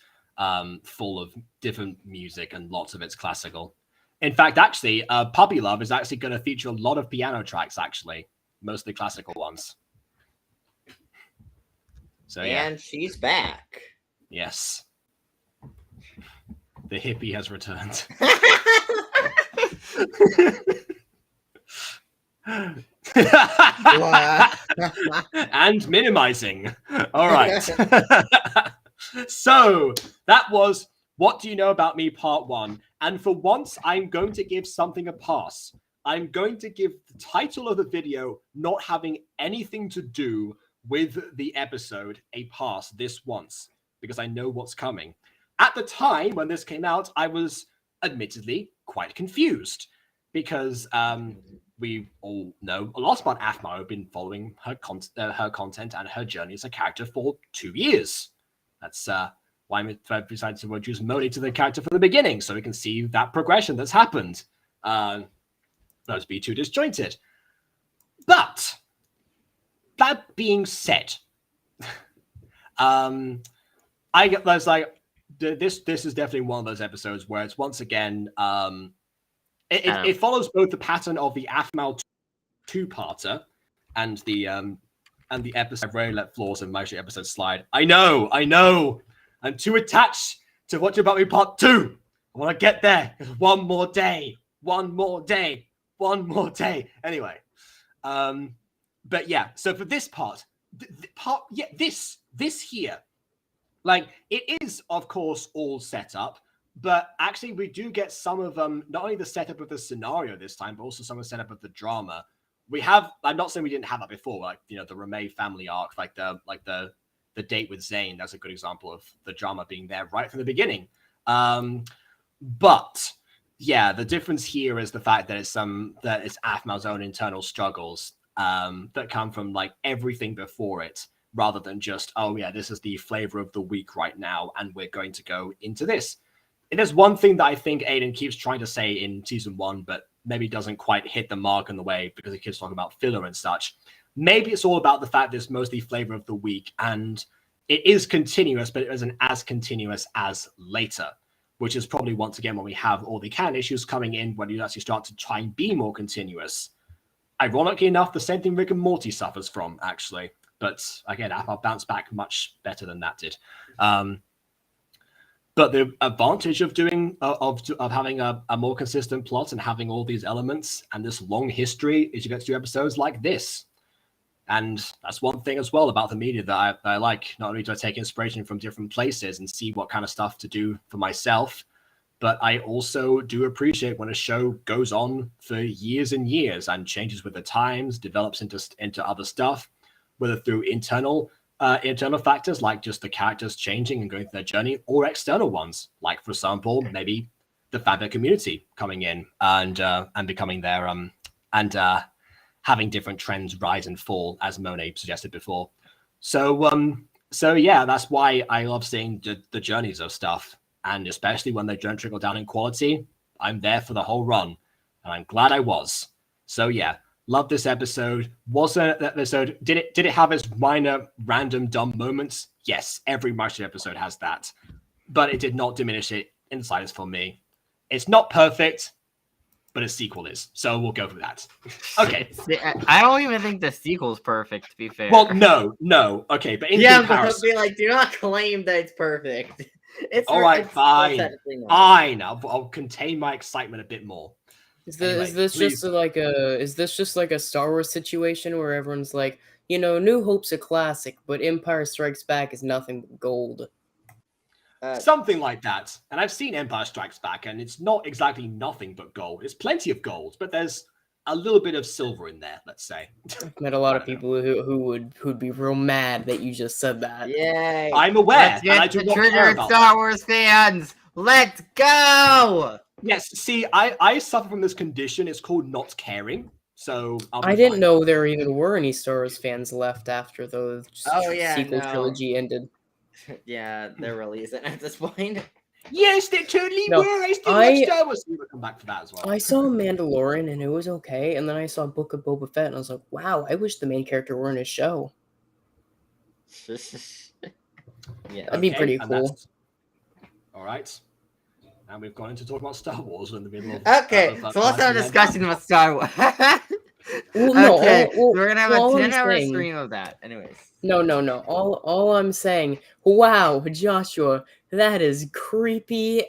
full of different music and lots of it's classical. In fact, actually, Puppy Love is actually going to feature a lot of piano tracks, actually. Mostly classical ones. So yeah. And she's back. Yes. The hippie has returned. And minimizing. All right. So that was What Do You Know About Me Part 1. And for once, I'm going to give something a pass. I'm going to give the title of the video not having anything to do with the episode a pass this once, because I know what's coming. At the time when this came out, I was admittedly quite confused because we all know a lot about Aphmau. I've been following her content and her journey as a character for 2 years. That's why I decided to introduce Moni to the character from the beginning, so we can see that progression that's happened. Those be too disjointed. But that being said, I get there's like this is definitely one of those episodes where it's once again it follows both the pattern of the Aphmau two-parter and the episode I've really let flaws in MyStreet episode slide. I know. I'm too attached to What You About Me Part 2. I want to get there. One more day. Anyway, but yeah. So for this part, this here, like it is of course all set up, but actually we do get some of not only the setup of the scenario this time, but also some of the setup of the drama. We have. I'm not saying we didn't have that before, like the Ramey family arc, like the date with Zane. That's a good example of the drama being there right from the beginning. But yeah, the difference here is the fact that it's Aphmau's own internal struggles that come from like everything before it, rather than just, oh yeah, this is the flavor of the week right now, and we're going to go into this. It is one thing that I think Aiden keeps trying to say in season 1, but maybe doesn't quite hit the mark in the way because he keeps talking about filler and such. Maybe it's all about the fact that it's mostly flavor of the week, and it is continuous, but it isn't as continuous as later, which is probably once again when we have all the canon issues coming in, when you actually start to try and be more continuous. Ironically enough, the same thing Rick and Morty suffers from, actually. But again, I'll bounce back much better than that did. But the advantage of doing of having a more consistent plot and having all these elements and this long history is you get to do episodes like this. And that's one thing as well about the media that I like. Not only do I take inspiration from different places and see what kind of stuff to do for myself, but I also do appreciate when a show goes on for years and years and changes with the times, develops into other stuff, whether through internal factors like just the characters changing and going through their journey, or external ones, like for example, maybe the fandom community coming in and becoming their and having different trends rise and fall, as Monet suggested before. So yeah, that's why I love seeing the journeys of stuff, and especially when they don't trickle down in quality, I'm there for the whole run, and I'm glad I was. So yeah, Love this episode. Wasn't that episode? Did it have its minor random dumb moments? Yes, every MyStreet episode has that, but it did not diminish it in the slightest for me. It's not perfect, but its sequel is, so we'll go for that. Okay. I don't even think the sequel's perfect, to be fair. Well, no. Okay, but in comparison, but be like, do not claim that it's perfect. It's all right, it's fine. pathetically not. Fine. I'll contain my excitement a bit more. Is Anyway, this please. just like a Star Wars situation where everyone's like, you know, New Hope's a classic, but Empire Strikes Back is nothing but gold? Something like that. And I've seen Empire Strikes Back, and it's not exactly nothing but gold. It's plenty of gold, but there's a little bit of silver in there, let's say. I've met a lot of people who'd be real mad that you just said that. Yay! I'm aware, Let's and I get do the not care triggered about Star Wars fans. Let's go! Yes, see, I suffer from this condition. It's called not caring. So I didn't know there even were any Star Wars fans left after the sequel no. trilogy ended. Yeah, there really isn't at this point. Yes, there totally No, were. I still love Star Wars. We'll come back to that as well. I saw Mandalorian and it was okay, and then I saw Book of Boba Fett and I was like, wow, I wish the main character were in a show. Yeah, that'd be pretty cool. All right. And we've gone into talk about Star Wars in the middle of. Okay, so let's have a discussion about Star Wars. Well, okay, we're gonna have a 10-hour saying- stream of that. Anyways. No. All I'm saying, wow, Joshua, that is creepy.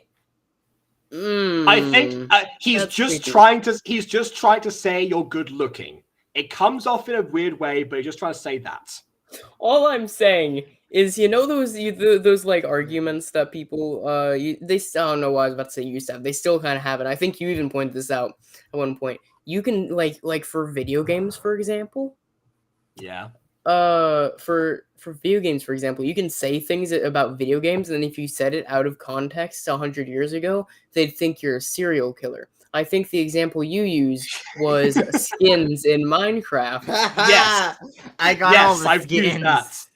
I think he's that's just creepy. trying to say you're good looking. It comes off in a weird way, but he's just trying to say that. All I'm saying is, you know those like arguments that people I don't know what I was about to say used to have. They still kind of have it. I think you even pointed this out at one point. You can like for video games, for example. Yeah. For video games, for example, you can say things about video games, and then if you said it out of context 100 years ago, they'd think you're a serial killer. I think the example you used was skins in Minecraft. Yes, I got all the I've used skins. that.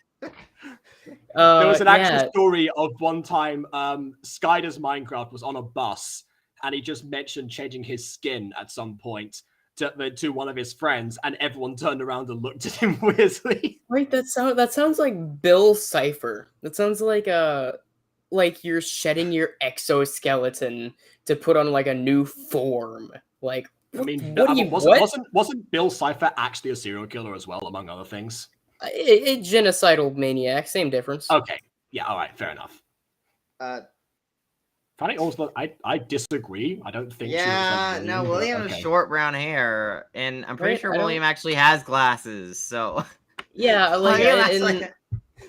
There was an actual yeah. story of one time Skyder's Minecraft was on a bus, and he just mentioned changing his skin at some point to one of his friends, and everyone turned around and looked at him weirdly. Wait, that sounds like Bill Cipher. That sounds like you're shedding your exoskeleton to put on like a new form. Like, I mean, what? wasn't Bill Cipher actually a serial killer as well, among other things? A genocidal maniac, same difference. Okay, yeah, all right, fair enough. Funny, also, I disagree. I don't think. Yeah, she was no, like, William has okay. short brown hair, and I'm pretty Right, sure I don't- William actually has glasses. So Yeah, like, William has, and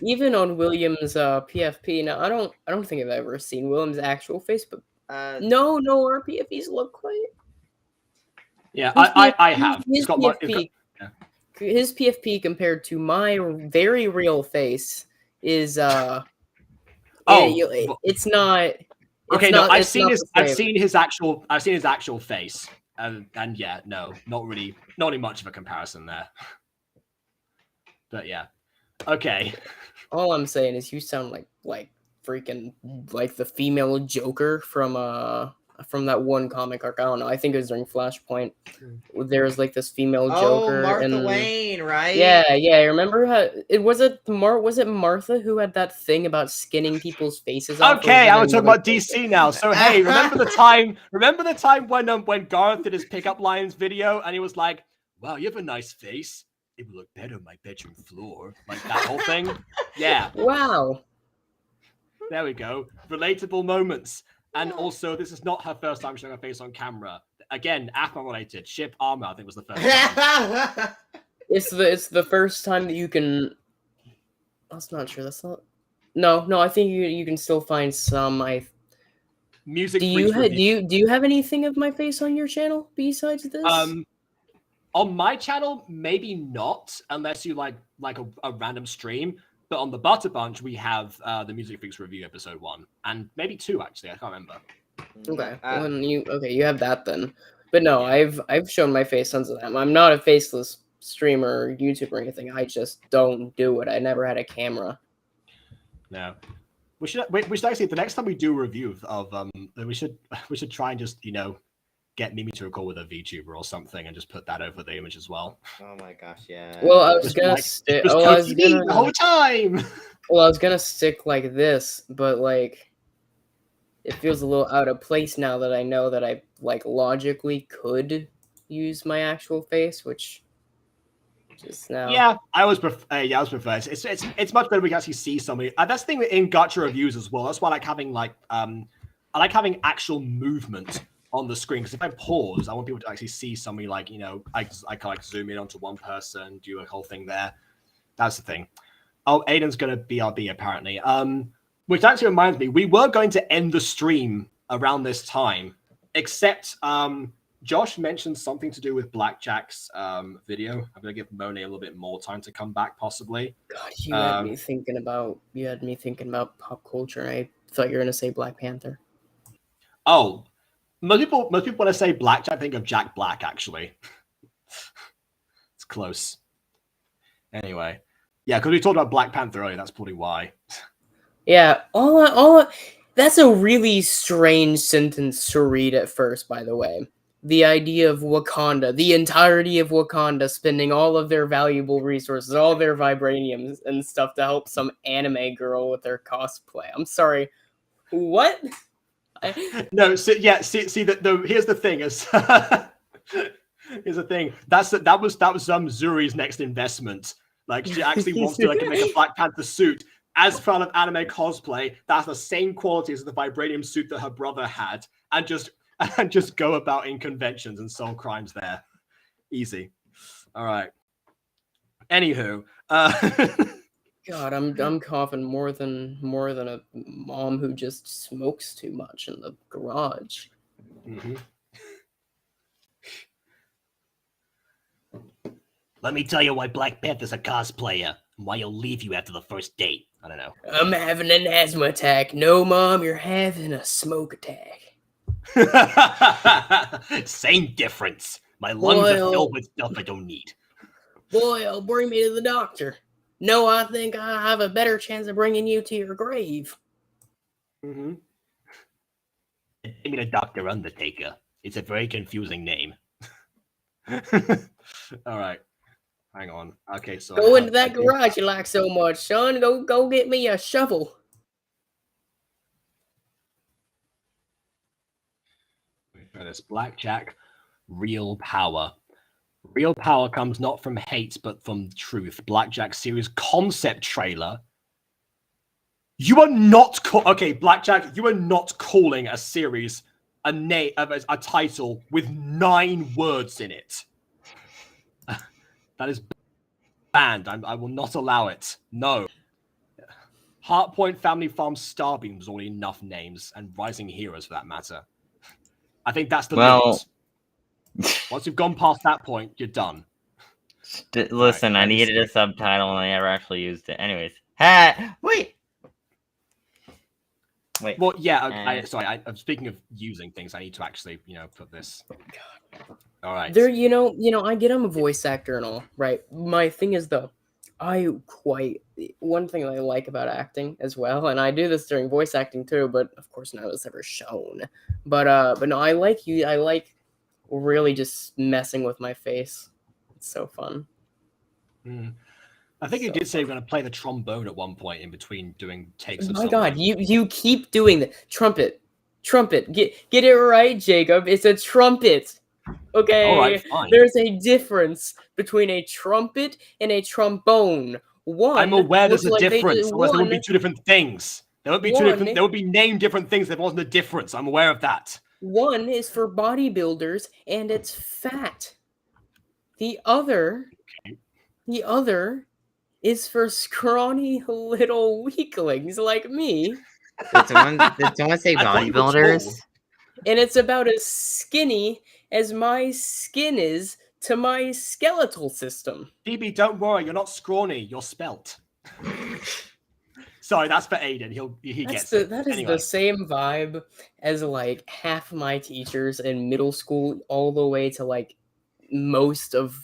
even on William's PFP. Now, I don't think I've ever seen William's actual face, but no, our PFPs look quite. Yeah, I have. His It's got PFP, his PFP compared to my very real face is it's not. Okay, it's no, not- I've it's seen not his, the I've same. seen his actual face, and yeah, no, not really much of a comparison there. But yeah, okay. All I'm saying is you sound like freaking like the female Joker from that one comic arc. I don't know. I think it was during Flashpoint. There was like this female Joker. Martha and Wayne, right? Yeah. Remember how was it Martha who had that thing about skinning people's faces off? Okay, I was talking about DC now. So hey, remember the time when Garth did his pickup lines video and he was like, "Wow, you have a nice face. It would look better on my bedroom floor." Like that whole thing. Yeah. Wow. There we go. Relatable moments. And also, this is not her first time showing her face on camera. Again, Athma related. Ship Armor, I think, was the first time. It's the first time that you can. That's not true. That's not. No. I think you can still find some. Music. Do you have anything of my face on your channel besides this? On my channel, maybe not, unless you like a random stream. But on the Butter Bunch, we have the Music Freaks review episode 1, and maybe 2 actually. I can't remember. Okay. You have that then. But no, I've shown my face tons of them. I'm not a faceless streamer or YouTuber or anything. I just don't do it. I never had a camera. No. We should actually, the next time we do a review of we should try and just, get get Mimi to record with a VTuber or something and just put that over the image as well. Oh my gosh, yeah. Well, I was Just gonna like, stick. just Oh, go I was TV gonna the whole time. Well, I was gonna stick like this, but like, it feels a little out of place now that I know that I like logically could use my actual face, which just now. Yeah, I always prefer. It's much better we can actually see somebody. That's the thing in gacha reviews as well. That's why I like having I like having actual movement on the screen, because if I pause, I want people to actually see somebody, like, you know, I can like zoom in onto one person, do a whole thing there. That's the thing. Oh, Aiden's gonna BRB apparently. Which actually reminds me, we were going to end the stream around this time, except Josh mentioned something to do with Blackjack's video. I'm gonna give Monet a little bit more time to come back, possibly. God, you had me thinking about pop culture. I thought you were gonna say Black Panther. Oh, most people when I say Blackjack think of Jack Black. Actually, it's close. Anyway, yeah, because we talked about Black Panther earlier. That's probably why. Yeah, that's a really strange sentence to read at first, by the way. The idea of Wakanda, the entirety of Wakanda spending all of their valuable resources, all their vibraniums and stuff to help some anime girl with their cosplay. I'm sorry. What? No, so, yeah, see here's the thing is here's the thing. That was Zuri's next investment. Like, she actually wants to like make a Black Panther suit as fan of anime cosplay. That's the same quality as the vibranium suit that her brother had, and just go about in conventions and solve crimes there. Easy. All right. Anywho, God, I'm coughing more than a mom who just smokes too much in the garage. Mm-hmm. Let me tell you why Black Panther's a cosplayer and why he'll leave you after the first date. I don't know. I'm having an asthma attack. No, Mom, you're having a smoke attack. Same difference. My lungs are filled with stuff I don't need. Boyle, bring me to the doctor. No, I think I have a better chance of bringing you to your grave. Mm-hmm. Name it a Dr. Undertaker. It's a very confusing name. All right. Hang on. Okay, so go into that garage you like so much, son. Go get me a shovel. This Blackjack, real power. Real power comes not from hate, but from truth. Blackjack series concept trailer. You are not okay, Blackjack. You are not calling a series a title with 9 words in it. That is banned. I will not allow it. No. Heartpoint, Family Farm, Starbeam was already enough names, and Rising Heroes for that matter. I think that's the limit. Once you've gone past that point, you're done. Listen, I needed a subtitle and I never actually used it. Anyways, wait. Well, yeah. I'm speaking of using things. I need to actually, put this. All right. There, I get I'm a voice actor and all, right? My thing is though, one thing that I like about acting as well, and I do this during voice acting too, but of course none of it's ever shown. But no, I like really just messing with my face. It's so fun. I think you did say you're going to play the trombone at one point in between doing takes of something. God, you keep doing the trumpet. Get it right, Jacob. It's a trumpet. Okay, all right, fine. There's a difference between a trumpet and a trombone. I'm aware there's a difference. Otherwise, there would be 2 different things. There would be 2 different. There would be named different things. There wasn't a difference. I'm aware of that. One is for bodybuilders, and it's fat. The other is for scrawny little weaklings like me. Did someone say bodybuilders? And it's about as skinny as my skin is to my skeletal system. DB, don't worry, you're not scrawny. You're spelt. Sorry, that's for Aiden. He gets it. That is the same vibe as like half my teachers in middle school, all the way to like most of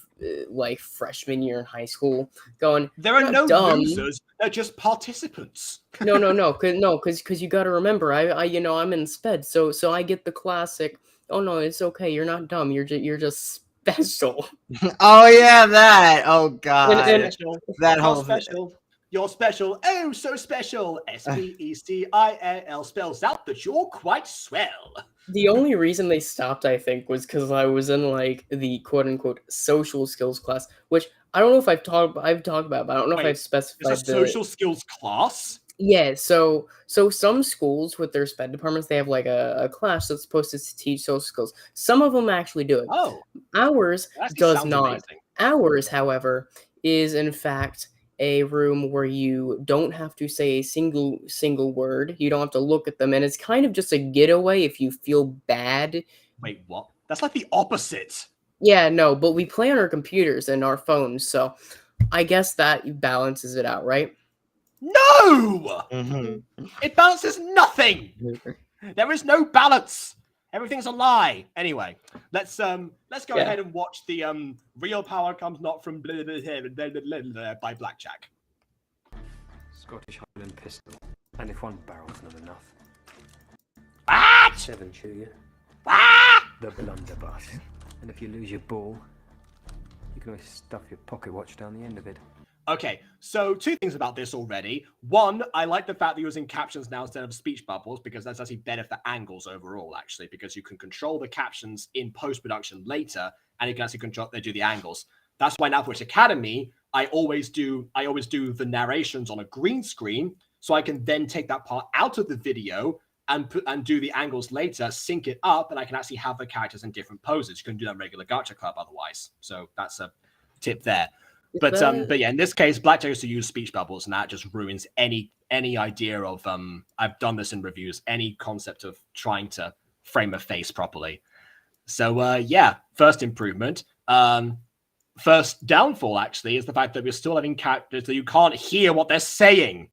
like freshman year in high school. Going, there are no losers. They're just participants. No, because you got to remember, I'm in sped, so I get the classic. Oh no, it's okay. You're not dumb. You're just special. Oh yeah, that. Oh god, Special. that You're whole special. You're special. Oh, so special. SPECIAL spells out that you're quite swell. The only reason they stopped, I think, was because I was in like the quote unquote social skills class, which I don't know if I've talked about, but I don't know if I've It's specified a social skills class. Yeah, so some schools with their sped departments, they have like a class that's supposed to teach social skills. Some of them actually do it. Oh, Ours that actually does sounds not. amazing. Ours, however, is in fact a room where you don't have to say a single word. You don't have to look at them, and it's kind of just a getaway if you feel bad. Wait, what? That's like the opposite. Yeah, no, but we play on our computers and our phones, so I guess that balances it out, right? No! It balances nothing. There is no balance. Everything's a lie. Anyway, let's go ahead and watch the Real Power Comes Not From blah, blah, blah, blah, blah, by Blackjack. Scottish Highland pistol. And if one barrel's not enough. What? 7 chew you. What? The blunderbuss. And if you lose your ball, you can always stuff your pocket watch down the end of it. Okay, so 2 things about this already. One, I like the fact that you're using captions now instead of speech bubbles, because that's actually better for angles overall, actually, because you can control the captions in post-production later, and you can actually do the angles. That's why now for Twitch Academy, I always do the narrations on a green screen, so I can then take that part out of the video and do the angles later, sync it up, and I can actually have the characters in different poses. You can do that in regular Gacha Club otherwise. So that's a tip there. But yeah, in this case, Blackjack used to use speech bubbles, and that just ruins any idea of I've done this in reviews, any concept of trying to frame a face properly. So yeah, first improvement. First downfall actually is the fact that we're still having characters that you can't hear what they're saying.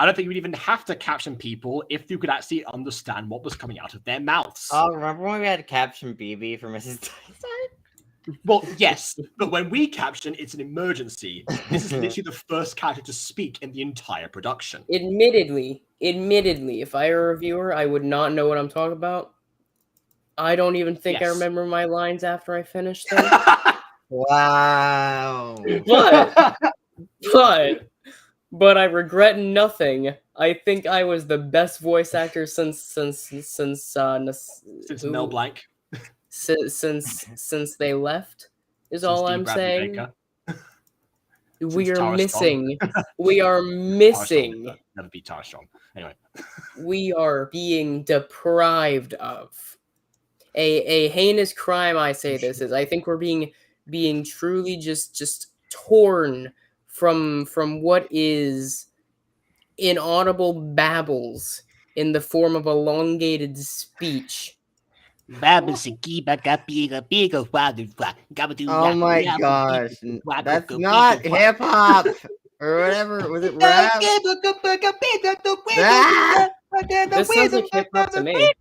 I don't think you would even have to caption people if you could actually understand what was coming out of their mouths. Oh, remember when we had to caption BB for Mrs. Tyson? Well, yes, but when we caption, it's an emergency. This is literally the first character to speak in the entire production. Admittedly, if I were a reviewer, I would not know what I'm talking about. I don't even think I remember my lines after I finished them. Wow. But I regret nothing. I think I was the best voice actor since Mel Blanc. Since they left, is all I'm saying. We are missing. We are missing. Never be Tarshon. Anyway, we are being deprived of a heinous crime. I say this is. I think we're being truly just torn from what is inaudible babbles in the form of elongated speech. Oh my gosh, that's not hip hop or whatever. Was it rap? This sounds like hip hop to me.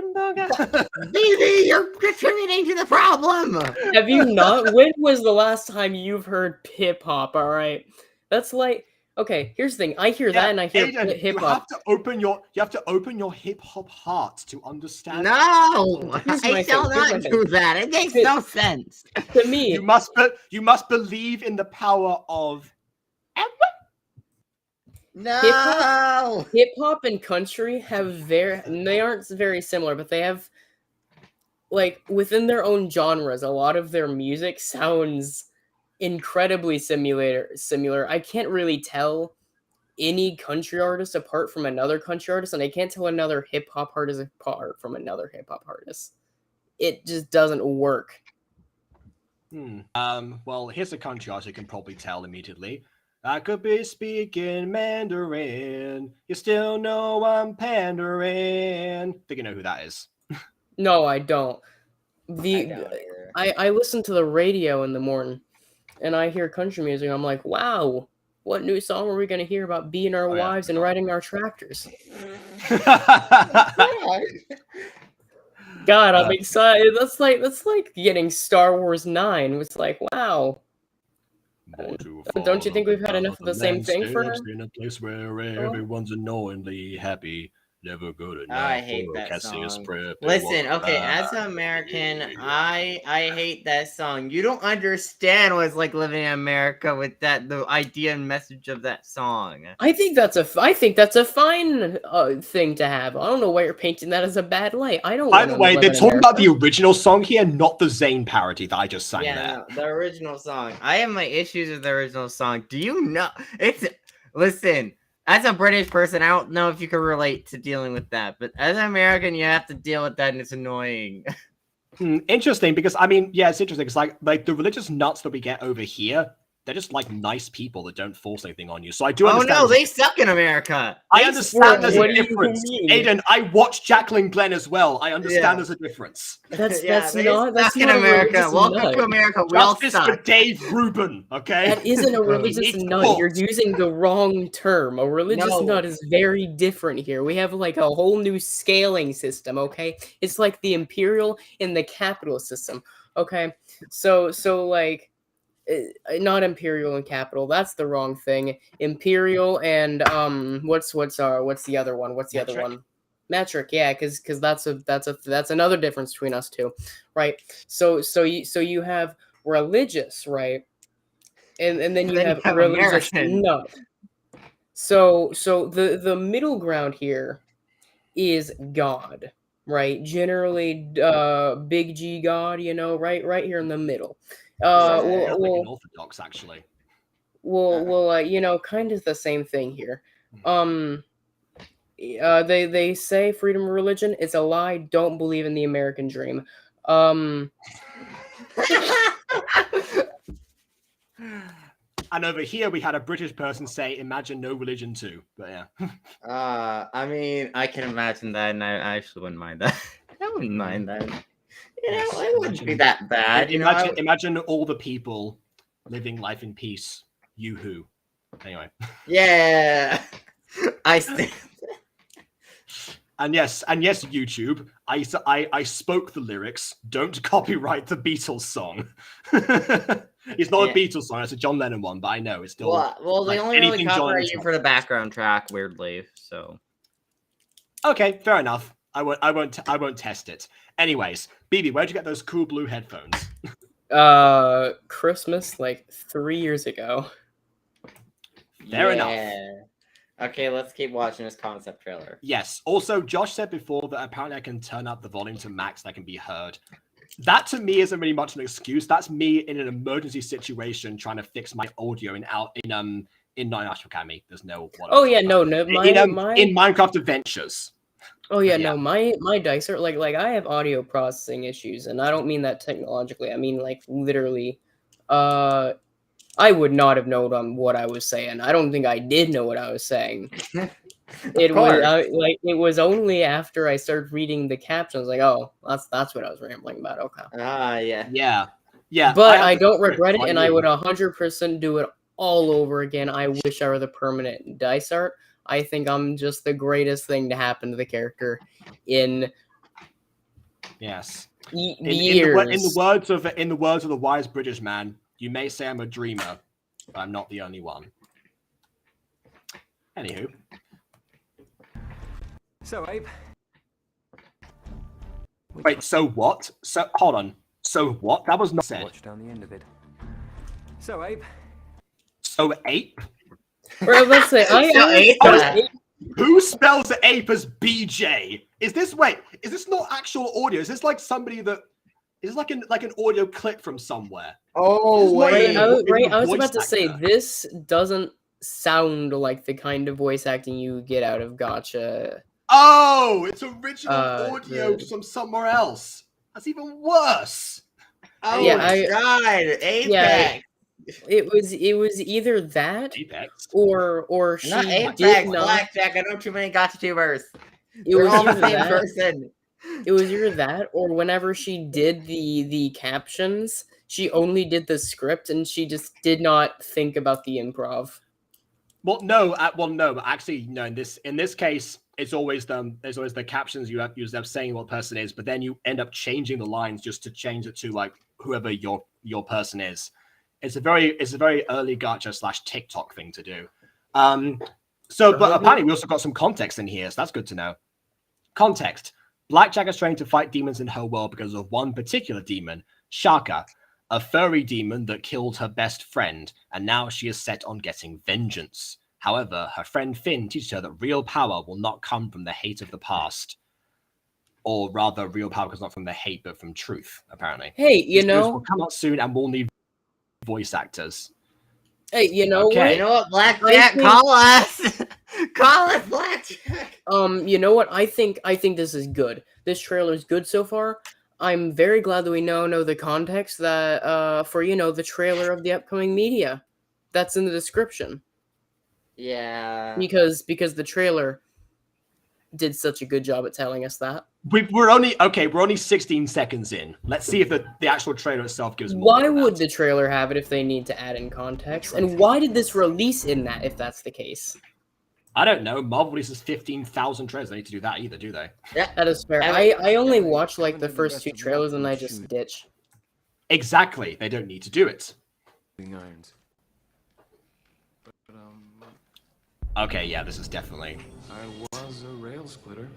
BB, you're contributing to the problem. Have you not? When was the last time you've heard hip hop? All right, that's like. Okay, here's the thing. I hear that and I hear hip hop. You have to open your hip hop heart to understand. No, I shall not do that. It makes no sense to me. You must believe in the power of. No, hip hop and country they aren't very similar, but they have like within their own genres. A lot of their music sounds incredibly similar. I can't really tell any country artist apart from another country artist, and I can't tell another hip hop artist apart from another hip hop artist. It just doesn't work. Well, here's a country artist you can probably tell immediately. I could be speaking Mandarin. You still know I'm pandering. Think you know who that is? No, I don't. I listen to the radio in the morning, and I hear country music. I'm like, wow, what new song are we going to hear about beating our wives and riding our tractors? God, I'm excited. That's like getting Star Wars 9. It's like, wow. Don't you think we've had enough of the same thing for? In a place where everyone's annoyingly happy. Never good enough. I hate for that Cassius song. Prep, Listen, walk okay, by. as an American, I hate that song. You don't understand what it's like living in America with the idea and message of that song. I think that's a fine thing to have. I don't know why you're painting that as a bad light. I don't. By the way, they're talking about the America. original song here, not the Zayn parody that I just sang Yeah, there. no, the original song. I have my issues with the original song. Do you know? Listen. As a British person, I don't know if you can relate to dealing with that, but as an American, you have to deal with that, and it's annoying. Interesting, because I mean, yeah, it's interesting. It's like the religious nuts that we get over here, they're just like nice people that don't force anything on you. So I do understand. Oh no, they suck in America. I understand there's a difference. Aiden, I watched Jacqueline Glenn as well. I understand there's a difference. That's That's not in America. Welcome nut. to America. We all Justice for suck. Dave Rubin, okay? That isn't a religious nut. You're using the wrong term. A religious nut is very different here. We have like a whole new scaling system, okay? It's like the imperial and the capital system, okay? So like, not imperial and capital. That's the wrong thing. Imperial and what's the other one? What's the other one? Metric, yeah, because that's another difference between us two, right? So you have religious, right, and then you have religious American. nut. So the middle ground here is God, right? Generally, big G God, you know, right here in the middle. Like an Orthodox, actually. Well, you know, kind of the same thing here. They say freedom of religion is a lie. Don't believe in the American dream. And over here, we had a British person say, "Imagine no religion too." But yeah. I mean, I can imagine that, and I actually wouldn't mind that. I wouldn't mind that. You know, it wouldn't be that bad. Imagine all the people living life in peace. You-hoo. Anyway. Yeah. I stand. And yes, YouTube. I spoke the lyrics. Don't copyright the Beatles song. It's not a Beatles song. It's a John Lennon one, but I know it's still. Well, they only really copyright you for the background track, weirdly. So. Okay, fair enough. I won't test it. Anyways, BB, where'd you get those cool blue headphones? Christmas, like 3 years ago. Fair enough. Okay, let's keep watching this concept trailer. Yes. Also, Josh said before that apparently I can turn up the volume to max and I can be heard. That to me isn't really much of an excuse. That's me in an emergency situation trying to fix my audio in National Academy. There's no. Oh yeah, no. In Minecraft Adventures. Oh yeah, no. My dice are like I have audio processing issues, and I don't mean that technologically. I mean like literally. I would not have known what I was saying. I don't think I did know what I was saying. It was only after I started reading the captions, like, oh, that's what I was rambling about. Okay. Yeah. But I don't regret it, and I would 100% do it all over again. I wish I were the permanent dice art. I think I'm just the greatest thing to happen to the character in. Yes. Years. In the words of the wise British man, you may say I'm a dreamer, but I'm not the only one. Anywho. So, Abe. Wait, so what? So, hold on. So what? That was not said. Watch down the end of it. So, Abe. So, ape? Well, let's say, Who spells ape as BJ? Is this not actual audio? Is this like somebody that... Is this like an audio clip from somewhere? Oh, wait. I was about to say, this doesn't sound like the kind of voice acting you get out of Gotcha. Oh, it's original audio from somewhere else. That's even worse. Oh yeah, God, Apex. Yeah, it was either that Apex. or she not Apex, did not. Blackjack. I know too many Gotcha tubers. It was all the either same that. person. It was either that or whenever she did the captions, she only did the script and she just did not think about the improv. Well, no, but actually, no. In this case, it's always the captions you have saying what the person is, but then you end up changing the lines just to change it to like whoever your person is. It's a very early Gacha / TikTok thing to do. But apparently we also got some context in here, so that's good to know. Context. Blackjack is trying to fight demons in her world because of one particular demon, Shaka, a furry demon that killed her best friend, and now she is set on getting vengeance. However, her friend Finn teaches her that real power will not come from the hate of the past. Or rather, real power comes not from the hate, but from truth, apparently. Hey, you This news know... will come out soon, and we'll need voice actors. Hey, you know what? You know what, Blackjack? Call us! Call us, Blackjack! You know what? I think this is good. This trailer is good so far. I'm very glad that we now know the context that for the trailer of the upcoming media. That's in the description. Yeah. Because the trailer did such a good job at telling us that. We're only 16 seconds in. Let's see if the actual trailer itself gives more. Why would the trailer have it if they need to add in context? And why did this release in that if that's the case? I don't know. Marvel releases 15,000 trailers. They need to do that either, do they? Yeah, that is fair. I only watched like the first 2 trailers and I just ditch. Exactly. They don't need to do it. Okay, yeah, this is definitely... I was a rail splitter.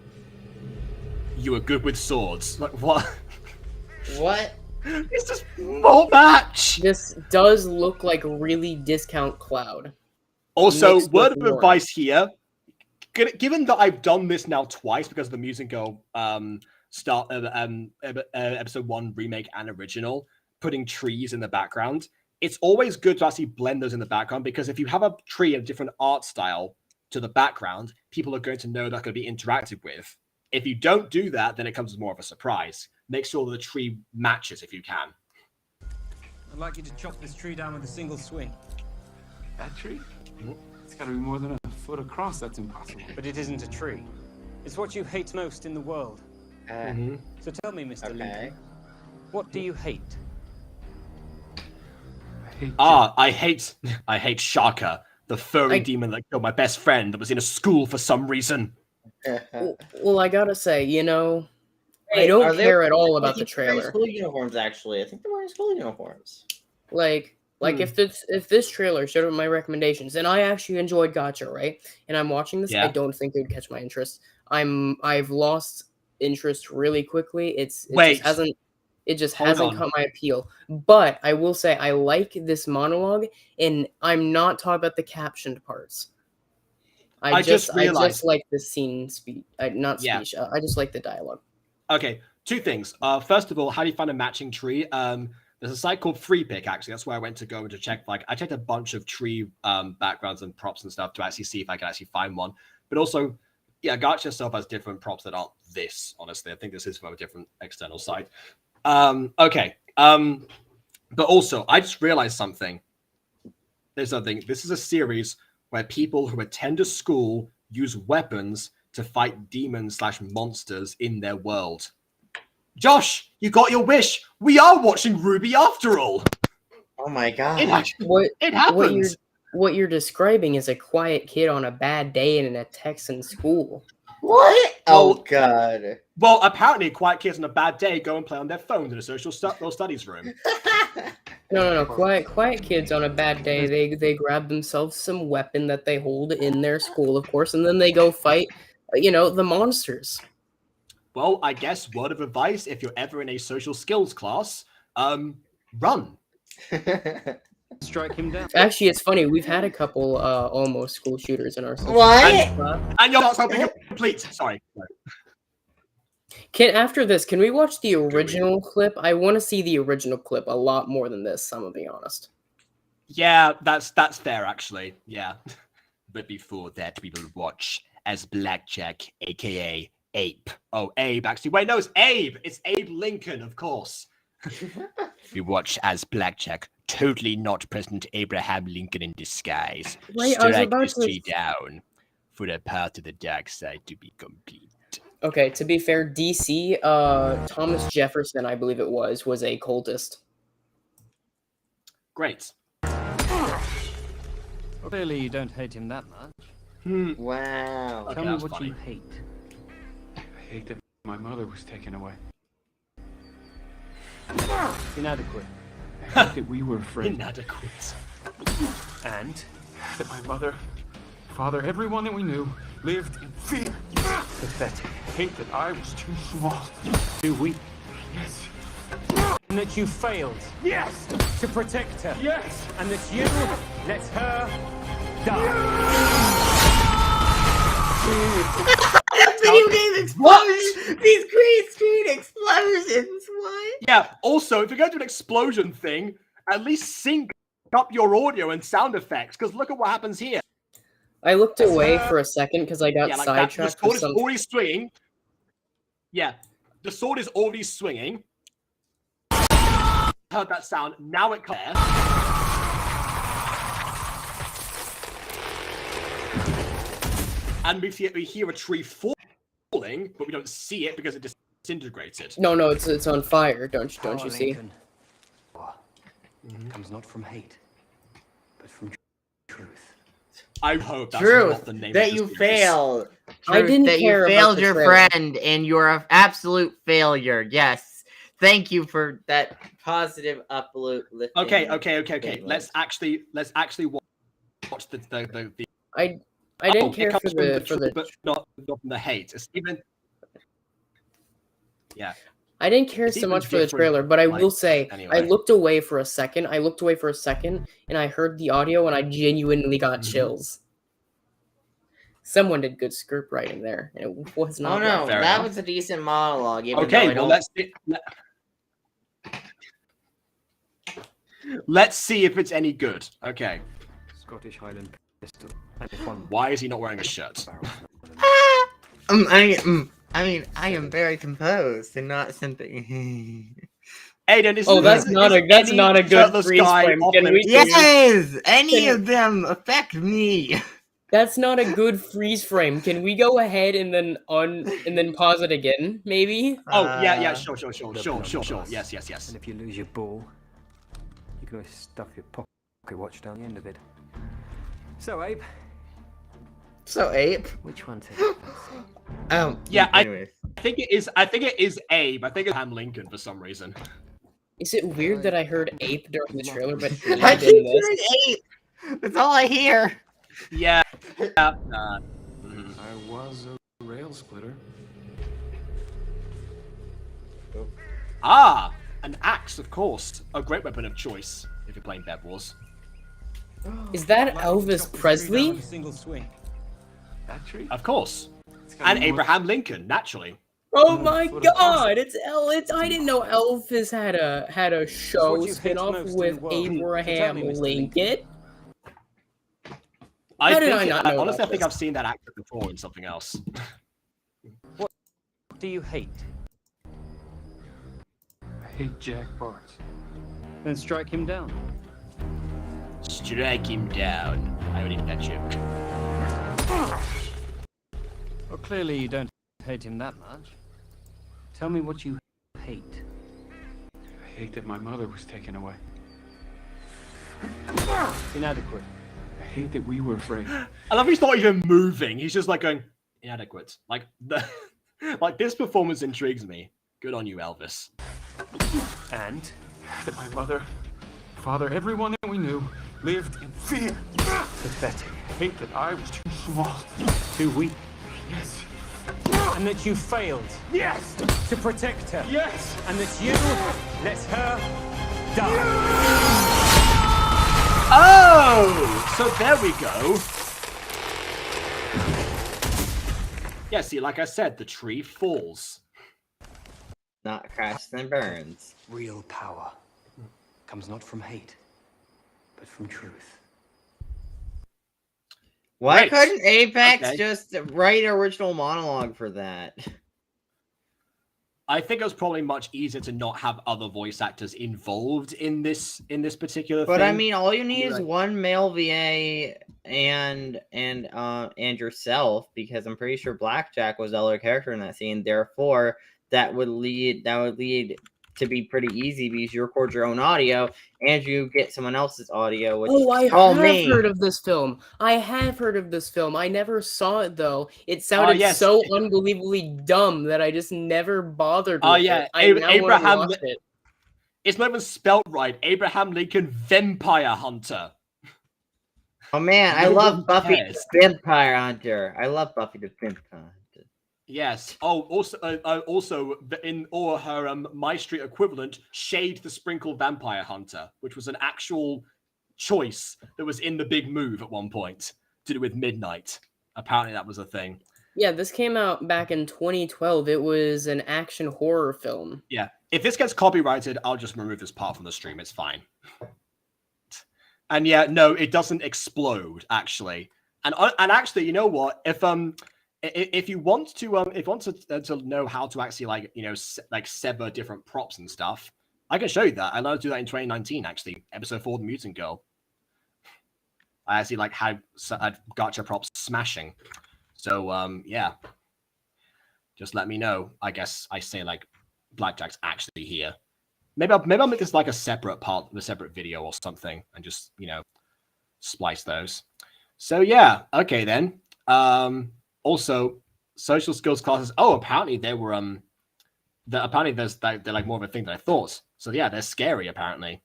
You were good with swords. Like, what? What? It's just more match! This does look like really discount Cloud. Also, word of advice here. Given that I've done this now twice because of the Music Girl episode 1 remake and original, putting trees in the background, it's always good to actually blend those in the background, because if you have a tree and a different art style to the background, people are going to know that's going to be interactive with. If you don't do that, then it comes as more of a surprise. Make sure the tree matches if you can. I'd like you to chop this tree down with a single swing. That tree? It's got to be more than a foot across. That's impossible. But it isn't a tree. It's what you hate most in the world. So tell me, Mr. Lincoln, what do you hate? I hate Shaka, the furry demon that killed my best friend that was in a school for some reason. Well, I gotta say, I don't care at all about the They're wearing trailer. school uniforms, actually. I think they're wearing school uniforms. Like if this trailer showed up my recommendations, and I actually enjoyed Gotcha, right? And I'm watching this, I don't think it would catch my interest. I've lost interest really quickly. It just hasn't caught my appeal. But I will say I like this monologue, and I'm not talking about the captioned parts. I just like the scene speech, not speech. I just like the dialogue. Okay, 2 things. First of all, how do you find a matching tree? There's a site called FreePick, actually. That's where I went to go and to check. I checked a bunch of tree backgrounds and props and stuff to actually see if I can actually find one. But also, Gacha itself has different props that aren't this, honestly. I think this is from a different external site. But also, I just realized something. This is a series where people who attend a school use weapons to fight demons/monsters in their world. Josh, you got your wish. We are watching Ruby after all. Oh my god. It happened. What you're describing is a quiet kid on a bad day in a Texan school. What? Oh god. Well, apparently, quiet kids on a bad day go and play on their phones in a social studies room. No. Quiet kids on a bad day, they grab themselves some weapon that they hold in their school, of course, and then they go fight, the monsters. Well, I guess word of advice, if you're ever in a social skills class, run. Strike him down. Actually, it's funny. We've had a couple almost school shooters in our social And you're not helping complete. Sorry. After this, can we watch the original clip? I want to see the original clip a lot more than this, I'm gonna be honest. Yeah, that's fair, actually. Yeah. But before that, we will watch as Blackjack, a.k.a. Ape. Oh, Abe, actually. Wait, no, it's Abe. It's Abe Lincoln, of course. We watch as Blackjack, totally not President Abraham Lincoln in disguise. Wait, I was strike about this to- tree down for the path to the dark side to be complete. Okay, to be fair, DC, Thomas Jefferson, I believe it was a cultist. Great. Clearly, you don't hate him that much. Wow. Tell me what you hate. I hate that my mother was taken away. Inadequate. I hate that we were afraid. Inadequate. And that my mother, father, everyone that we knew lived in fear. Pathetic. Hate that I was too small. Too weak. Yes. And that you failed. Yes. To protect her. Yes. And that you let her die. Video game explosions! These green screen explosions! What? Yeah, also, if you're going to do an explosion thing, at least sync up your audio and sound effects, because look at what happens here. I looked away for a second because I got Yeah, like that. The sidetracked sword with is some. already swinging. Yeah, the sword is already swinging. Heard that sound. Now it comes. And we hear a tree falling, but we don't see it because it disintegrated. No, it's on fire. Don't you see? Comes not from hate, but from truth. I hope that's Truth not the name that of you this failed. I didn't that care you about failed the your trailer. friend and you're an absolute failure. Yes. Thank you for that positive uplifting. Okay. Let's actually watch the I didn't care it comes for from the truth, but not from the hate. It's even I didn't care It's so even much for the different, trailer, but I like, will say anyway. I looked away for a second. And I heard the audio, and I genuinely got chills. Someone did good script writing there, and it was not. Oh no, rough. that was a decent monologue. Even Okay, though well let's see if it's any good. Okay. Scottish Highland pistol. Why is he not wearing a shirt? I mean, I am very composed and not something. Aiden, that's not a good freeze frame. Yes, any of them affect me. That's not a good freeze frame. Can we go ahead and then pause it again, maybe? Yeah, sure. Yes. And if you lose your ball, you can always stuff your pocket watch down the end of it. So, Abe. Which one takes it? Yeah, I think it is. I think it is Abe. I think it's Abraham Lincoln for some reason. Is it weird that I heard ape during the trailer, but I Abe keep in this? hearing ape. That's all I hear. Yeah. I was a rail splitter. An axe, of course. A great weapon of choice if you're playing Bed Wars. Is that Elvis Presley? Single swing. That tree? Of course. And Abraham Lincoln, naturally. Oh my God! It's I didn't know Elvis had a show spin-off with Abraham Lincoln. How did I not know honestly, about I think this? I've seen that actor before in something else. What do you hate? I hate Jack Barnes. Then strike him down. Strike him down. I already did that joke. Well, clearly you don't hate him that much. Tell me what you hate. I hate that my mother was taken away. Inadequate. I hate that we were afraid. I love he's not even moving. He's just like going inadequate. Like like this performance intrigues me. Good on you, Elvis. And that my mother, father, everyone that we knew lived in fear. Pathetic. I hate that I was too small. Too weak. Yes. And that you failed. Yes. To protect her. Yes. And that you let her die. Oh! So there we go. Yeah, see, like I said, the tree falls. Not crashes and burns. Real power comes not from hate, but from truth. Why Right. couldn't Apex Okay. just write an original monologue for that? I think it was probably much easier to not have other voice actors involved in this particular But thing. I mean, all you need is Like- one male VA and yourself, because I'm pretty sure Blackjack was the other character in that scene. Therefore, that would lead to be pretty easy because you record your own audio and you get someone else's audio. Which Oh, I is all have me. heard of this film. I never saw it though. It sounded yes. so unbelievably dumb that I just never bothered with yeah, it. I now wanna Abraham watch it. It's not even spelled right. Abraham Lincoln Vampire Hunter. Oh man, I No love one Buffy cares. the Vampire Hunter. I love Buffy the Vampire Hunter. Yes. Oh, also in or her MyStreet equivalent, Shade the Sprinkle Vampire Hunter, which was an actual choice that was in the big move at one point to do with Midnight. Apparently, that was a thing. Yeah, this came out back in 2012. It was an action horror film. Yeah. If this gets copyrighted, I'll just remove this part from the stream. It's fine. And yeah, no, it doesn't explode actually. And actually, you know what? If you want to know how to actually sever different props and stuff, I can show you that. I learned to do that in 2019 actually. Episode 4, The Mutant Girl. I actually had gotcha props smashing. So yeah. Just let me know. I guess I say Blackjack's actually here. Maybe I'll make this like a separate part, a separate video or something, and just splice those. So yeah, okay then. Also, social skills classes. Oh, apparently they were apparently they're like more of a thing than I thought. So yeah, they're scary apparently.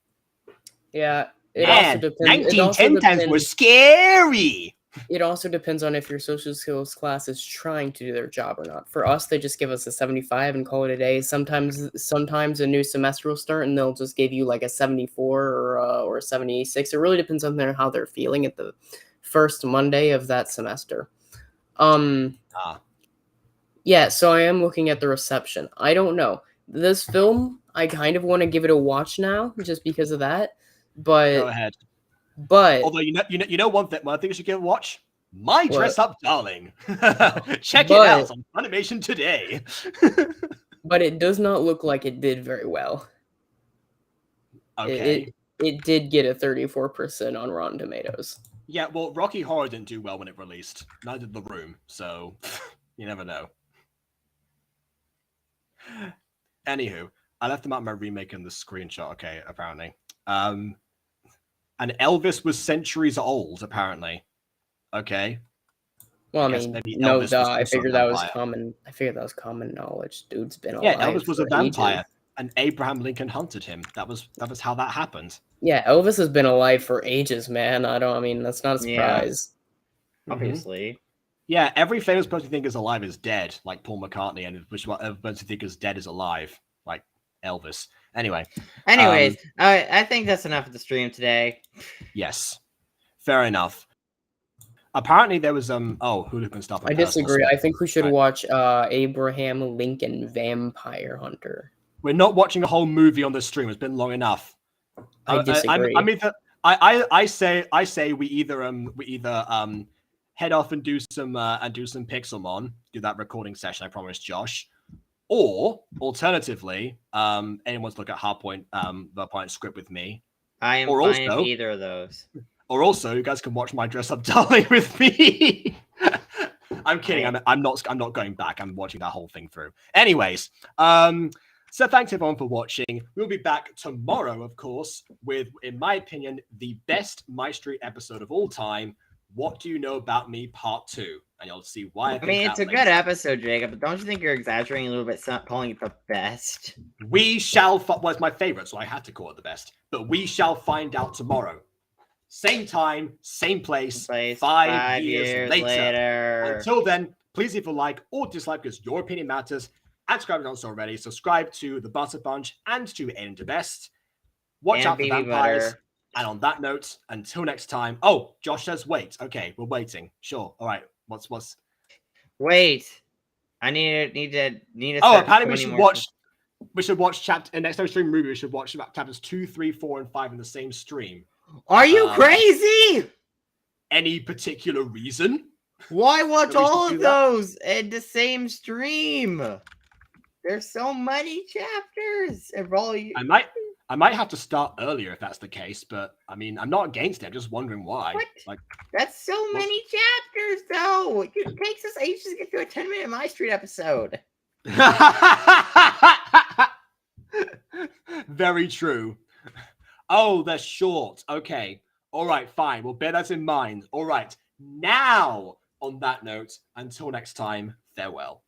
Yeah, it Man, also depends. 1910 times were scary. It also depends on if your social skills class is trying to do their job or not. For us, they just give us a 75 and call it a day. Sometimes a new semester will start and they'll just give you like a 74 or a 76. It really depends on how they're feeling at the first Monday of that semester. Yeah, so I am looking at the reception. I don't know. This film, I kind of want to give it a watch now, just because of that. But go ahead. But although you know one thing you should give a watch. My Dress Up Darling. Check it out on Funimation today. But it does not look like it did very well. Okay. It did get a 34% on Rotten Tomatoes. Yeah, well, Rocky Horror didn't do well when it released. Neither did The Room, so you never know. Anywho, I left them out in my remake in the screenshot. Okay, apparently. And Elvis was centuries old, apparently. Okay. Well, I mean, no, duh. I figured that was common. I figured that was common knowledge. Dude's been alive. Yeah, Elvis was a vampire, ages. and Abraham Lincoln hunted him. That was how that happened. Yeah, Elvis has been alive for ages, man. I mean, that's not a surprise. Yeah. Obviously. Yeah, every famous person you think is alive is dead, like Paul McCartney, and which every person you think is dead is alive, like Elvis. Anyways, I think that's enough of the stream today. Yes, fair enough. Apparently there was Hulu and stuff. I disagree. I think we should watch Abraham Lincoln Vampire Hunter. We're not watching a whole movie on the stream. It's been long enough. I disagree. I say we either head off and do some Pixelmon, do that recording session I promised Josh. Or alternatively, anyone wants to look at Hardpoint, the Point script with me. I am fine with either of those. Or also, you guys can watch My Dress Up Darling with me. I'm kidding. I'm not going back. I'm watching that whole thing through. Anyways, so thanks everyone for watching. We'll be back tomorrow, of course, with, in my opinion, the best MyStreet episode of all time. What Do You Know About Me Part 2? And you'll see why. I mean, it's a good episode, Jacob, but don't you think you're exaggerating a little bit calling it the best? We shall well, it's my favorite, so I had to call it the best. But we shall find out tomorrow. Same time, same place, 5 years later. Until then, please leave a like or dislike because your opinion matters. And subscribe if you're not already. Subscribe to The Butter Bunch and to Aiden to Best. Watch out for vampires. Butter. And on that note, until next time. Oh, Josh says wait. Okay, we're waiting. Sure. All right. What's? Wait. I need to. Oh, apparently we should watch chapter next time stream movie. We should watch chapters 2, 3, 4, and 5 in the same stream. Are you crazy? Any particular reason? Why watch all of those in the same stream? There's so many chapters. I might have to start earlier if that's the case, but I mean, I'm not against it. I'm just wondering why. What? Like, that's so many chapters, though. It takes us ages to get through a 10-minute MyStreet episode. Very true. Oh, they're short. Okay. All right, fine. We'll bear that in mind. All right. Now, on that note, until next time, farewell.